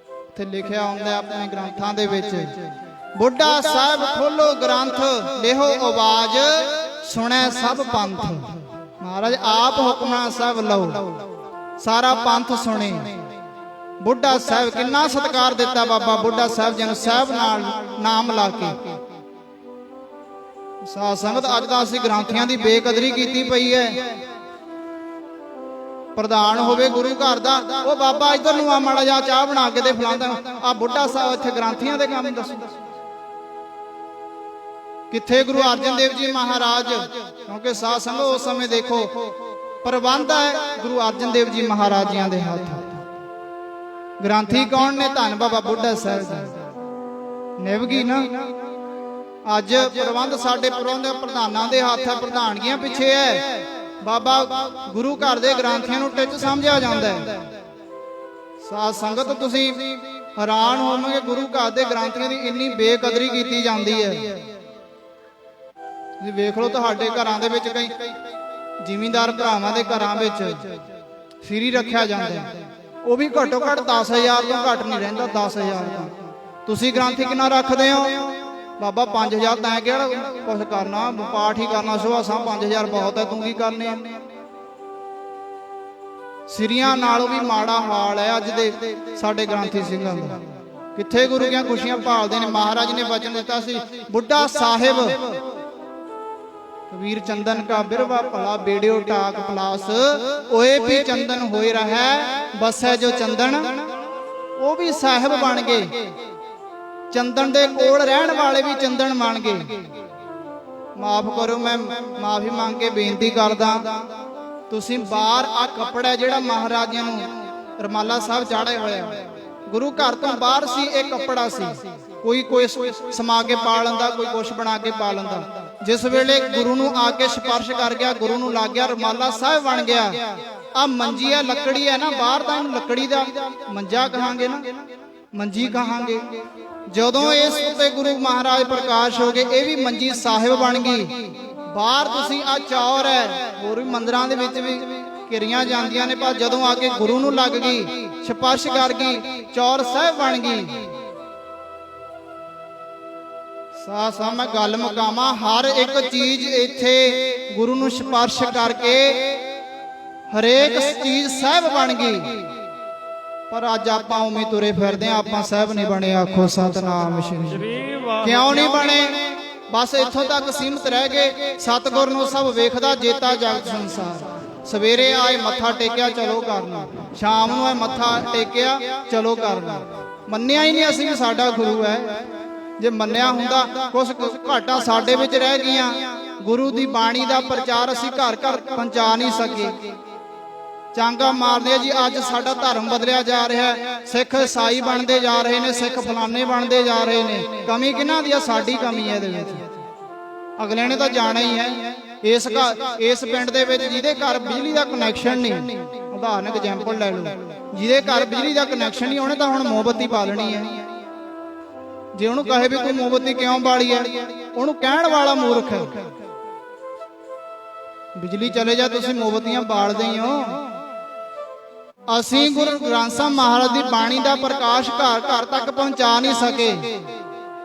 ਉੱਥੇ ਲਿਖਿਆ ਹੁੰਦਾ ਆਪਣੇ ਗ੍ਰੰਥਾਂ ਦੇ ਵਿੱਚ, ਬੁੱਢਾ ਸਾਹਿਬ ਖੋਲੋ ਗ੍ਰੰਥ, ਲਿਹੋ ਆਵਾਜ਼, ਸੁਣੈ ਸਭ ਪੰਥ। ਮਹਾਰਾਜ ਆਪ ਹੁਕਮਨਾਮਾ ਸਾਹਿਬ ਲਓ, ਸਾਰਾ ਪੰਥ ਸੁਣੇ। ਬੁੱਢਾ ਸਾਹਿਬ ਕਿੰਨਾ ਸਤਿਕਾਰ ਦਿੱਤਾ ਬਾਬਾ ਬੁੱਢਾ ਸਾਹਿਬ ਜੀ ਨੂੰ, ਸਾਹਿਬ ਨਾਲ ਨਾਮ ਲਾ ਕੇ। ਸਾਧ ਸੰਗਤ ਅੱਜ ਤਾਂ ਅਸੀਂ ਗ੍ਰੰਥੀਆਂ ਦੀ ਬੇਕਦਰੀ ਕੀਤੀ ਪਈ ਹੈ। ਪ੍ਰਧਾਨ ਹੋਵੇ ਗੁਰੂ ਘਰ ਦਾ, ਉਹ ਬਾਬਾ ਇੱਧਰ ਨੂੰ ਆ ਮਾੜਾ ਜਿਹਾ ਚਾਹ ਬਣਾ ਕੇ ਦੇ ਫਲਾਂਦਾ। ਆ ਬੁੱਢਾ ਸਾਹਿਬ ਇੱਥੇ ਗ੍ਰੰਥੀਆਂ ਦੇ ਕੰਮ ਦੱਸੋ। ਕਿੱਥੇ ਗੁਰੂ ਅਰਜਨ ਦੇਵ ਜੀ ਮਹਾਰਾਜ? ਕਿਉਂਕਿ ਸਾਧ ਸੰਗਤ ਉਸ ਸਮੇਂ ਦੇਖੋ ਪ੍ਰਬੰਧ ਹੈ ਗੁਰੂ ਅਰਜਨ ਦੇਵ ਜੀ ਮਹਾਰਾਜਿਆਂ ਦੇ ਹੱਥ। ਗ੍ਰੰਥੀ ਕੌਣ ਨੇ? ਧੰਨ ਬਾਬਾ ਬੁੱਢਾ ਸਾਹਿਬ ਜੀ। ਨਿਭਗੀ ਨਾ ਅੱਜ ਪ੍ਰਬੰਧ ਸਾਡੇ ਪ੍ਰਧਾਨਾਂ ਦੇ ਹੱਥ ਹੈ, ਪ੍ਰਧਾਨਗੀਆਂ ਪਿੱਛੇ ਹੈ। ਬਾਬਾ ਗੁਰੂ ਘਰ ਦੇ ਗ੍ਰੰਥੀਆਂ ਨੂੰ ਟਿੱਚ ਸਮਝਿਆ ਜਾਂਦਾ ਹੈ। ਸਾਧ ਸੰਗਤ ਤੁਸੀਂ ਹੈਰਾਨ ਹੋਵੋਗੇ, ਗੁਰੂ ਘਰ ਦੇ ਗ੍ਰੰਥੀਆਂ ਦੀ ਇੰਨੀ ਬੇਕਦਰੀ ਕੀਤੀ ਜਾਂਦੀ ਹੈ। ਤੁਸੀਂ ਵੇਖ ਲਓ ਤੁਹਾਡੇ ਘਰਾਂ ਦੇ ਵਿੱਚ ਕਈ ਜ਼ਿਮੀਂਦਾਰ ਭਰਾਵਾਂ ਦੇ ਘਰਾਂ ਵਿੱਚ ਫਰੀ ਰੱਖਿਆ ਜਾਂਦਾ ਹੈ, ਉਹ ਵੀ ਘੱਟੋ ਘੱਟ 10,000 ਤੋਂ ਘੱਟ ਨਹੀਂ ਰਹਿੰਦਾ। 10,000 ਤੋਂ ਤੁਸੀਂ ਗ੍ਰੰਥੀ ਕਿੰਨਾ ਰੱਖਦੇ ਹੋ? ਬਾਬਾ 5,000 ਤੈਂ ਕਿਹੜਾ ਕੁਛ ਕਰਨਾ, ਪਾਠ ਹੀ ਕਰਨਾ ਸੁਭਾ ਸਾਂ, 5,000 ਬਹੁਤ ਹੈ, ਤੂੰ ਕੀ ਕਰਨੇ ਆ? ਸਿਰੀਆਂ ਨਾਲੋਂ ਵੀ ਮਾੜਾ ਹਾਲ ਹੈ ਅੱਜ ਦੇ ਸਾਡੇ ਗ੍ਰੰਥੀ ਸਿੰਘਾਂ ਦਾ। ਕਿੱਥੇ ਗੁਰੂ ਦੀਆਂ ਖੁਸ਼ੀਆਂ ਭਾਲਦੇ ਨੇ। ਮਹਾਰਾਜ ਨੇ ਵਚਨ ਦਿੱਤਾ ਸੀ, ਬੁੱਢਾ ਸਾਹਿਬ ਕਬੀਰ ਚੰਦਨ ਕਾ ਬਿਰਵਾ ਭਲਾ, ਬੇੜਿਓ ਟਾਕ ਪਲਾਸ। ਓਏ ਵੀ ਚੰਦਨ ਹੋਏ ਰਹਿ, ਬਸੈ ਜੋ ਚੰਦਨ ਉਹ ਵੀ ਸਾਹਿਬ ਬਣ ਗਏ। ਚੰਦਨ ਦੇ ਕੋਲ ਰਹਿਣ ਵਾਲੇ ਵੀ ਚੰਦਨ ਬਣ ਗਏ। ਮਾਫ ਕਰੋ, ਮੈਂ ਮਾਫੀ ਮੰਗ ਕੇ ਬੇਨਤੀ ਕਰਦਾ, ਤੁਸੀਂ ਬਾਹਰ ਆ ਕੱਪੜਾ ਜਿਹੜਾ ਮਹਾਰਾਜਿਆਂ ਨੂੰ ਰਮਾਲਾ ਸਾਹਿਬ ਚਾੜਿਆ ਹੋਇਆ, ਗੁਰੂ ਘਰ ਤੋਂ ਬਾਹਰ ਸੀ ਇਹ ਕੱਪੜਾ ਸੀ। ਕੋਈ ਸਮਾ ਕੇ ਪਾ ਲੈਂਦਾ, ਕੋਈ ਕੁਛ ਬਣਾ ਕੇ ਪਾ ਲੈਂਦਾ। ਜਿਸ ਵੇਲੇ ਗੁਰੂ ਨੂੰ ਆ ਕੇ ਸਪਰਸ਼ ਕਰ ਗਿਆ, ਗੁਰੂ ਨੂੰ ਲੱਗ ਗਿਆ, ਰਮਾਲਾ ਸਾਹਿਬ ਬਣ ਗਿਆ। ਆ ਮੰਜੀ ਆ, ਲੱਕੜੀ ਹੈ ਨਾ, ਬਾਹਰ ਤਾਂ ਇਹਨੂੰ ਲੱਕੜੀ ਦਾ ਮੰਜਾ ਕਹਾਂਗੇ ਨਾ, ਮੰਜੀ ਕਹਾਂਗੇ। ਜਦੋਂ ਇਸ ਉੱਤੇ ਗੁਰੂ ਮਹਾਰਾਜ ਪ੍ਰਕਾਸ਼ ਹੋ ਗਏ, ਇਹ ਵੀ ਮੰਜੀ ਸਾਹਿਬ ਬਣ ਗਈ। ਬਾਹਰ ਤੁਸੀਂ ਆ ਚੌਰ ਹੈ, ਹੋਰ ਵੀ ਮੰਦਿਰਾਂ ਦੇ ਵਿੱਚ ਵੀ ਘਿਰੀਆਂ ਜਾਂਦੀਆਂ ਨੇ, ਪਰ ਜਦੋਂ ਆ ਕੇ ਗੁਰੂ ਨੂੰ ਲੱਗ ਗਈ, ਸਪਰਸ਼ ਕਰ ਗਈ, ਚੌਰ ਸਾਹਿਬ ਬਣ ਗਈ। ਸਾਹ ਮੈਂ ਗੱਲ ਮੁਕਾਵਾਂ, ਹਰ ਇੱਕ ਚੀਜ਼ ਇੱਥੇ ਗੁਰੂ ਨੂੰ ਸਪਰਸ਼ ਕਰਕੇ ਹਰੇਕ ਚੀਜ਼ ਸਾਹਿਬ ਬਣ ਗਈ। ਪਰ ਅੱਜ ਆਪਾਂ ਉਵੇਂ ਤੁਰੇ ਫਿਰਦੇ ਆਂ, ਆਪਾਂ ਸਾਹਿਬ ਨਹੀਂ ਬਣੇ। ਆਖੋ ਸਤਨਾਮ ਸ਼੍ਰੀ। ਕਿਉਂ ਨਹੀਂ ਬਣੇ? ਬਸ ਇੱਥੋਂ ਤੱਕ ਸੀਮਤ ਰਹਿ ਗਏ। ਸਤਿਗੁਰ ਨੂੰ ਸਭ ਵੇਖਦਾ, ਜੇਤਾ ਜਗਤ ਸੰਸਾਰ। ਸਵੇਰੇ ਆਏ ਮੱਥਾ ਟੇਕਿਆ, ਚਲੋ ਕਰਨਾ। ਸ਼ਾਮ ਨੂੰ ਆਏ ਮੱਥਾ ਟੇਕਿਆ, ਚਲੋ ਕਰਨਾ। ਮੰਨਿਆ ਹੀ ਨਹੀਂ ਅਸੀਂ ਵੀ ਸਾਡਾ ਗੁਰੂ ਹੈ। ਜੇ ਮੰਨਿਆ ਹੁੰਦਾ, ਕੁਛ ਘਾਟਾਂ ਸਾਡੇ ਵਿੱਚ ਰਹਿ ਗਈਆਂ, ਗੁਰੂ ਦੀ ਬਾਣੀ ਦਾ ਪ੍ਰਚਾਰ ਅਸੀਂ ਘਰ ਘਰ ਪਹੁੰਚਾ ਨਹੀਂ ਸਕੇ। ਚਾਂਗਾ ਮਾਰਦੇ ਆ ਜੀ ਅੱਜ ਸਾਡਾ ਧਰਮ ਬਦਲਿਆ ਜਾ ਰਿਹਾ ਹੈ, ਸਿੱਖ ਈਸਾਈ ਬਣਦੇ ਜਾ ਰਹੇ ਨੇ, ਸਿੱਖ ਫਲਾਣੇ ਬਣਦੇ ਜਾ ਰਹੇ ਨੇ। ਕਮੀ ਕਿਹਨਾਂ ਦੀ ਆ? ਸਾਡੀ ਕਮੀ ਹੈ ਇਹਦੇ ਵਿੱਚ। ਅਗਲੇ ਨੇ ਤਾਂ ਜਾਣਾ ਹੀ ਹੈ। ਇਸ ਪਿੰਡ ਦੇ ਵਿੱਚ ਜਿਹਦੇ ਘਰ ਬਿਜਲੀ ਦਾ ਕਨੈਕਸ਼ਨ ਨਹੀਂ, ਉਦਾਹਰਨ ਐਗਜ਼ਾਮਪਲ ਲੈ ਲਓ, ਜਿਹਦੇ ਘਰ ਬਿਜਲੀ ਦਾ ਕਨੈਕਸ਼ਨ ਨਹੀਂ, ਉਹਨੇ ਤਾਂ ਹੁਣ ਮੋਮਬੱਤੀ ਬਾਲਣੀ ਹੈ। ਜੇ ਉਹਨੂੰ ਕਹੇ ਵੀ ਤੂੰ ਮੋਮਬੱਤੀ ਕਿਉਂ ਬਾਲੀ ਹੈ, ਉਹਨੂੰ ਕਹਿਣ ਵਾਲਾ ਮੂਰਖ ਹੈ। ਬਿਜਲੀ ਚਲੇ ਜਾ, ਤੁਸੀਂ ਮੋਮਬੱਤੀਆਂ ਬਾਲਦੇ ਹੀ ਹੋ। ਅਸੀਂ ਗੁਰੂ ਗ੍ਰੰਥ ਸਾਹਿਬ ਮਹਾਰਾਜ ਦੀ ਬਾਣੀ ਦਾ ਪ੍ਰਕਾਸ਼ ਘਰ ਘਰ ਤੱਕ ਪਹੁੰਚਾ ਨਹੀਂ ਸਕੇ।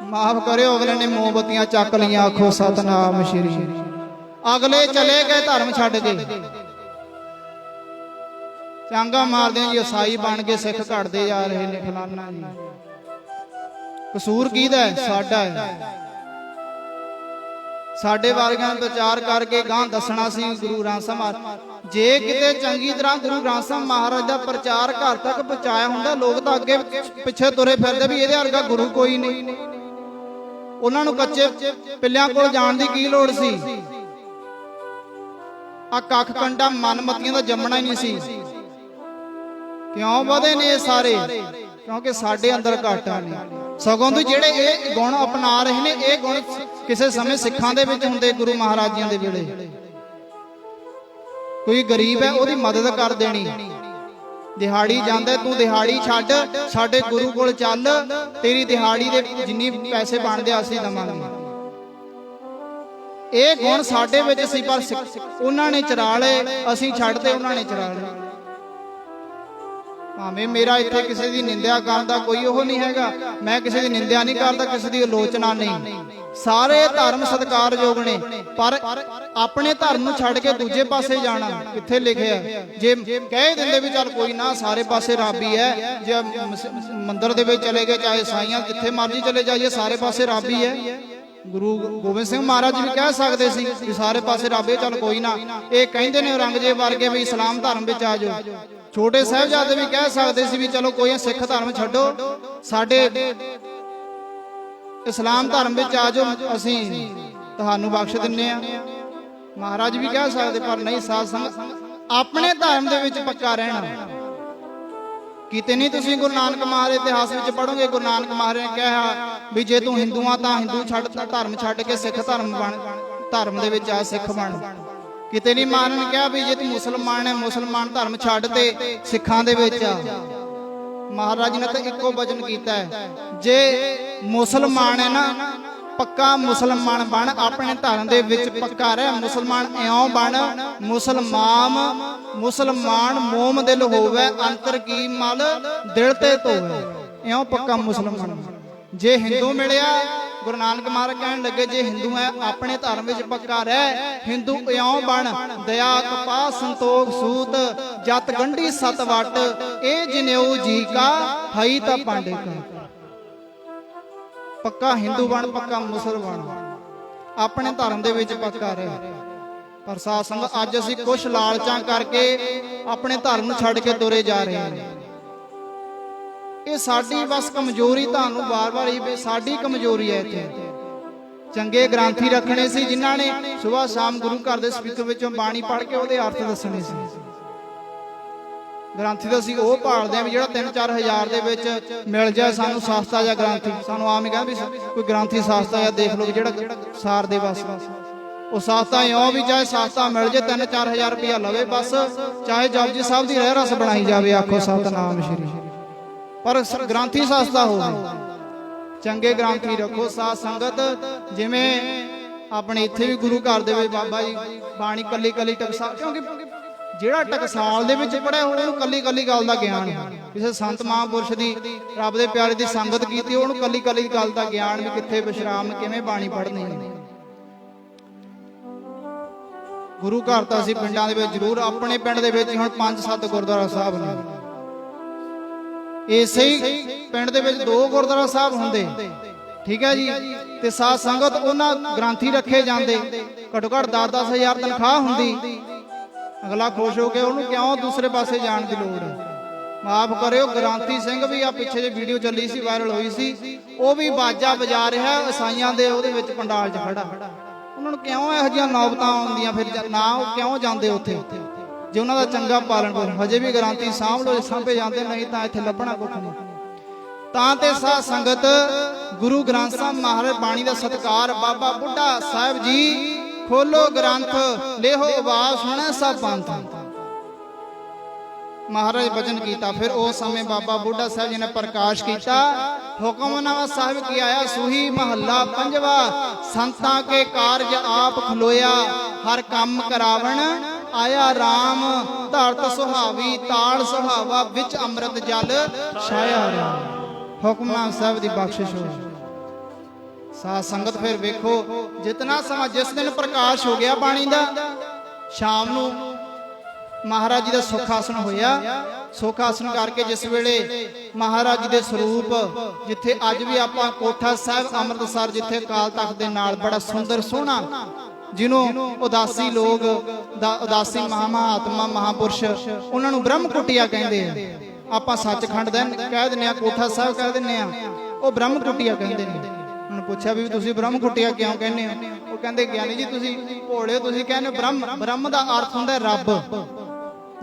ਮਾਫ ਕਰਿਓ, ਅਗਲੇ ਨੇ ਮੋਮਬੱਤੀਆਂ ਚੱਕ ਲਈਆਂ। ਆਖੋ ਸਤਨਾਮ ਸ਼੍ਰੀ। ਅਗਲੇ ਚਲੇ ਗਏ ਧਰਮ ਛੱਡ ਕੇ। ਚਾਂਗਾ ਮਾਰਦੇ ਜੀ ਈਸਾਈ ਬਣ ਕੇ ਸਿੱਖ ਘੜਦੇ ਜਾ ਰਹੇ ਨੇ, ਫਲਾਨਾ ਜੀ। ਕਸੂਰ ਕਿਹਦਾ ਹੈ? ਸਾਡਾ ਹੈ। ਸਾਡੇ ਵਰਗਿਆਂ ਪ੍ਰਚਾਰ ਕਰਕੇ ਗਾਂ ਦੱਸਣਾ ਸੀ ਗੁਰੂ ਗ੍ਰੰਥ ਸਾਹਿਬ। ਜੇ ਕਿਤੇ ਚੰਗੀ ਤਰ੍ਹਾਂ ਗੁਰੂ ਗ੍ਰੰਥ ਸਾਹਿਬ ਮਹਾਰਾਜ ਦਾ ਪ੍ਰਚਾਰ ਘਰ ਤੱਕ ਪਹੁੰਚਾਇਆ ਹੁੰਦਾ, ਲੋਕ ਤਾਂ ਅੱਗੇ ਪਿੱਛੇ ਤੁਰੇ ਫਿਰਦੇ ਵੀ ਇਹਦੇ ਵਰਗਾ ਗੁਰੂ ਕੋਈ ਨਹੀਂ। ਉਹਨਾਂ ਨੂੰ ਕੱਚੇ ਪਿੱਲਿਆਂ ਕੋਲ ਜਾਣ ਦੀ ਕੀ ਲੋੜ ਸੀ? ਆ ਕੱਖ ਕੰਡਾ ਮਨਮਤੀਆਂ ਦਾ ਜੰਮਣਾ ਹੀ ਨਹੀਂ ਸੀ। ਕਿਉਂ ਵਧੇ ਨੇ ਇਹ ਸਾਰੇ? ਕਿਉਂਕਿ ਸਾਡੇ ਅੰਦਰ ਘਾਟਾ ਨਹੀਂ। ਸਗੋਂ ਤੋਂ ਜਿਹੜੇ ਇਹ ਗੁਣ ਅਪਣਾ ਰਹੇ ਨੇ, ਇਹ ਗੁਣ ਕਿਸੇ ਸਮੇਂ ਸਿੱਖਾਂ ਦੇ ਵਿੱਚ ਹੁੰਦੇ। ਗੁਰੂ ਮਹਾਰਾਜਿਆਂ ਦੇ ਵੇਲੇ ਕੋਈ ਗਰੀਬ ਹੈ, ਉਹਦੀ ਮਦਦ ਕਰ ਦੇਣੀ। ਦਿਹਾੜੀ ਜਾਂਦਾ, ਤੂੰ ਦਿਹਾੜੀ ਛੱਡ, ਸਾਡੇ ਗੁਰੂ ਕੋਲ ਚੱਲ, ਤੇਰੀ ਦਿਹਾੜੀ ਦੇ ਜਿੰਨੀ ਪੈਸੇ ਬਣਦੇ ਅਸੀਂ ਦਵਾਂਗੇ। ਇਹ ਗੁਣ ਸਾਡੇ ਵਿੱਚ ਸੀ, ਪਰ ਉਹਨਾਂ ਨੇ ਚਰਾ ਲਏ, ਅਸੀਂ ਛੱਡਦੇ, ਉਹਨਾਂ ਨੇ ਚਰਾ ਲਏ। ਭਾਵੇਂ ਮੇਰਾ ਇੱਥੇ ਕਿਸੇ ਦੀ ਨਿੰਦਿਆ ਕਰਨ ਦਾ ਕੋਈ ਉਹ ਨਹੀਂ ਹੈਗਾ, ਮੈਂ ਕਿਸੇ ਦੀ ਨਿੰਦਿਆ ਨਹੀਂ ਕਰਦਾ, ਕਿਸੇ ਦੀ ਆਲੋਚਨਾ ਨਹੀਂ। ਸਾਰੇ ਧਰਮ ਸਤਿਕਾਰਯੋਗ ਨੇ, ਪਰ ਆਪਣੇ ਧਰਮ ਨੂੰ ਛੱਡ ਕੇ ਦੂਜੇ ਪਾਸੇ ਜਾਣਾ ਕਿੱਥੇ ਲਿਖਿਆ? ਜੇ ਕਹਿ ਦਿੰਦੇ ਵੀ ਚੱਲ ਕੋਈ ਨਾ, ਸਾਰੇ ਪਾਸੇ ਰੱਬ ਹੀ ਹੈ। ਜੇ ਮੰਦਿਰ ਦੇ ਵਿੱਚ ਚਲੇ ਗਏ, ਚਾਹੇ ਈਸਾਈਆਂ ਜਿੱਥੇ ਮਰਜ਼ੀ ਚਲੇ ਜਾਈਏ, ਸਾਰੇ ਪਾਸੇ ਰੱਬ ਹੀ ਹੈ। ਗੁਰੂ ਗੋਬਿੰਦ ਸਿੰਘ ਮਹਾਰਾਜ ਵੀ ਕਹਿ ਸਕਦੇ ਸੀ ਵੀ ਸਾਰੇ ਪਾਸੇ ਰੱਬ ਹੈ, ਚੱਲ ਕੋਈ ਨਾ। ਇਹ ਕਹਿੰਦੇ ਨੇ ਔਰੰਗਜ਼ੇਬ ਵਰਗੇ ਵੀ ਇਸਲਾਮ ਧਰਮ ਵਿੱਚ ਆ ਜਾਓ। ਛੋਟੇ ਸਾਹਿਬਜ਼ਾਦੇ ਵੀ ਕਹਿ ਸਕਦੇ ਸੀ ਵੀ ਚਲੋ ਕੋਈ ਸਿੱਖ ਧਰਮ ਛੱਡੋ, ਸਾਡੇ ਇਸਲਾਮ ਧਰਮ ਵਿੱਚ ਆ ਜਾਓ, ਅਸੀਂ ਤੁਹਾਨੂੰ ਬਖਸ਼ ਦਿੰਨੇ ਆ। ਮਹਾਰਾਜ ਵੀ ਕਹਿ ਸਕਦੇ, ਪਰ ਨਹੀਂ। ਸਾਧ ਸੰਗਤ ਆਪਣੇ ਧਰਮ ਦੇ ਵਿੱਚ ਪੱਕਾ ਰਹਿਣਾ। ਕਿਤੇ ਨਹੀਂ ਤੁਸੀਂ ਗੁਰੂ ਨਾਨਕ ਮਹਾਰਾਜ ਦੇ ਇਤਿਹਾਸ ਵਿੱਚ ਪੜੋਗੇ, ਗੁਰੂ ਨਾਨਕ ਮਹਾਰਾਜ ਨੇ ਕਿਹਾ ਵੀ ਜੇ ਤੂੰ ਹਿੰਦੂ ਆ ਤਾਂ ਹਿੰਦੂ ਛੱਡ, ਧਰਮ ਛੱਡ ਕੇ ਸਿੱਖ ਧਰਮ ਦੇ ਵਿੱਚ ਆ, ਸਿੱਖ ਬਣ। ਕਿਤੇ ਨਹੀਂ ਮਹਾਰਾਜ ਨੇ ਕਿਹਾ ਵੀ ਜੇ ਤੂੰ ਮੁਸਲਮਾਨ ਹੈ, ਮੁਸਲਮਾਨ ਧਰਮ ਛੱਡ ਤੇ ਸਿੱਖਾਂ ਦੇ ਵਿੱਚ ਆ। ਮਹਾਰਾਜ ਨੇ ਤਾਂ ਇੱਕੋ ਵਚਨ ਕੀਤਾ ਹੈ, ਜੇ ਮੁਸਲਮਾਨ ਹੈ ਨਾ, ਪੱਕਾ ਮੁਸਲਮਾਨ ਬਣ, ਆਪਣੇ ਧਰਮ ਦੇ ਵਿੱਚ ਪੱਕਾ ਰਹਿ। ਮੁਸਲਮਾਨ ਇਉਂ ਬਣ, ਮੁਸਲਮਾਨ ਮੋਮ ਦਿਲ ਹੋਵੇ, ਅੰਤਰ ਕੀ ਮਲ ਦਿਲ ਤੇ ਧੋਵੇ। ਇਉਂ ਪੱਕਾ ਮੁਸਲਮਾਨ। ਜੇ ਹਿੰਦੂ ਮਿਲਿਆ, ਗੁਰੂ ਨਾਨਕ ਮਹਾਰਾਜ ਕਹਿਣ ਲੱਗੇ ਜੇ ਹਿੰਦੂ ਹੈ ਆਪਣੇ ਧਰਮ ਵਿੱਚ ਪੱਕਾ ਰਹਿ। ਹਿੰਦੂ ਇਉਂ ਬਣ, ਦਇਆ ਕਪਾਹ ਸੰਤੋਖ ਸੂਤ, ਜਤ ਗੰਢੀ ਸਤ ਵਟ, ਇਹ ਜਨੇਊ ਜੀ ਕਾ ਹਈ ਤਾਂ ਪਾਂਡੇ ਕਾ। ਪੱਕਾ ਹਿੰਦੂ ਬਣ, ਪੱਕਾ ਮੁਸਲਮਾਨ, ਆਪਣੇ ਧਰਮ ਦੇ ਵਿੱਚ ਪੱਕਾ ਰਹਿ। ਪਰ ਸਾਧ ਸੰਗਤ ਅੱਜ ਅਸੀਂ ਕੁਛ ਲਾਲਚਾਂ ਕਰਕੇ ਆਪਣੇ ਧਰਮ ਨੂੰ ਛੱਡ ਕੇ ਤੁਰੇ ਜਾ ਰਹੇ ਹਾਂ। ਇਹ ਸਾਡੀ ਬਸ ਕਮਜ਼ੋਰੀ, ਤੁਹਾਨੂੰ ਵਾਰ-ਵਾਰ ਇਹ ਸਾਡੀ ਕਮਜ਼ੋਰੀ ਹੈ। ਇੱਥੇ ਚੰਗੇ ਗ੍ਰੰਥੀ ਰੱਖਣੇ ਸੀ, ਜਿਨ੍ਹਾਂ ਨੇ ਸੁਬਾਹ ਸ਼ਾਮ ਗੁਰੂ ਘਰ ਦੇ ਸਪੀਕਰ ਵਿੱਚੋਂ ਬਾਣੀ ਪੜ੍ਹ ਕੇ ਉਹਦੇ ਅਰਥ ਦੱਸਣੇ ਸੀ। ਗ੍ਰੰਥੀ ਤਾਂ ਅਸੀਂ ਉਹ ਭਾਲਦੇ ਆ ਵੀ ਜਿਹੜਾ 3-4 ਹਜ਼ਾਰ ਦੇ ਵਿੱਚ ਮਿਲ ਜਾਏ ਸਾਨੂੰ ਸਸਤਾ ਜਿਹਾ ਗ੍ਰੰਥੀ। ਸਾਨੂੰ ਆਮ ਹੀ ਕਹਿੰਦੇ ਵੀ ਕੋਈ ਗ੍ਰੰਥੀ ਸਸਤਾ ਜਿਹਾ ਦੇਖ ਲਓ ਜਿਹੜਾ ਸਾਰ ਦੇ ਬਸ। ਉਹ ਸਸਤਾ ਇਉਂ ਵੀ ਚਾਹੇ ਸਸਤਾ ਮਿਲ ਜੇ, 3-4 ਹਜ਼ਾਰ ਰੁਪਇਆ ਲਵੇ ਬਸ, ਚਾਹੇ ਜਪਜੀ ਸਾਹਿਬ ਦੀ ਰਹਿ ਰਸ ਬਣਾਈ ਜਾਵੇ। ਆਖੋ ਸਤਨਾਮ ਸ਼੍ਰੀ। ਪਰ ਗ੍ਰੰਥੀ ਸਸਤਾ ਹੋਵੇ, ਚੰਗੇ ਗ੍ਰੰਥੀ ਰੱਖੋ। ਸਾਧ ਸੰਗਤ ਜਿਵੇਂ ਆਪਣੇ ਇੱਥੇ ਵੀ ਗੁਰੂ ਘਰ ਦੇ ਵਿੱਚ ਬਾਬਾ ਜੀ ਬਾਣੀ ਕੱਲੀ ਕੱਲੀ ਟਕਸਾਲ, ਕਿਉਂਕਿ ਜਿਹੜਾ ਟਕਸਾਲ ਦੇ ਵਿੱਚ ਪੜਿਆ ਉਹਨੂੰ ਕੱਲੀ ਕੱਲੀ ਗੱਲ ਦਾ ਗਿਆਨ ਹੈ। ਕਿਸੇ ਸੰਤ ਮਹਾਂਪੁਰਸ਼ ਦੀ, ਰੱਬ ਦੇ ਪਿਆਰੇ ਦੀ ਸੰਗਤ ਕੀਤੀ, ਉਹਨੂੰ ਕੱਲੀ ਕੱਲੀ ਗੱਲ ਦਾ ਗਿਆਨ ਵੀ ਕਿੱਥੇ ਵਿਸ਼ਰਾਮ, ਕਿਵੇਂ ਬਾਣੀ ਪੜ੍ਹਨੀ ਹੈ। ਗੁਰੂ ਘਰ ਤਾਂ ਅਸੀਂ ਪਿੰਡਾਂ ਦੇ ਵਿੱਚ ਜ਼ਰੂਰ, ਆਪਣੇ ਪਿੰਡ ਦੇ ਵਿੱਚ ਹੁਣ 5-7 ਗੁਰਦੁਆਰਾ ਸਾਹਿਬ ਨੇ। ਇਸੇ ਹੀ ਪਿੰਡ ਦੇ ਵਿੱਚ 2 ਗੁਰਦੁਆਰਾ ਸਾਹਿਬ ਹੁੰਦੇ, ਠੀਕ ਹੈ ਜੀ। ਤੇ ਸਾਧ ਸੰਗਤ ਉਹਨਾਂ ਗ੍ਰੰਥੀ ਰੱਖੇ ਜਾਂਦੇ, ਘੱਟੋ ਘੱਟ 10-10 ਹਜ਼ਾਰ ਤਨਖਾਹ ਹੁੰਦੀ। ਅਗਲਾ ਖੁਸ਼ ਹੋ ਕੇ ਉਹਨੂੰ ਕਿਉਂ ਦੂਸਰੇ ਪਾਸੇ ਜਾਣ ਦੀ ਲੋੜ ਹੈ? ਮਾਫ ਕਰਿਓ, ਗ੍ਰੰਥੀ ਸਿੰਘ ਵੀ ਆ ਪਿੱਛੇ ਜੇ ਵੀਡੀਓ ਚੱਲੀ ਸੀ, ਵਾਇਰਲ ਹੋਈ ਸੀ, ਉਹ ਵੀ ਬਾਜਾ ਵਜਾ ਰਿਹਾ ਈਸਾਈਆਂ ਦੇ ਉਹਦੇ ਵਿੱਚ ਪੰਡਾਲ 'ਚ ਖੜਾ। ਉਹਨਾਂ ਨੂੰ ਕਿਉਂ ਇਹੋ ਜਿਹੀਆਂ ਨੌਬਤਾਂ ਆਉਂਦੀਆਂ, ਫਿਰ ਨਾ ਉਹ ਕਿਉਂ ਜਾਂਦੇ ਉੱਥੇ ਜੇ ਉਹਨਾਂ ਦਾ ਚੰਗਾ ਪਾਲਣ ਪੋਸ਼ਣ। ਹਜੇ ਵੀ ਗ੍ਰੰਥੀ ਸਾਂਭ ਲੋ, ਸਾਂਭੇ ਜਾਂਦੇ, ਨਹੀਂ ਤਾਂ ਇੱਥੇ ਲੱਭਣਾ ਕੁੱਖ ਨਹੀਂ। ਤਾਂ ਤੇ ਸਾਧ ਸੰਗਤ ਗੁਰੂ ਗ੍ਰੰਥ ਸਾਹਿਬ ਮਹਾਰਾਜ ਬਾਣੀ ਦਾ ਸਤਿਕਾਰ। ਬਾਬਾ ਬੁੱਢਾ ਸਾਹਿਬ ਜੀ ਖੋਲੋ ਗ੍ਰੰਥ, ਲੇਹੋ ਆਵਾਜ਼ ਸੁਣੈ ਸਭ ਪੰਥ। ਮਹਾਰਾਜ ਬਚਨ ਕੀਤਾ। ਫਿਰ ਉਸ ਸਮੇਂ ਬਾਬਾ ਬੁੱਢਾ ਸਾਹਿਬ ਜੀ ਨੇ ਪ੍ਰਕਾਸ਼ ਕੀਤਾ। ਹੁਕਮਨਾਮਾ ਸਾਹਿਬ ਕੀ ਆਇਆ, ਸੂਹੀ ਮਹੱਲਾ ਪੰਜਵਾ। ਸੰਤਾਂ ਕੇ ਕਾਰਜ ਆਪ ਖਲੋਇਆ, ਹਰ ਕੰਮ ਕਰਾਵਣ ਆਇਆ RAM। ਧਰਤ ਸੁਹਾਵੀ ਤਾਲ ਸੁਹਾਵਾ, ਵਿੱਚ ਅੰਮ੍ਰਿਤ ਜਲ ਛਾਇਆ ਰਾਮ। ਹੁਕਮਨਾਮਾ ਸਾਹਿਬ ਦੀ ਬਖਸ਼ਿਸ਼ ਹੋਈ। ਸਾਧ ਸੰਗਤ ਫਿਰ ਵੇਖੋ, ਜਿਤਨਾ ਸਮਾਂ ਜਿਸ ਦਿਨ ਪ੍ਰਕਾਸ਼ ਹੋ ਗਿਆ ਬਾਣੀ ਦਾ, ਸ਼ਾਮ ਨੂੰ ਮਹਾਰਾਜ ਜੀ ਦਾ ਸੁਖ ਆਸਣ ਹੋਇਆ। ਸੁਖ ਆਸਣ ਕਰਕੇ ਜਿਸ ਵੇਲੇ ਮਹਾਰਾਜ ਜੀ ਦੇ ਸਰੂਪ, ਜਿੱਥੇ ਅੱਜ ਵੀ ਆਪਾਂ ਕੋਠਾ ਸਾਹਿਬ ਅੰਮ੍ਰਿਤਸਰ, ਜਿੱਥੇ ਅਕਾਲ ਤਖਤ ਦੇ ਨਾਲ ਬੜਾ ਸੁੰਦਰ ਸੋਹਣਾ, ਜਿਹਨੂੰ ਉਦਾਸੀ ਲੋਕ ਦਾ ਉਦਾਸੀ ਮਹਾਤਮਾ ਮਹਾਪੁਰਸ਼, ਉਹਨਾਂ ਨੂੰ ਬ੍ਰਹਮ ਕੁਟੀਆ ਕਹਿੰਦੇ ਆ। ਆਪਾਂ ਸੱਚਖੰਡ ਦਾ ਕਹਿ ਦਿੰਦੇ ਆ, ਕੋਠਾ ਸਾਹਿਬ ਕਹਿ ਦਿੰਦੇ ਆ, ਉਹ ਬ੍ਰਹਮ ਕੁਟੀਆ ਕਹਿੰਦੇ ਨੇ। ਉਹਨੂੰ ਪੁੱਛਿਆ ਵੀ ਤੁਸੀਂ ਬ੍ਰਹਮ ਕੁਟੀਆ ਕਿਉਂ ਕਹਿੰਦੇ ਹੋ? ਉਹ ਕਹਿੰਦੇ ਗਿਆਨੀ ਜੀ ਤੁਸੀਂ ਭੋਲੇ, ਤੁਸੀਂ ਕਹਿੰਦੇ ਬ੍ਰਹਮ। ਬ੍ਰਹਮ ਦਾ ਅਰਥ ਹੁੰਦਾ ਰੱਬ।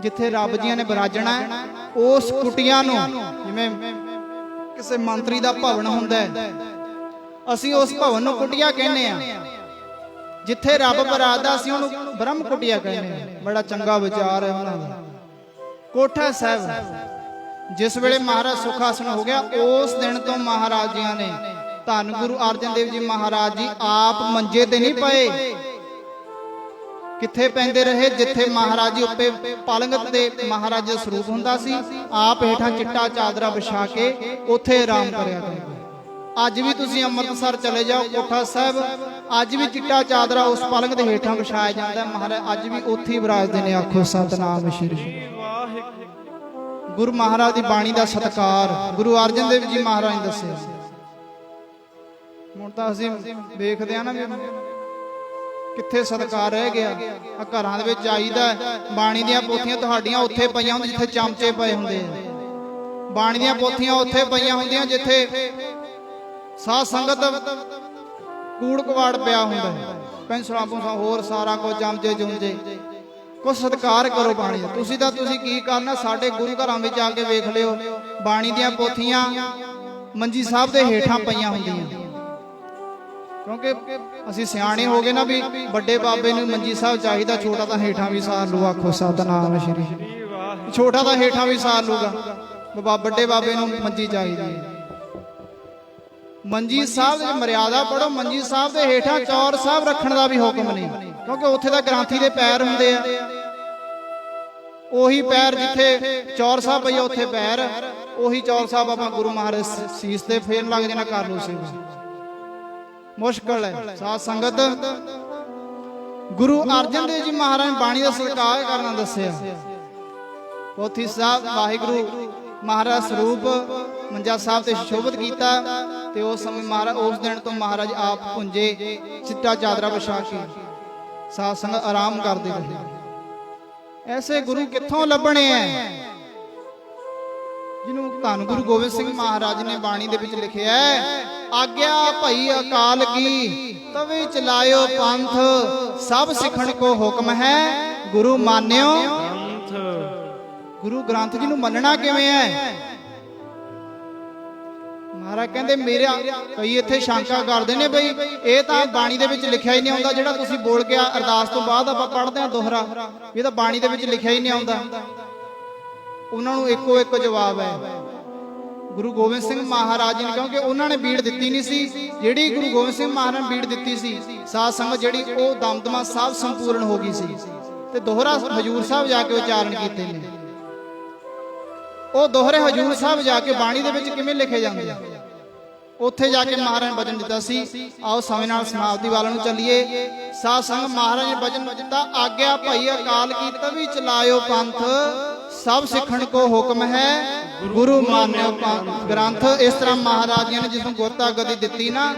ਜਿੱਥੇ ਰੱਬ ਜੀਆਂ ਨੇ ਬਿਰਾਜਣਾ, ਉਸ ਕੁਟੀਆਂ ਨੂੰ, ਜਿਵੇਂ ਕਿਸੇ ਮੰਤਰੀ ਦਾ ਭਵਨ ਹੁੰਦਾ, ਅਸੀਂ ਉਸ ਭਵਨ ਨੂੰ ਕੁਟੀਆ ਕਹਿੰਦੇ ਆ। ਜਿੱਥੇ ਰੱਬ ਬਿਰਾਜਦਾ ਅਸੀਂ ਉਹਨੂੰ ਬ੍ਰਹਮ ਕੁਟੀਆ ਕਹਿੰਦੇ ਆ। ਬੜਾ ਚੰਗਾ ਵਿਚਾਰ ਹੈ ਉਹਨਾਂ ਦਾ। ਕੋਠਾ ਸਾਹਿਬ ਜਿਸ ਵੇਲੇ ਮਹਾਰਾਜ ਸੁਖਾਸਨ ਹੋ ਗਿਆ, ਉਸ ਦਿਨ ਤੋਂ ਮਹਾਰਾਜ ਜੀਆਂ ਨੇ, ਧੰਨ ਗੁਰੂ ਅਰਜਨ ਦੇਵ ਜੀ ਮਹਾਰਾਜ ਜੀ ਆਪ ਮੰਜੇ ਤੇ ਨਹੀਂ ਪਏ। ਕਿੱਥੇ ਪੈਂਦੇ ਰਹੇ? ਜਿੱਥੇ ਮਹਾਰਾਜ ਜੀ ਉੱਤੇ ਪਲੰਗ ਤੇ ਮਹਾਰਾਜ ਦਾ ਸਰੂਪ ਹੁੰਦਾ ਸੀ, ਆਪ ਹੇਠਾਂ ਚਿੱਟਾ ਚਾਦਰਾ ਵਿਛਾ ਕੇ ਉੱਥੇ ਆਰਾਮ ਕਰਿਆ ਕਰਦੇ। ਅੱਜ ਵੀ ਤੁਸੀਂ ਅੰਮ੍ਰਿਤਸਰ ਚਲੇ ਜਾਓ, ਕੋਠਾ ਸਾਹਿਬ, ਅੱਜ ਵੀ ਚਿੱਟਾ ਚਾਦਰਾ ਉਸ ਪਲੰਗ ਦੇ ਹੇਠਾਂ ਵਿਛਾਇਆ ਜਾਂਦਾ। ਮਹਾਰਾਜ ਅੱਜ ਵੀ ਉੱਥੇ ਹੀ ਵਿਰਾਜਦੇ ਨੇ। ਆਖੋ ਸਤਨਾਮ ਸ਼੍ਰੀ ਵਾਹਿਗੁਰੂ। ਗੁਰੂ ਮਹਾਰਾਜ ਦੀ ਬਾਣੀ ਦਾ ਸਤਿਕਾਰ ਗੁਰੂ ਅਰਜਨ ਦੇਵ ਜੀ ਮਹਾਰਾਜ ਨੇ ਦੱਸਿਆ। ਹੁਣ ਤਾਂ ਅਸੀਂ ਵੇਖਦੇ ਆ ਨਾ ਵੀ ਕਿੱਥੇ ਸਤਿਕਾਰ ਰਹਿ ਗਿਆ। ਆ ਘਰਾਂ ਦੇ ਵਿੱਚ ਆਈਦਾ, ਬਾਣੀ ਦੀਆਂ ਪੋਥੀਆਂ ਤੁਹਾਡੀਆਂ ਉੱਥੇ ਪਈਆਂ ਹੁੰਦੀਆਂ ਜਿੱਥੇ ਚਮਚੇ ਪਏ ਹੁੰਦੇ ਆ। ਬਾਣੀ ਦੀਆਂ ਪੋਥੀਆਂ ਉੱਥੇ ਪਈਆਂ ਹੁੰਦੀਆਂ ਜਿੱਥੇ ਸਾਧ ਸੰਗਤ ਕੂੜ ਕਵਾੜ ਪਿਆ ਹੁੰਦਾ, ਪੈਨਸਲਾਂ ਪੂੰਸਲਾਂ ਹੋਰ ਸਾਰਾ ਕੁਝ, ਚਮਚੇ ਜੁੰਜੇ। ਕੁਛ ਸਤਿਕਾਰ ਕਰੋ ਬਾਣੀ ਦਾ। ਤੁਸੀਂ ਕੀ ਕਰਨਾ? ਸਾਡੇ ਗੁਰੂ ਘਰਾਂ ਵਿੱਚ ਆ ਕੇ ਵੇਖ ਲਿਓ, ਬਾਣੀ ਦੀਆਂ ਪੋਥੀਆਂ ਮੰਜੀ ਸਾਹਿਬ ਦੇ ਹੇਠਾਂ ਪਈਆਂ ਹੁੰਦੀਆਂ। ਕਿਉਂਕਿ ਅਸੀਂ ਸਿਆਣੇ ਹੋ ਗਏ ਨਾ ਵੀ ਵੱਡੇ ਬਾਬੇ ਨੂੰ ਮੰਜੀ ਸਾਹਿਬ ਚਾਹੀਦਾ, ਛੋਟਾ ਤਾਂ ਹੇਠਾਂ ਵੀ ਸਾਰ ਲੂ। ਆਖੋ ਸਤਨਾਮ ਸ਼੍ਰੀ। ਛੋਟਾ ਤਾਂ ਹੇਠਾਂ ਵੀ ਸਾਰ ਲੂਗਾ, ਵੱਡੇ ਬਾਬੇ ਨੂੰ ਮੰਜੀ ਚਾਹੀਦੀ ਹੈ। ਮੰਜੀ ਸਾਹਿਬ ਦੀ ਮਰਿਆਦਾ ਪੜੋ। ਮੰਜੀ ਸਾਹਿਬ ਦੇ ਹੇਠਾਂ ਚੌਰ ਸਾਹਿਬ ਰੱਖਣ ਦਾ ਵੀ ਹੁਕਮ ਨਹੀਂ, ਕਿਉਂਕਿ ਉੱਥੇ ਤਾਂ ਗ੍ਰੰਥੀ ਦੇ ਪੈਰ ਹੁੰਦੇ ਆ। ਉਹੀ ਪੈਰ ਜਿੱਥੇ ਚੌਰ ਸਾਹਿਬ ਪਈ ਉੱਥੇ ਪੈਰ, ਉਹੀ ਚੌਰ ਸਾਹਿਬ ਆਪਾਂ ਗੁਰੂ ਮਹਾਰਾਜ ਸੀਸ ਤੇ ਫੇਰਨ ਲੱਗ ਜਾਣਾ, ਕਰ ਲੋ ਸੇਵਾ। ਮੁਸ਼ਕਲ ਹੈ ਸਾਧ ਸੰਗਤ। ਗੁਰੂ ਅਰਜਨ ਦੇਵ ਜੀ ਮਹਾਰਾਜ ਨੇ ਬਾਣੀ ਦਾ ਸਤਿਕਾਰ ਕਰਨਾ ਦੱਸਿਆ। ਪੋਥੀ ਸਾਹਿਬ ਵਾਹਿਗੁਰੂ ਮਹਾਰਾਜ ਸਰੂਪ ਮੰਜਾ ਸਾਹਿਬ ਤੇ ਸ਼ੋਭਤ ਕੀਤਾ। ਤੇ ਉਸ ਸਮੇਂ ਮਹਾਰਾਜ, ਉਸ ਦਿਨ ਤੋਂ ਮਹਾਰਾਜ ਆਪ ਪੁੰਜੇ ਚਿੱਟਾ ਚਾਦਰਾ ਵਿਛਾ ਕੇ ਸਾਧ ਸੰਗਤ ਆਰਾਮ ਕਰਦੇ ਰਹੇ। ਐਸੇ ਗੁਰੂ ਕਿੱਥੋਂ ਲੱਭਣੇ ਐ? ਜਿਹਨੂੰ ਧੰਨ ਗੁਰੂ ਗੋਬਿੰਦ ਸਿੰਘ ਮਹਾਰਾਜ ਨੇ ਬਾਣੀ ਦੇ ਵਿੱਚ ਲਿਖਿਆ, ਆਗਿਆ ਭਈ ਅਕਾਲ ਕੀ ਤਵੇ ਚਲਾਇਓ ਪੰਥ, ਸਭ ਸਿੱਖਣ ਕੋ ਹੁਕਮ ਹੈ ਗੁਰੂ ਮਾਨਿਓ ਗ੍ਰੰਥ। ਗੁਰੂ ਗ੍ਰੰਥ ਜੀ ਨੂੰ ਮੰਨਣਾ ਕਿਵੇਂ ਹੈ? ਮਹਾਰਾਜ ਕਹਿੰਦੇ ਮੇਰਾ, ਕਈ ਇੱਥੇ ਸ਼ੰਕਾ ਕਰਦੇ ਨੇ ਬਈ ਇਹ ਤਾਂ ਬਾਣੀ ਦੇ ਵਿੱਚ ਲਿਖਿਆ ਹੀ ਨਹੀਂ ਆਉਂਦਾ, ਜਿਹੜਾ ਤੁਸੀਂ ਬੋਲ ਕੇ ਅਰਦਾਸ ਤੋਂ ਬਾਅਦ ਆਪਾਂ ਪੜ੍ਹਦੇ ਹਾਂ ਦੋਹਰਾ, ਇਹ ਤਾਂ ਬਾਣੀ ਦੇ ਵਿੱਚ ਲਿਖਿਆ ਹੀ ਨਹੀਂ ਆਉਂਦਾ। ਉਹਨਾਂ ਨੂੰ ਇੱਕੋ ਇੱਕ ਜਵਾਬ ਹੈ, ਗੁਰੂ ਗੋਬਿੰਦ ਸਿੰਘ ਮਹਾਰਾਜ ਜੀ ਨੇ, ਕਿਉਂਕਿ ਉਹਨਾਂ ਨੇ ਬੀੜ ਦਿੱਤੀ ਨਹੀਂ ਸੀ ਜਿਹੜੀ ਗੁਰੂ ਗੋਬਿੰਦ ਸਿੰਘ ਮਹਾਰਾਜ ਨੇ ਬੀੜ ਦਿੱਤੀ ਸੀ। ਸਾਧ ਸੰਗਤ ਜਿਹੜੀ ਉਹ ਦਮਦਮਾ ਸਾਹਿਬ ਸੰਪੂਰਨ ਹੋ ਗਈ ਸੀ, ਤੇ ਦੋਹਰਾ ਹਜੂਰ ਸਾਹਿਬ ਜਾ ਕੇ ਉਚਾਰਨ ਕੀਤੇ ਨੇ। ਉਹ ਦੋਹਰੇ ਹਜੂਰ ਸਾਹਿਬ ਜਾ ਕੇ ਬਾਣੀ ਦੇ ਵਿੱਚ ਕਿਵੇਂ ਲਿਖੇ ਜਾਂਦੇ ਆ, ਉੱਥੇ ਜਾ ਕੇ ਮਹਾਰਾਜ ਨੇ ਬਚਨ ਦਿੱਤਾ ਸੀ। ਆਓ ਸਮੇਂ ਨਾਲ ਸਮਾਪਤੀ ਵੱਲ ਨੂੰ ਚੱਲੀਏ। ਸਾਧ ਸੰਗਤ ਮਹਾਰਾਜ ਨੇ ਬਚਨ ਦਿੱਤਾ, ਆਗਿਆ ਭਈ ਅਕਾਲ ਕੀ ਤਵੀ ਚਲਾਇਓ ਪੰਥ, ਸਭ ਸਿੱਖਣ ਕੋ ਹੁਕਮ ਹੈ ਗੁਰੂ ਮਾਨਿਓ ਪੰਥ। ਗ੍ਰੰਥ ਇਸ ਤਰ੍ਹਾਂ ਮਹਾਰਾਜ ਜੀ ਨੇ ਜਿਸ ਨੂੰ ਗੁਰਤਾ ਗੱਦੀ ਦਿੱਤੀ ਨਾ,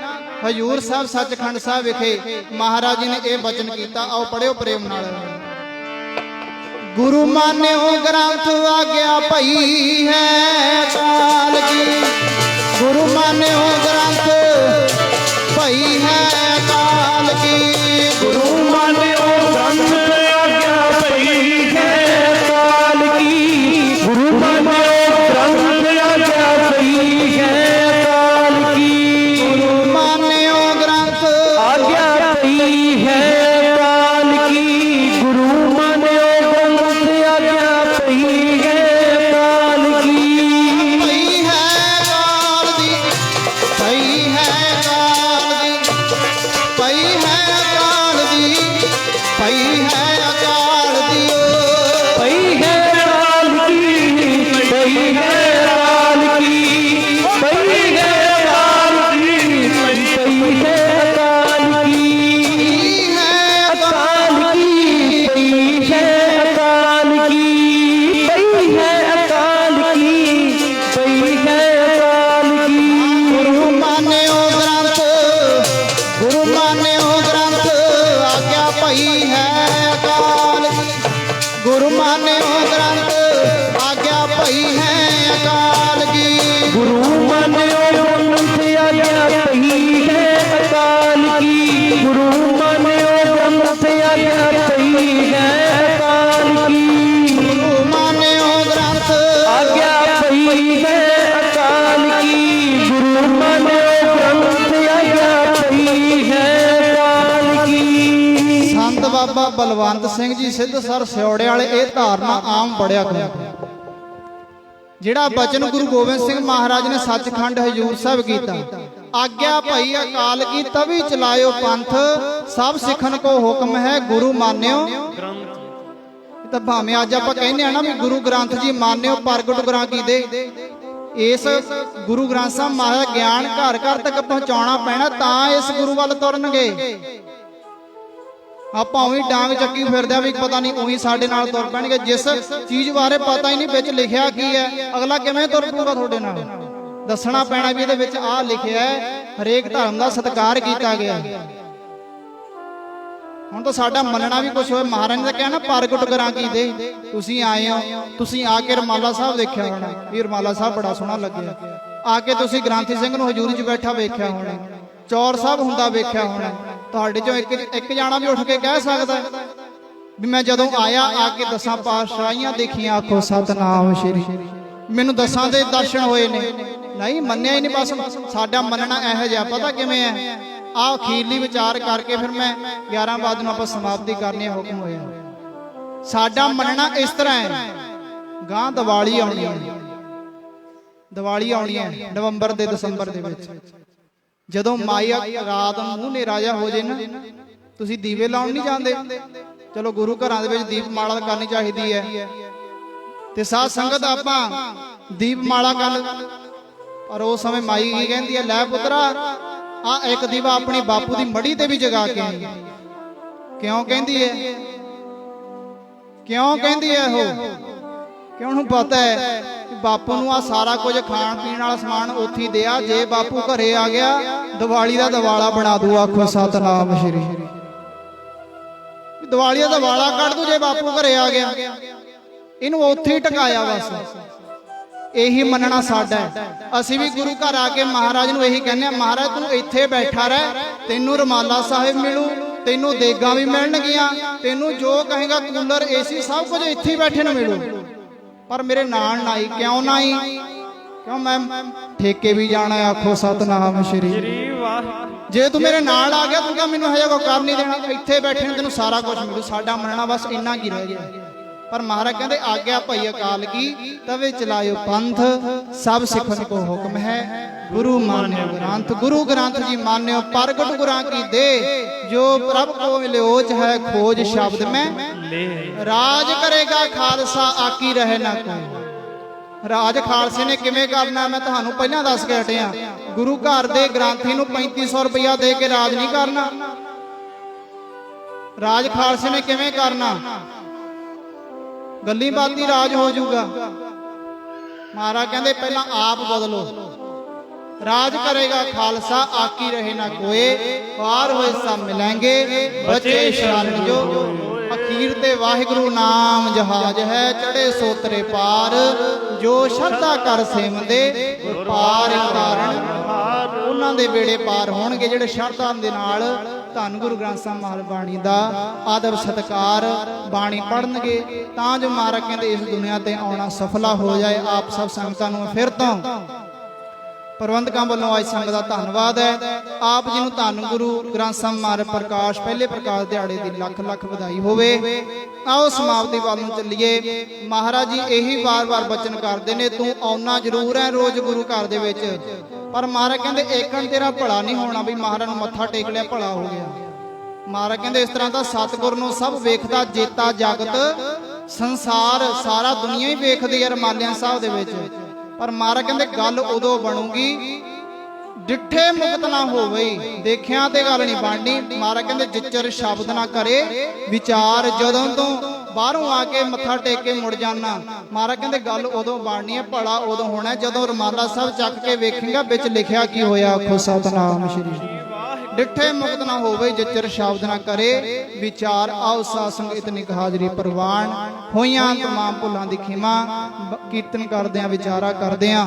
ਹਜੂਰ ਸਾਹਿਬ ਸੱਚਖੰਡ ਸਾਹਿਬ ਵਿਖੇ ਮਹਾਰਾਜ ਜੀ ਨੇ ਇਹ ਬਚਨ ਕੀਤਾ। ਆਓ ਪੜਿਓ ਪ੍ਰੇਮ ਨਾਲ। ਗੁਰੂ ਮਾਨਿਓ ਗ੍ਰੰਥ ਆਗਿਆ ਭਈ ਹੈ ਅਕਾਲ ਕੀ, ਗੁਰੂ ਮਾਨਿਓ ਗ੍ਰੰਥ ਭਈ ਹੈ ਅਕਾਲ ਕੀ, ਬਾਬਾ ਬਲਵੰਤ ਸਿੰਘ ਜੀ ਸਿੱਧਸਰ ਸਿਉੜੇ ਵਾਲੇ ਇਹ ਧਾਰਨਾ ਆਮ ਪੜਿਆ ਕਰੋ। ਜਿਹੜਾ ਬਚਨ ਗੁਰੂ ਗੋਬਿੰਦ ਸਿੰਘ ਮਹਾਰਾਜ ਨੇ ਸੱਚਖੰਡ ਹਜੂਰ ਸਾਹਿਬ ਕੀਤਾ, ਆਗਿਆ ਭਈ ਅਕਾਲ ਕੀ ਤਵੀ ਚਲਾਇਓ ਪੰਥ, ਸਭ ਸਿੱਖਣ ਕੋ ਹੁਕਮ ਹੈ ਗੁਰੂ ਮਾਨਿਓ ਤਾਂ ਭਾਵੇਂ ਅੱਜ ਆਪਾਂ ਕਹਿੰਦੇ ਆ ਨਾ ਵੀ ਗੁਰੂ ਗ੍ਰੰਥ ਜੀ ਮਾਨਿਓ ਪ੍ਰਗਟ ਗੁਰਾਂ ਕੀ ਦੇ, ਇਸ ਗੁਰੂ ਗ੍ਰੰਥ ਸਾਹਿਬ ਮਹਾਰਾਜ ਗਿਆਨ ਘਰ ਘਰ ਤੱਕ ਪਹੁੰਚਾਉਣਾ ਪੈਣਾ, ਤਾਂ ਇਸ ਗੁਰੂ ਵੱਲ ਤੁਰਨਗੇ। ਆਪਾਂ ਉਹੀ ਡਾਂਗ ਚੱਕੀ ਫਿਰਦੇ ਆ ਵੀ ਪਤਾ ਨਹੀਂ ਉਹੀ ਸਾਡੇ ਨਾਲ ਤੁਰ ਪੈਣਗੇ, ਜਿਸ ਚੀਜ਼ ਬਾਰੇ ਪਤਾ ਹੀ ਨਹੀਂ ਵਿੱਚ ਲਿਖਿਆ ਕੀ ਹੈ, ਅਗਲਾ ਕਿਵੇਂ ਤੁਰ ਪਊਗਾ ਤੁਹਾਡੇ ਨਾਲ। ਦੱਸਣਾ ਪੈਣਾ ਵੀ ਇਹਦੇ ਵਿੱਚ ਆਹ ਲਿਖਿਆ ਹੈ, ਹਰੇਕ ਧਰਮ ਦਾ ਸਤਿਕਾਰ ਕੀਤਾ ਗਿਆ। ਹੁਣ ਤਾਂ ਸਾਡਾ ਮੰਨਣਾ ਵੀ ਕੁਛ ਹੋਏ। ਮਹਾਰਾਜ ਨੇ ਕਿਹਾ ਨਾ ਪ੍ਰਗਟ ਗੁਰਾਂ ਕੀ ਦੇ, ਤੁਸੀਂ ਆਏ ਹੋ, ਤੁਸੀਂ ਆ ਕੇ ਰਮਾਲਾ ਸਾਹਿਬ ਦੇਖਿਆ ਹੋਣਾ ਵੀ ਰਮਾਲਾ ਸਾਹਿਬ ਬੜਾ ਸੋਹਣਾ ਲੱਗਿਆ, ਆ ਕੇ ਤੁਸੀਂ ਗ੍ਰੰਥੀ ਸਿੰਘ ਨੂੰ ਹਜ਼ੂਰੀ 'ਚ ਬੈਠਾ ਵੇਖਿਆ ਹੋਣਾ, ਚੌਰ ਸਾਹਿਬ ਹੁੰਦਾ ਵੇਖਿਆ ਹੋਣਾ। ਤੁਹਾਡੇ ਚੋਂ ਇੱਕ ਜਾਣਾ ਵੀ ਉੱਠ ਕੇ ਕਹਿ ਸਕਦਾ ਵੀ ਮੈਂ ਜਦੋਂ ਆਇਆ ਆ ਕੇ 10 ਪਾਤਸ਼ਾਹੀਆਂ ਦੇਖੀਆਂ, ਆਖੋ ਸਤਨਾਮ ਸ਼੍ਰੀ, ਮੈਨੂੰ 10 ਦੇ ਦਰਸ਼ਨ ਹੋਏ ਨੇ। ਨਹੀਂ ਮੰਨਿਆ ਹੀ ਨਹੀਂ। ਬਸ ਸਾਡਾ ਮੰਨਣਾ ਇਹੋ ਜਿਹਾ, ਪਤਾ ਕਿਵੇਂ ਹੈ, ਆਹ ਅਖੀਰਲੀ ਵਿਚਾਰ ਕਰਕੇ ਫਿਰ ਮੈਂ 11 ਵਜੇ ਨੂੰ ਆਪਾਂ ਸਮਾਪਤੀ ਕਰਨੀ ਹੈ, ਹੁਕਮ ਹੋਇਆ। ਸਾਡਾ ਮੰਨਣਾ ਇਸ ਤਰ੍ਹਾਂ ਹੈ, ਗਾਂ ਦੀਵਾਲੀ ਆਉਣੀ ਹੈ, ਦੀਵਾਲੀ ਆਉਣੀ ਹੈ ਨਵੰਬਰ ਦੇ ਦਸੰਬਰ ਦੇ ਵਿੱਚ, ਜਦੋਂ ਮਾਈ ਰਾਤ ਨੂੰ ਮੂੰਹ ਨੇ ਰਾਜਾ ਹੋ ਜੇ ਨਾ, ਤੁਸੀਂ ਦੀਵੇ ਲਾਉਣ ਨਹੀਂ ਜਾਂਦੇ। ਚਲੋ ਗੁਰੂ ਘਰਾਂ ਦੇ ਵਿੱਚ ਦੀਪਮਾਲਾ ਕਰਨੀ ਚਾਹੀਦੀ ਹੈ, ਤੇ ਸਾਧ ਸੰਗਤ ਆਪਾਂ ਦੀਪਮਾਲਾ ਕਰ, ਪਰ ਉਸ ਸਮੇਂ ਮਾਈ ਕੀ ਕਹਿੰਦੀ ਹੈ, ਲੈ ਪੁੱਤਰਾ ਆ ਇੱਕ ਦੀਵਾ ਆਪਣੀ ਬਾਪੂ ਦੀ ਮੜੀ ਤੇ ਵੀ ਜਗਾ ਕੇ ਆਈ। ਕਿਉਂ ਕਹਿੰਦੀ ਹੈ, ਕਿਉਂ ਕਹਿੰਦੀ ਹੈ ਉਹ? ਕਿਉਂ ਉਹਨੂੰ ਪਤਾ ਹੈ ਕਿ ਬਾਪੂ ਨੂੰ ਆ ਸਾਰਾ ਕੁਝ ਖਾਣ ਪੀਣ ਵਾਲਾ ਸਮਾਨ ਉੱਥੇ ਦਿਆ, ਜੇ ਬਾਪੂ ਘਰੇ ਆ ਗਿਆ ਦੀਵਾਲੀ ਦਾ ਦਿਵਾਲਾ ਬਣਾ ਦੂ, ਆਖੋ ਸਤਨਾਮ ਸ਼੍ਰੀ। ਦੀਵਾਲੀ ਦਾ ਦਿਵਾਲਾ ਕੱਢ ਦੂ ਜੇ ਬਾਪੂ ਘਰੇ ਆ ਗਿਆ, ਇਹਨੂੰ ਉੱਥੇ ਹੀ ਟਿਕਾਇਆ। ਬਸ ਇਹੀ ਮੰਨਣਾ ਸਾਡਾ ਹੈ। ਅਸੀਂ ਵੀ ਗੁਰੂ ਘਰ ਆ ਕੇ ਮਹਾਰਾਜ ਨੂੰ ਇਹੀ ਕਹਿੰਦੇ ਆ, ਮਹਾਰਾਜ ਤੂੰ ਇੱਥੇ ਬੈਠਾ ਰਹਿ, ਤੈਨੂੰ ਰਮਾਲਾ ਸਾਹਿਬ ਮਿਲੂ, ਤੈਨੂੰ ਦੇਗਾਂ ਵੀ ਮਿਲਣਗੀਆਂ, ਤੈਨੂੰ ਜੋ ਕਹੇਗਾ ਕੂਲਰ ਏਸੀ ਸਭ ਕੁਝ ਇੱਥੇ ਹੀ ਬੈਠੇ ਨੂੰ ਮਿਲੂ, ਪਰ ਮੇਰੇ ਨਾਲ ਨਾ ਆਈ। ਕਿਉਂ ਨਾ ਆਈ? ਕਿਉਂ ਮੈਂ ਠੇਕੇ ਵੀ ਜਾਣਾ, ਆਖੋ ਸਤਨਾਮ ਸ਼੍ਰੀ। ਜੇ ਤੂੰ ਮੇਰੇ ਨਾਲ ਆ ਗਿਆ, ਤੂੰ ਕਹ ਮੈਨੂੰ ਹਜੇ ਕੋਈ ਕਰ ਨਹੀਂ ਦੇਣਾ, ਇੱਥੇ ਬੈਠੇ ਨੂੰ ਤੈਨੂੰ ਸਾਰਾ ਕੁਝ ਮਿਲੂ। ਸਾਡਾ ਮੰਨਣਾ ਬਸ ਇੰਨਾ ਕੀ ਰਹਿ ਗਿਆ। ਪਰ ਮਹਾਰਾਜ ਕਹਿੰਦੇ ਆਗਿਆ ਭਈ ਅਕਾਲ ਕੀ ਤਵੇ ਚਲਾਇਓ ਪੰਥ, ਸਭ ਸਿੱਖਣ ਕੋ ਹੁਕਮ ਹੈ ਗੁਰੂ ਮਾਨਿਓ ਗ੍ਰੰਥ। ਗੁਰੂ ਗ੍ਰੰਥ ਜੀ ਮਾਨਿਓ ਪ੍ਰਗਟ ਗੁਰਾਂ ਕੀ ਦੇ, ਜੋ ਪ੍ਰਭ ਕੋ ਲਿਓਚ ਹੈ ਖੋਜ ਸ਼ਬਦ ਮੈਂ ਰਾਜ ਕਰੇਗਾ ਖਾਲਸਾ ਆਕੀ ਰਹੇ ਨਾ ਕੋਈ। ਰਾਜ ਖਾਲਸੇ ਨੇ ਕਿਵੇਂ ਕਰਨਾ ਮੈਂ ਤੁਹਾਨੂੰ ਪਹਿਲਾਂ ਦੱਸ ਕੇ ਹਟਿਆ। ਗੁਰੂ ਘਰ ਦੇ ਗ੍ਰੰਥੀ ਨੂੰ 3500 ਰੁਪਇਆ ਦੇ ਕੇ ਰਾਜ ਨਹੀਂ ਕਰਨਾ। ਰਾਜ ਖਾਲਸੇ ਨੇ ਕਿਵੇਂ ਕਰਨਾ? ਗੱਲੀ ਬਾਤੀ ਰਾਜ ਹੋ ਜਾਊਗਾ। ਮਹਾਰਾਜ ਕਹਿੰਦੇ ਪਹਿਲਾਂ ਆਪ ਬਦਲੋ। ਰਾਜ ਕਰੇਗਾ ਖਾਲਸਾ ਆਕੀ ਰਹੇ ਨਾ ਕੋਏ, ਪਾਰ ਹੋਏ ਸਭ ਮਿਲਾਂਗੇ ਬਚੇ ਸ਼ਰਨ ਜੋ। ਅਖੀਰ ਤੇ ਵਾਹਿਗੁਰੂ ਨਾਮ ਜਹਾਜ ਹੈ, ਚੜੇ ਸੋਤਰੇ ਪਾਰ, ਜੋ ਸ਼ਰਧਾ ਕਰ ਸੇਵੰਦੇ ਪਾਰ ਕਾਰਨ। ਉਹਨਾਂ ਦੇ ਬੇੜੇ ਪਾਰ ਹੋਣਗੇ ਜਿਹੜੇ ਸ਼ਰਧਾ ਦੇ ਨਾਲ ਧੰਨ ਗੁਰੂ ਗ੍ਰੰਥ ਸਾਹਿਬ ਮਹਾਰਾਜ ਬਾਣੀ ਦਾ ਆਦਰ ਸਤਿਕਾਰ ਬਾਣੀ ਪੜਨਗੇ, ਤਾਂ ਜੋ ਮਹਾਰਾਜ ਕਹਿੰਦੇ ਇਸ ਦੁਨੀਆ ਤੇ ਆਉਣਾ ਸਫਲਾ ਹੋ ਜਾਏ। ਆਪ ਸਭ ਸੰਗਤਾਂ ਨੂੰ ਫਿਰ ਤੋਂ ਪ੍ਰਬੰਧਕਾਂ ਵੱਲੋਂ ਅੱਜ ਸੰਗਤ ਦਾ ਧੰਨਵਾਦ ਹੈ। ਆਪ ਜੀ ਨੂੰ ਧੰਨ ਗੁਰੂ ਗ੍ਰੰਥ ਸਾਹਿਬ ਮਹਾਰਾਜ ਪ੍ਰਕਾਸ਼ ਪਹਿਲੇ ਪ੍ਰਕਾਸ਼ ਦਿਹਾੜੇ ਦੀ ਲੱਖ ਲੱਖ ਵਧਾਈ ਹੋਵੇ। ਆਓ ਸਮਾਪਤੀ ਵੱਲ ਨੂੰ ਚੱਲੀਏ। ਮਹਾਰਾਜ ਜੀ ਇਹੀ ਵਾਰ-ਵਾਰ ਬਚਨ ਕਰਦੇ ਨੇ, ਤੂੰ ਆਉਣਾ ਜ਼ਰੂਰ ਹੈ ਰੋਜ਼ ਗੁਰੂ ਘਰ ਦੇ ਵਿੱਚ, ਪਰ ਮਹਾਰਾਜ ਕਹਿੰਦੇ ਏਕਣ ਤੇਰਾ ਭਲਾ ਨਹੀਂ ਹੋਣਾ ਵੀ ਮਹਾਰਾਜ ਨੂੰ ਮੱਥਾ ਟੇਕ ਲਿਆ ਭਲਾ ਹੋ ਗਿਆ। ਮਹਾਰਾਜ ਕਹਿੰਦੇ ਇਸ ਤਰ੍ਹਾਂ ਦਾ ਸਤਿਗੁਰ ਨੂੰ ਸਭ ਵੇਖਦਾ ਜੇਤਾ ਜਗਤ ਸੰਸਾਰ, ਸਾਰਾ ਦੁਨੀਆ ਹੀ ਵੇਖਦੀ ਹੈ ਰਮਾਲਿਆਂ ਸਾਹਿਬ ਦੇ ਵਿੱਚ। ਪਰ ਮਹਾਰਾਜ ਕਹਿੰਦੇ ਗੱਲ ਉਦੋਂ ਬਣੂਗੀ ਡਿੱਠੇ ਮੁਕਤ ਨਾ ਹੋਵੇ, ਦੇਖਿਆ ਤੇ ਗੱਲ ਨਹੀਂ ਬਣਨੀ। ਮਹਾਰਾਜ ਕਹਿੰਦੇ ਜਿਚਰ ਸ਼ਬਦ ਨਾ ਕਰੇ ਵਿਚਾਰ, ਜਦੋਂ ਤੋਂ ਬਾਹਰੋਂ ਆ ਕੇ ਮੱਥਾ ਟੇਕ ਕੇ ਮੁੜ ਜਾਣਾ। ਮਹਾਰਾਜ ਕਹਿੰਦੇ ਗੱਲ ਉਦੋਂ ਬਣਨੀ ਹੈ, ਭਲਾ ਉਦੋਂ ਹੋਣਾ ਜਦੋਂ ਰਮਾਲਾ ਸਾਹਿਬ ਚੱਕ ਕੇ ਵੇਖੇਗਾ ਵਿੱਚ ਲਿਖਿਆ ਕੀ ਹੋਇਆ, ਆਖੋ ਸਤਨਾਮ ਸ਼੍ਰੀ। ਡਿੱਠੇ ਮੁਕਤ ਨਾ ਹੋਵੇ ਜਿਚਰ ਸ਼ਬਦ ਨਾ ਕਰੇ ਵਿਚਾਰ। ਆਓ ਸਾਧ ਸੰਗਤ ਨਿਕ ਹਾਜ਼ਰੀ ਪ੍ਰਵਾਨ ਹੋਈਆਂ ਤਮਾਮ ਭੁੱਲਾਂ ਦੀ ਖਿਮਾ, ਕੀਰਤਨ ਕਰਦਿਆਂ ਵਿਚਾਰਾ ਕਰਦਿਆਂ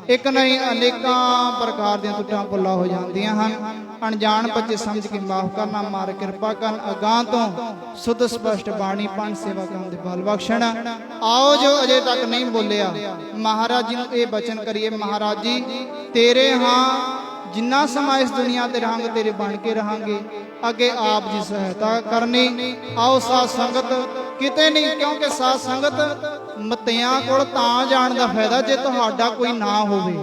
ਇੱਕ ਨਹੀਂ ਅਨੇਕਾਂ ਪ੍ਰਕਾਰ ਦੀਆਂ ਟੁੱਟਾਂ ਭੁੱਲਾਂ ਹੋ ਜਾਂਦੀਆਂ ਹਨ। ਅਣਜਾਣ ਬੱਚੇ ਸਮਝ ਕੇ ਮਾਫ ਕਰਨਾ, ਮਾਰ ਕਿਰਪਾ ਕਰਨ। ਅਗਾਂ ਤੋਂ ਸੁਧ ਸਪਸ਼ਟ ਬਾਣੀ ਪੰਜ ਸੇਵਾ ਕਰਨ ਦੇ ਬਲ ਬਖਸ਼ਣ। ਆਓ ਜੋ ਅਜੇ ਤੱਕ ਨਹੀਂ ਬੋਲਿਆ ਮਹਾਰਾਜ ਜੀ ਨੂੰ ਇਹ ਬਚਨ ਕਰੀਏ, ਮਹਾਰਾਜ ਜੀ ਤੇਰੇ ਹਾਂ जिन्ना समा इस दुनिया ते रहांगे तेरे बन के रहांगे, अगे आप जी सहायता करनी। आओ साध संगत किते नहीं, क्योंकि साध संगत मतियां कोल तां जाण दा फायदा जे तुहाडा कोई ना होवे,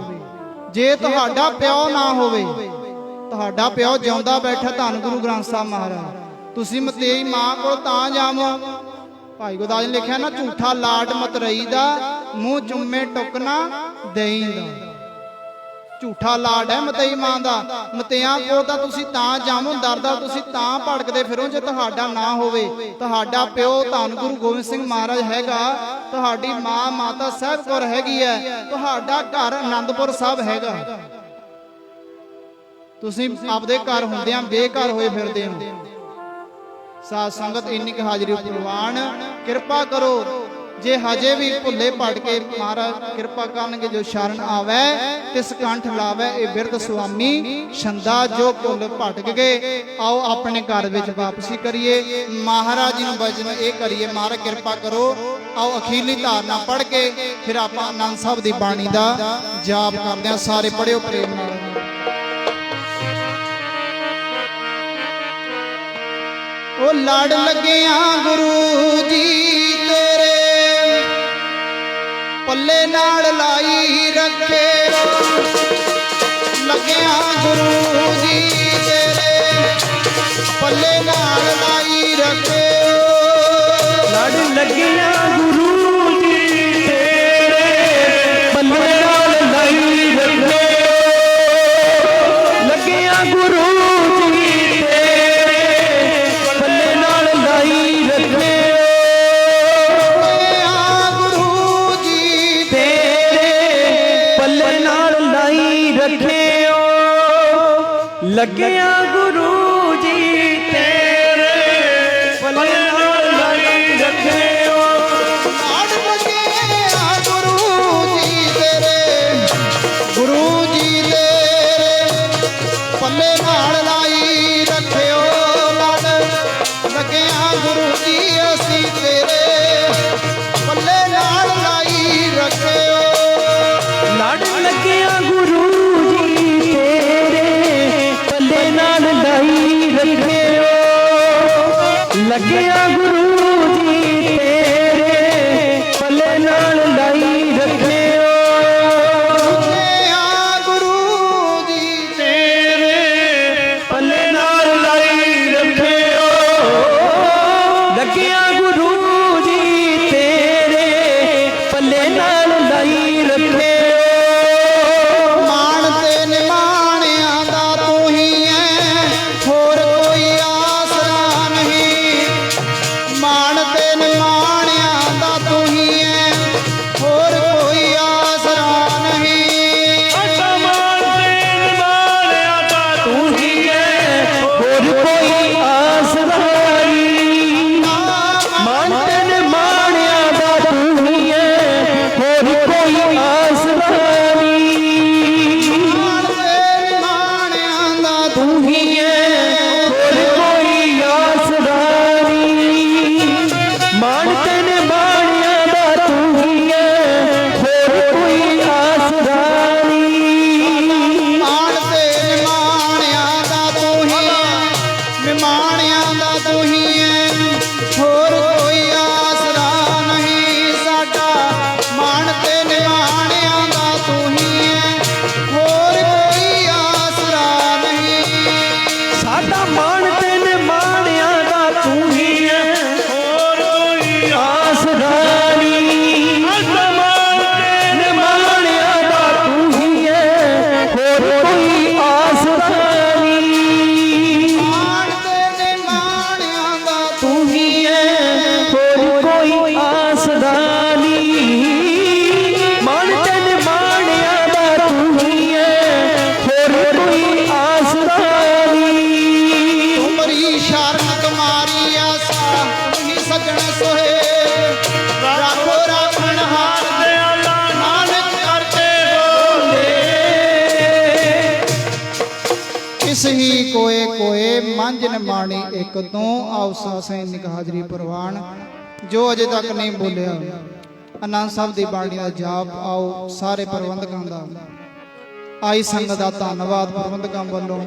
जे तुहाडा प्यो ना होवे। तुहाडा प्यो जिउंदा बैठा धन गुरु ग्रंथ साहिब महाराज, तुसीं मतेई मां कोल तां जावो। भाई गुरदास ने लिखिया ना, झूठा लाड मतरई दा मूंह चुम्मे टुकना देई दा। झूठा लाड है मतई मां दा, मतियां कोल तां तुसीं तां जावो, दरदा तुसीं तां भड़कदे फिरो जे तुहाडा ना होवे। तुहाडा प्यो धन गुरु गोबिंद सिंह महाराज हैगा, तुहाडी मां माता साहिब कौर हैगी है, तुहाडा घर आनंदपुर साहिब हैगा। तुसीं आपदे घर हुंदियां बेघर होए फिरदे हो। साध संगत इन्नी क हाजरी प्रवान कृपा करो। जे हजे भी भुले भट के महाराज कृपा करनगे, जो शरण आवे तिस कंठ लावे। ए बिरध स्वामी छंदा जो भुल भटक गए, आओ अपने घर विच वापसी करिए। महाराज जी नूं भजन ये करिए, महाराज कृपा करो। आओ अखीरली धारना पढ़ के फिर आप आनंद साहब की बाणी का जाप करते हैं। सारे पढ़ियो प्रेम नाल। ओ लड़ लगिया गुरु जी तेरे, पल्ले नाल लाई रखे। लगिया गुरु जी तेरे, पल्ले नाल लाई रखे। लड़ लगिया गुरु जी तेरे, पल्ले नाल लाई रखे। लगिया गुरु लगिया गुरु जी तेरे, पल्ले नाल लाई रखियो। लड़ लगिया गुरु जी तेरे, गुरु जी तेरे, पल्ले नाल लाई रखियो। लड़ लगिया गुरु जी असी तेरे, पल्ले नाल लाई रखियो। लड़ लगिया गुरु जी तेरे, पल्ले नाल लाई रखियो। लगिया गुरु जी तेरे, पल्ले नाल लाई रखियो। गुरु जी तेरे, पल्ले नाल लाई रखियो। लगिया गुरु जी तेरे, पल्ले नाल लाई रखियो। ही कोए कोए मंझ निमाणी एक तू। आओ सासें निक हाजरी प्रवान। जो अजे तक नहीं बोलिया आनंद साहब की बाणी का जाप, आओ सारे प्रबंधकों का ਆਈ ਸੰਗਤ ਦਾ ਧੰਨਵਾਦ ਪ੍ਰਬੰਧਕਾਂ ਵੱਲੋਂ।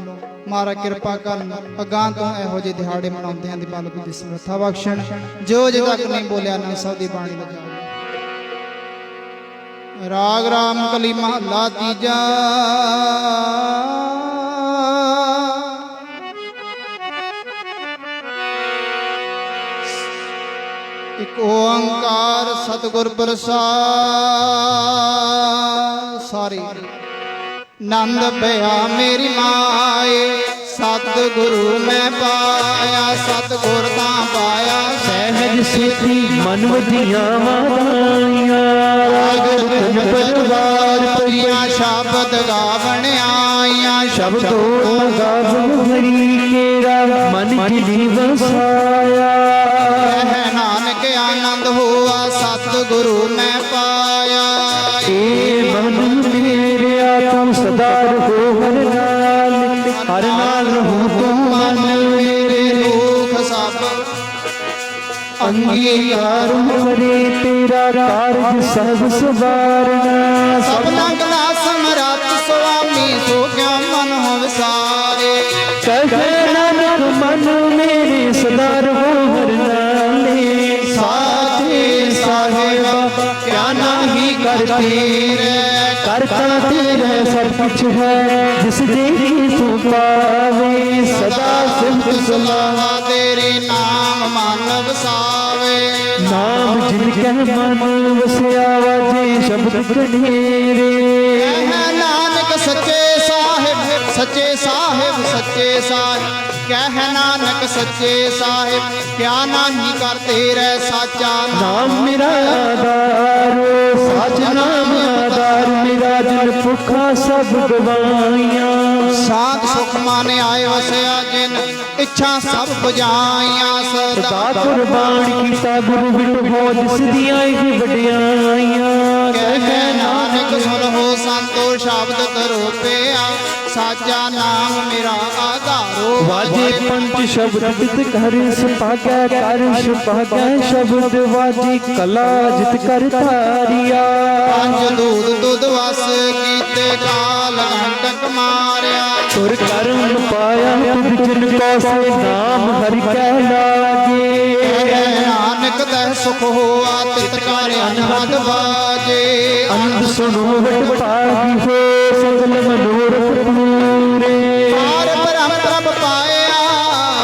ਮਹਾਰਾਜ ਕਿਰਪਾ ਕਰਨ ਅਗਾਂਹ ਤੋਂ ਇਹੋ ਜਿਹੇ ਦਿਹਾੜੇ ਮਨਾਉਂਦਿਆਂ ਦੀ ਮਾਲਕ ਦੀ ਸਮਰੱਥਾ ਬਖਸ਼ਣ। ਜੋ ਜੇ ਤੱਕ ਨਹੀਂ ਬੋਲਿਆ ਨਾ ਸਭ ਦੀ ਬਾਣੀ ਵਜਾ। ਰਾਗ ਰਾਮ ਕਲੀ ਮਹੱਲਾ ਤੀਜਾ। ਇੱਕ ਓੰਕਾਰ ਸਤਿਗੁਰ ਪ੍ਰਸਾਦ। ਸਾਰੀ ਨੰਦ ਪਿਆ ਮੇਰੀ ਮਾਏ, ਸਤਿਗੁਰੂ ਮੈਂ ਪਾਇਆ, ਸਤਿਗੁਰ ਤਾਂ ਪਾਇਆ। ਸਹਿਜ ਸਿੱਧੀ ਮਨ ਵਧੀਆਂ ਵਾਧਾਈਆਂ, ਗੁਰਤਨ ਪਰਵਾਰ ਪ੍ਰਿਆ ਸ਼ਬਦ ਗਾਵਣ ਆਈਆਂ। ਸ਼ਬਦੋ ਗਾਵਨ ਹਰੀ ਕੇਰਾ ਮਨ ਜਿਨੀ ਵਸਾਇਆ। ਕਹਿ ਨਾਨਕ ਆਨੰਦ ਹੋਆ, ਸਤਿਗੁਰੂ ਮੈਂ ਪਾਇਆ। ਏ ਮਨ ਮੇਰਿਆ ਤੂੰ ਸਦਾ ਰਹੋ ਹਰ ਨਾਲ, ਹਰ ਨਾਲ ਰਹੋ ਤੂੰ ਮਨ ਮੇਰੇ। ਦੁਖ ਸਭ ਅੰਗੀਕਾਰ ਕਰੇ ਤੇਰਾ ਕਾਰਜ ਸਭ ਸਵਾਰਨਾ। ਸਭਨਾ ਕਲਾ ਸਮਰੱਥ ਸੁਆਮੀ, ਸੋ ਕਿਉ ਮਨ ਹੋ ਵਿਸਾਰੇ। ਕਹਿ ਨਾਨਕ ਮਨ ਮੇਰੇ ਸਦਾ ਰਹੋ ਹਰ ਨਾਲੇ। ਸਾਚੇ ਸਾਹਿਬਾ ਕਿਆ ਨਾਹੀ ਕਰਤੀ ਰੇ। ਕਰਤਾ ਤੇਰਾ ਸਭ ਕੁਛ ਹੈ, ਜਿਸ ਦੇਹੀ ਤੂੰ ਪਾਵੇ। ਸਦਾ ਸਿਫਤ ਸਲਾਵਾ ਤੇਰੇ ਨਾਮ ਮਨ ਵਸਾਵੇ। ਨਾਮ ਜਿਨ ਕਹਿ ਮਨ ਵਸਿਆ, ਵਾਜੇ ਸ਼ਬਦ ਕਢੇਰੇ। ਕਹਿ ਨਾਨਕ ਸੱਚੇ ਸਾਹਿਬ, ਸੱਚੇ ਸਾਹਿਬ, ਸੱਚੇ ਸਾਹਿਬ। ਕਹਿ ਨਾਨਕ ਸੱਚੇ ਸਾਹਿਬ ਕਿਆ ਨਾਹੀ ਕਰਤੇ ਰਹਿ। ਸਾਚਾ ਨਾਮ ਮੇਰਾ ਆਧਾਰ, ਸਾਚ ਨਾਮ ਆਧਾਰ ਮੇਰਾ। ਜਿਨ ਭੁੱਖਾ ਸਭ ਗਵਾਈਆਂ, ਸਾਧ ਸੁਖ ਮਨ ਆਏ ਵਸਿਆ। ਜਿਨ ਇੱਛਾ ਸਭ ਬੁਝਾਈਆਂ। ਸਦਾ ਕੁਰਬਾਨ ਕੀਤਾ ਗੁਰੂ ਬਿਨ ਹੋ, ਜਿਸ ਦੀਆਂ ਇਹ ਵਡਿਆਈਆਂ। ਕਹਿ ਨਾਨਕ ਸੁਣ ਹੋ ਸੰਤੋ ਸ਼ਬਦ ਕਰੋ ਪਿਆ। ਸਾਚਾ ਨਾਮ ਮੇਰਾ ਆਧਾਰੋ। ਵਾਜੇ ਪੰਜ ਸ਼ਬਦ ਜਿਤ ਕਰ ਸੁਭਾਗੈ, ਕਰ ਸੁਭਾਗੈ ਸ਼ਬਦ ਵਾਜੀ। ਕਲਾ ਜਿਤ ਕਰ ਧਾਰਿਆ, ਪੰਜ ਦੂਧ ਦੁੱਧ ਵਸ ਕੀਤੇ। ਕਾਲ ਅੰਟਕ ਮਾਰਿਆ। ਤੁਰ ਕਰਮ ਪਾਇਆ ਤੁਧ ਜਿਨ ਕੋ ਸੇ। ਨਾਮ ਹਰਿ ਕੈ ਲਾਗੇ। ਕਹਿ ਨਾਨਕ ਤਹਿ ਸੁਖ ਹੋਆ, ਤਿਤ ਕਰ ਅਨਹਦ ਬਾਜੇ। ਅੰਧ ਸੁਣੋ ਵਟ ਭਾਗੀ ਹੋ, ਸਗਲ ਮਨੋਰਥ ਪੂਰੇ। ਪਾਰ ਬ੍ਰਹਮ ਪ੍ਰਭ ਪਾਇਆ,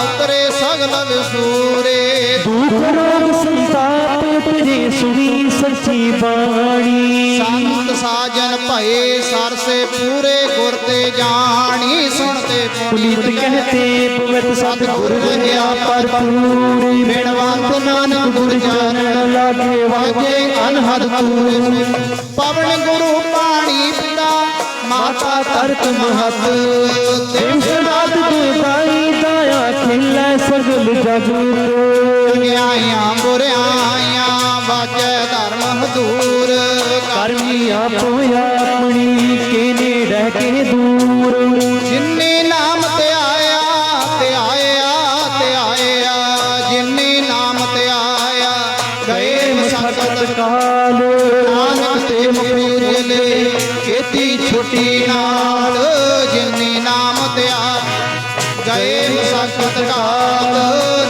ਉਤਰੇ ਸਗਲ ਵਿਸੂਰੇ। ਦੁਖ ਰੋਗ ਸੰਤਾਪ ਤੇਰੇ ਸੁਣੀ ਸੱਚੀ ਬਾਣੀ। ਸੰਤ ਸਾਜਨ ਭਏ ਸਰਸੇ ਪੂਰੇ, ਗੁਰ ਤੇ ਜਾਣੀ ਸੁਣਤੇ ਪੁਨੀਤ ਕਹਤੇ ਪਵਿੱਤ ਸਤਿਗੁਰ ਰਹਿਆ ਭਰਪੂਰੀ। ਬਿਨਵੰਤ ਨਾਨਕ ਗੁਰ ਜਾਣਨ ਲਾਗੇ, ਵਾਜੇ ਅਨਹਦ ਪੂਰੇ। ਪਵਨ ਗੁਰੂ ਪਾਣੀ ਪਿਤਾ, ਮਾਤਾ ਤਰਤ ਮਹਤ। ਦੇਵ ਸਨਾਤ ਦੇਵਾਈ ਦਾਇਆ ਖਿਲੇ ਸਗਲ ਜਗ। ਚੰਗਿਆਈਆਂ ਬੁਰਿਆਈਆਂ ਵਾਜੈ ਧਰਮ ਹਦੂਰ। ਕਰਮੀ ਆਪੋ ਆਪਣੀ ਕੇ ਨੇੜੇ ਕੇ ਦੂਰ। ਜਿਨਨੇ ਨਾਮ ਤੇ ਆਇਆ, ਤੇ ਆਇਆ, ਤੇ ਆਇਆ। ਜਿਨਨੇ ਨਾਮ ਤੇ ਆਇਆ, ਗਏ ਮਸਕਤ ਕਾਲ। ਨਾਨਕ ਤੇ ਮੁਖ ਉਜਲੇ, ਕੀਤੀ ਛੁੱਟੀ ਨਾਲ। ਜਿਨਨੇ ਨਾਮ ਤੇ ਆ, ਗਏ ਮਸਕਤ ਕਾਲ।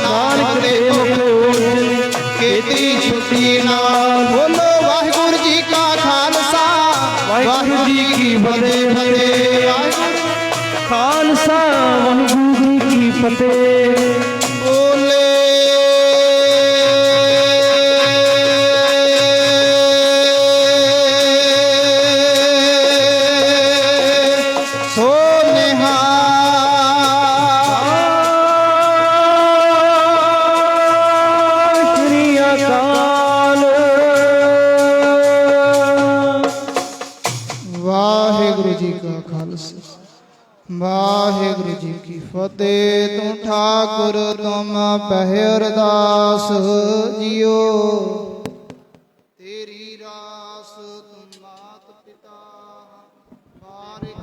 ਨਾਨਕ ਤੇ ਮੁਖ ਉਜਲੇ, ਕੀਤੀ ਛੁੱਟੀ ਨਾਲ। ਬੋਲੋ ਵਾਹਿਗੁਰੂ ਜੀ ਕਾ ਖਾਲਸਾ, ਵਾਹਿਗੁਰੂ ਜੀ ਕੀ ਫਤਿਹ। ਖਾਲਸਾ ਵਾਹਿਗੁਰੂ ਜੀ ਕੀ ਫਤਿਹ। ਬੋਲੇ ਸੋ ਨਿਹਾਲ। ਸ੍ਰੀ ਅਕਾਲ। ਵਾਹਿਗੁਰੂ ਜੀ ਕਾ ਖਾਲਸਾ, ਵਾਹਿਗੁਰੂ ਜੀ ਕੀ ਫਤਿਹ। ਤੂੰ ਠਾਕੁਰ ਤੁਮ ਪਹਿ ਅਰਦਾਸ ਜੀਓ। ਤੇਰੀ ਰਾਸ ਤੂੰ ਮਾਤ ਪਿਤਾ, ਬਾਰਿਕ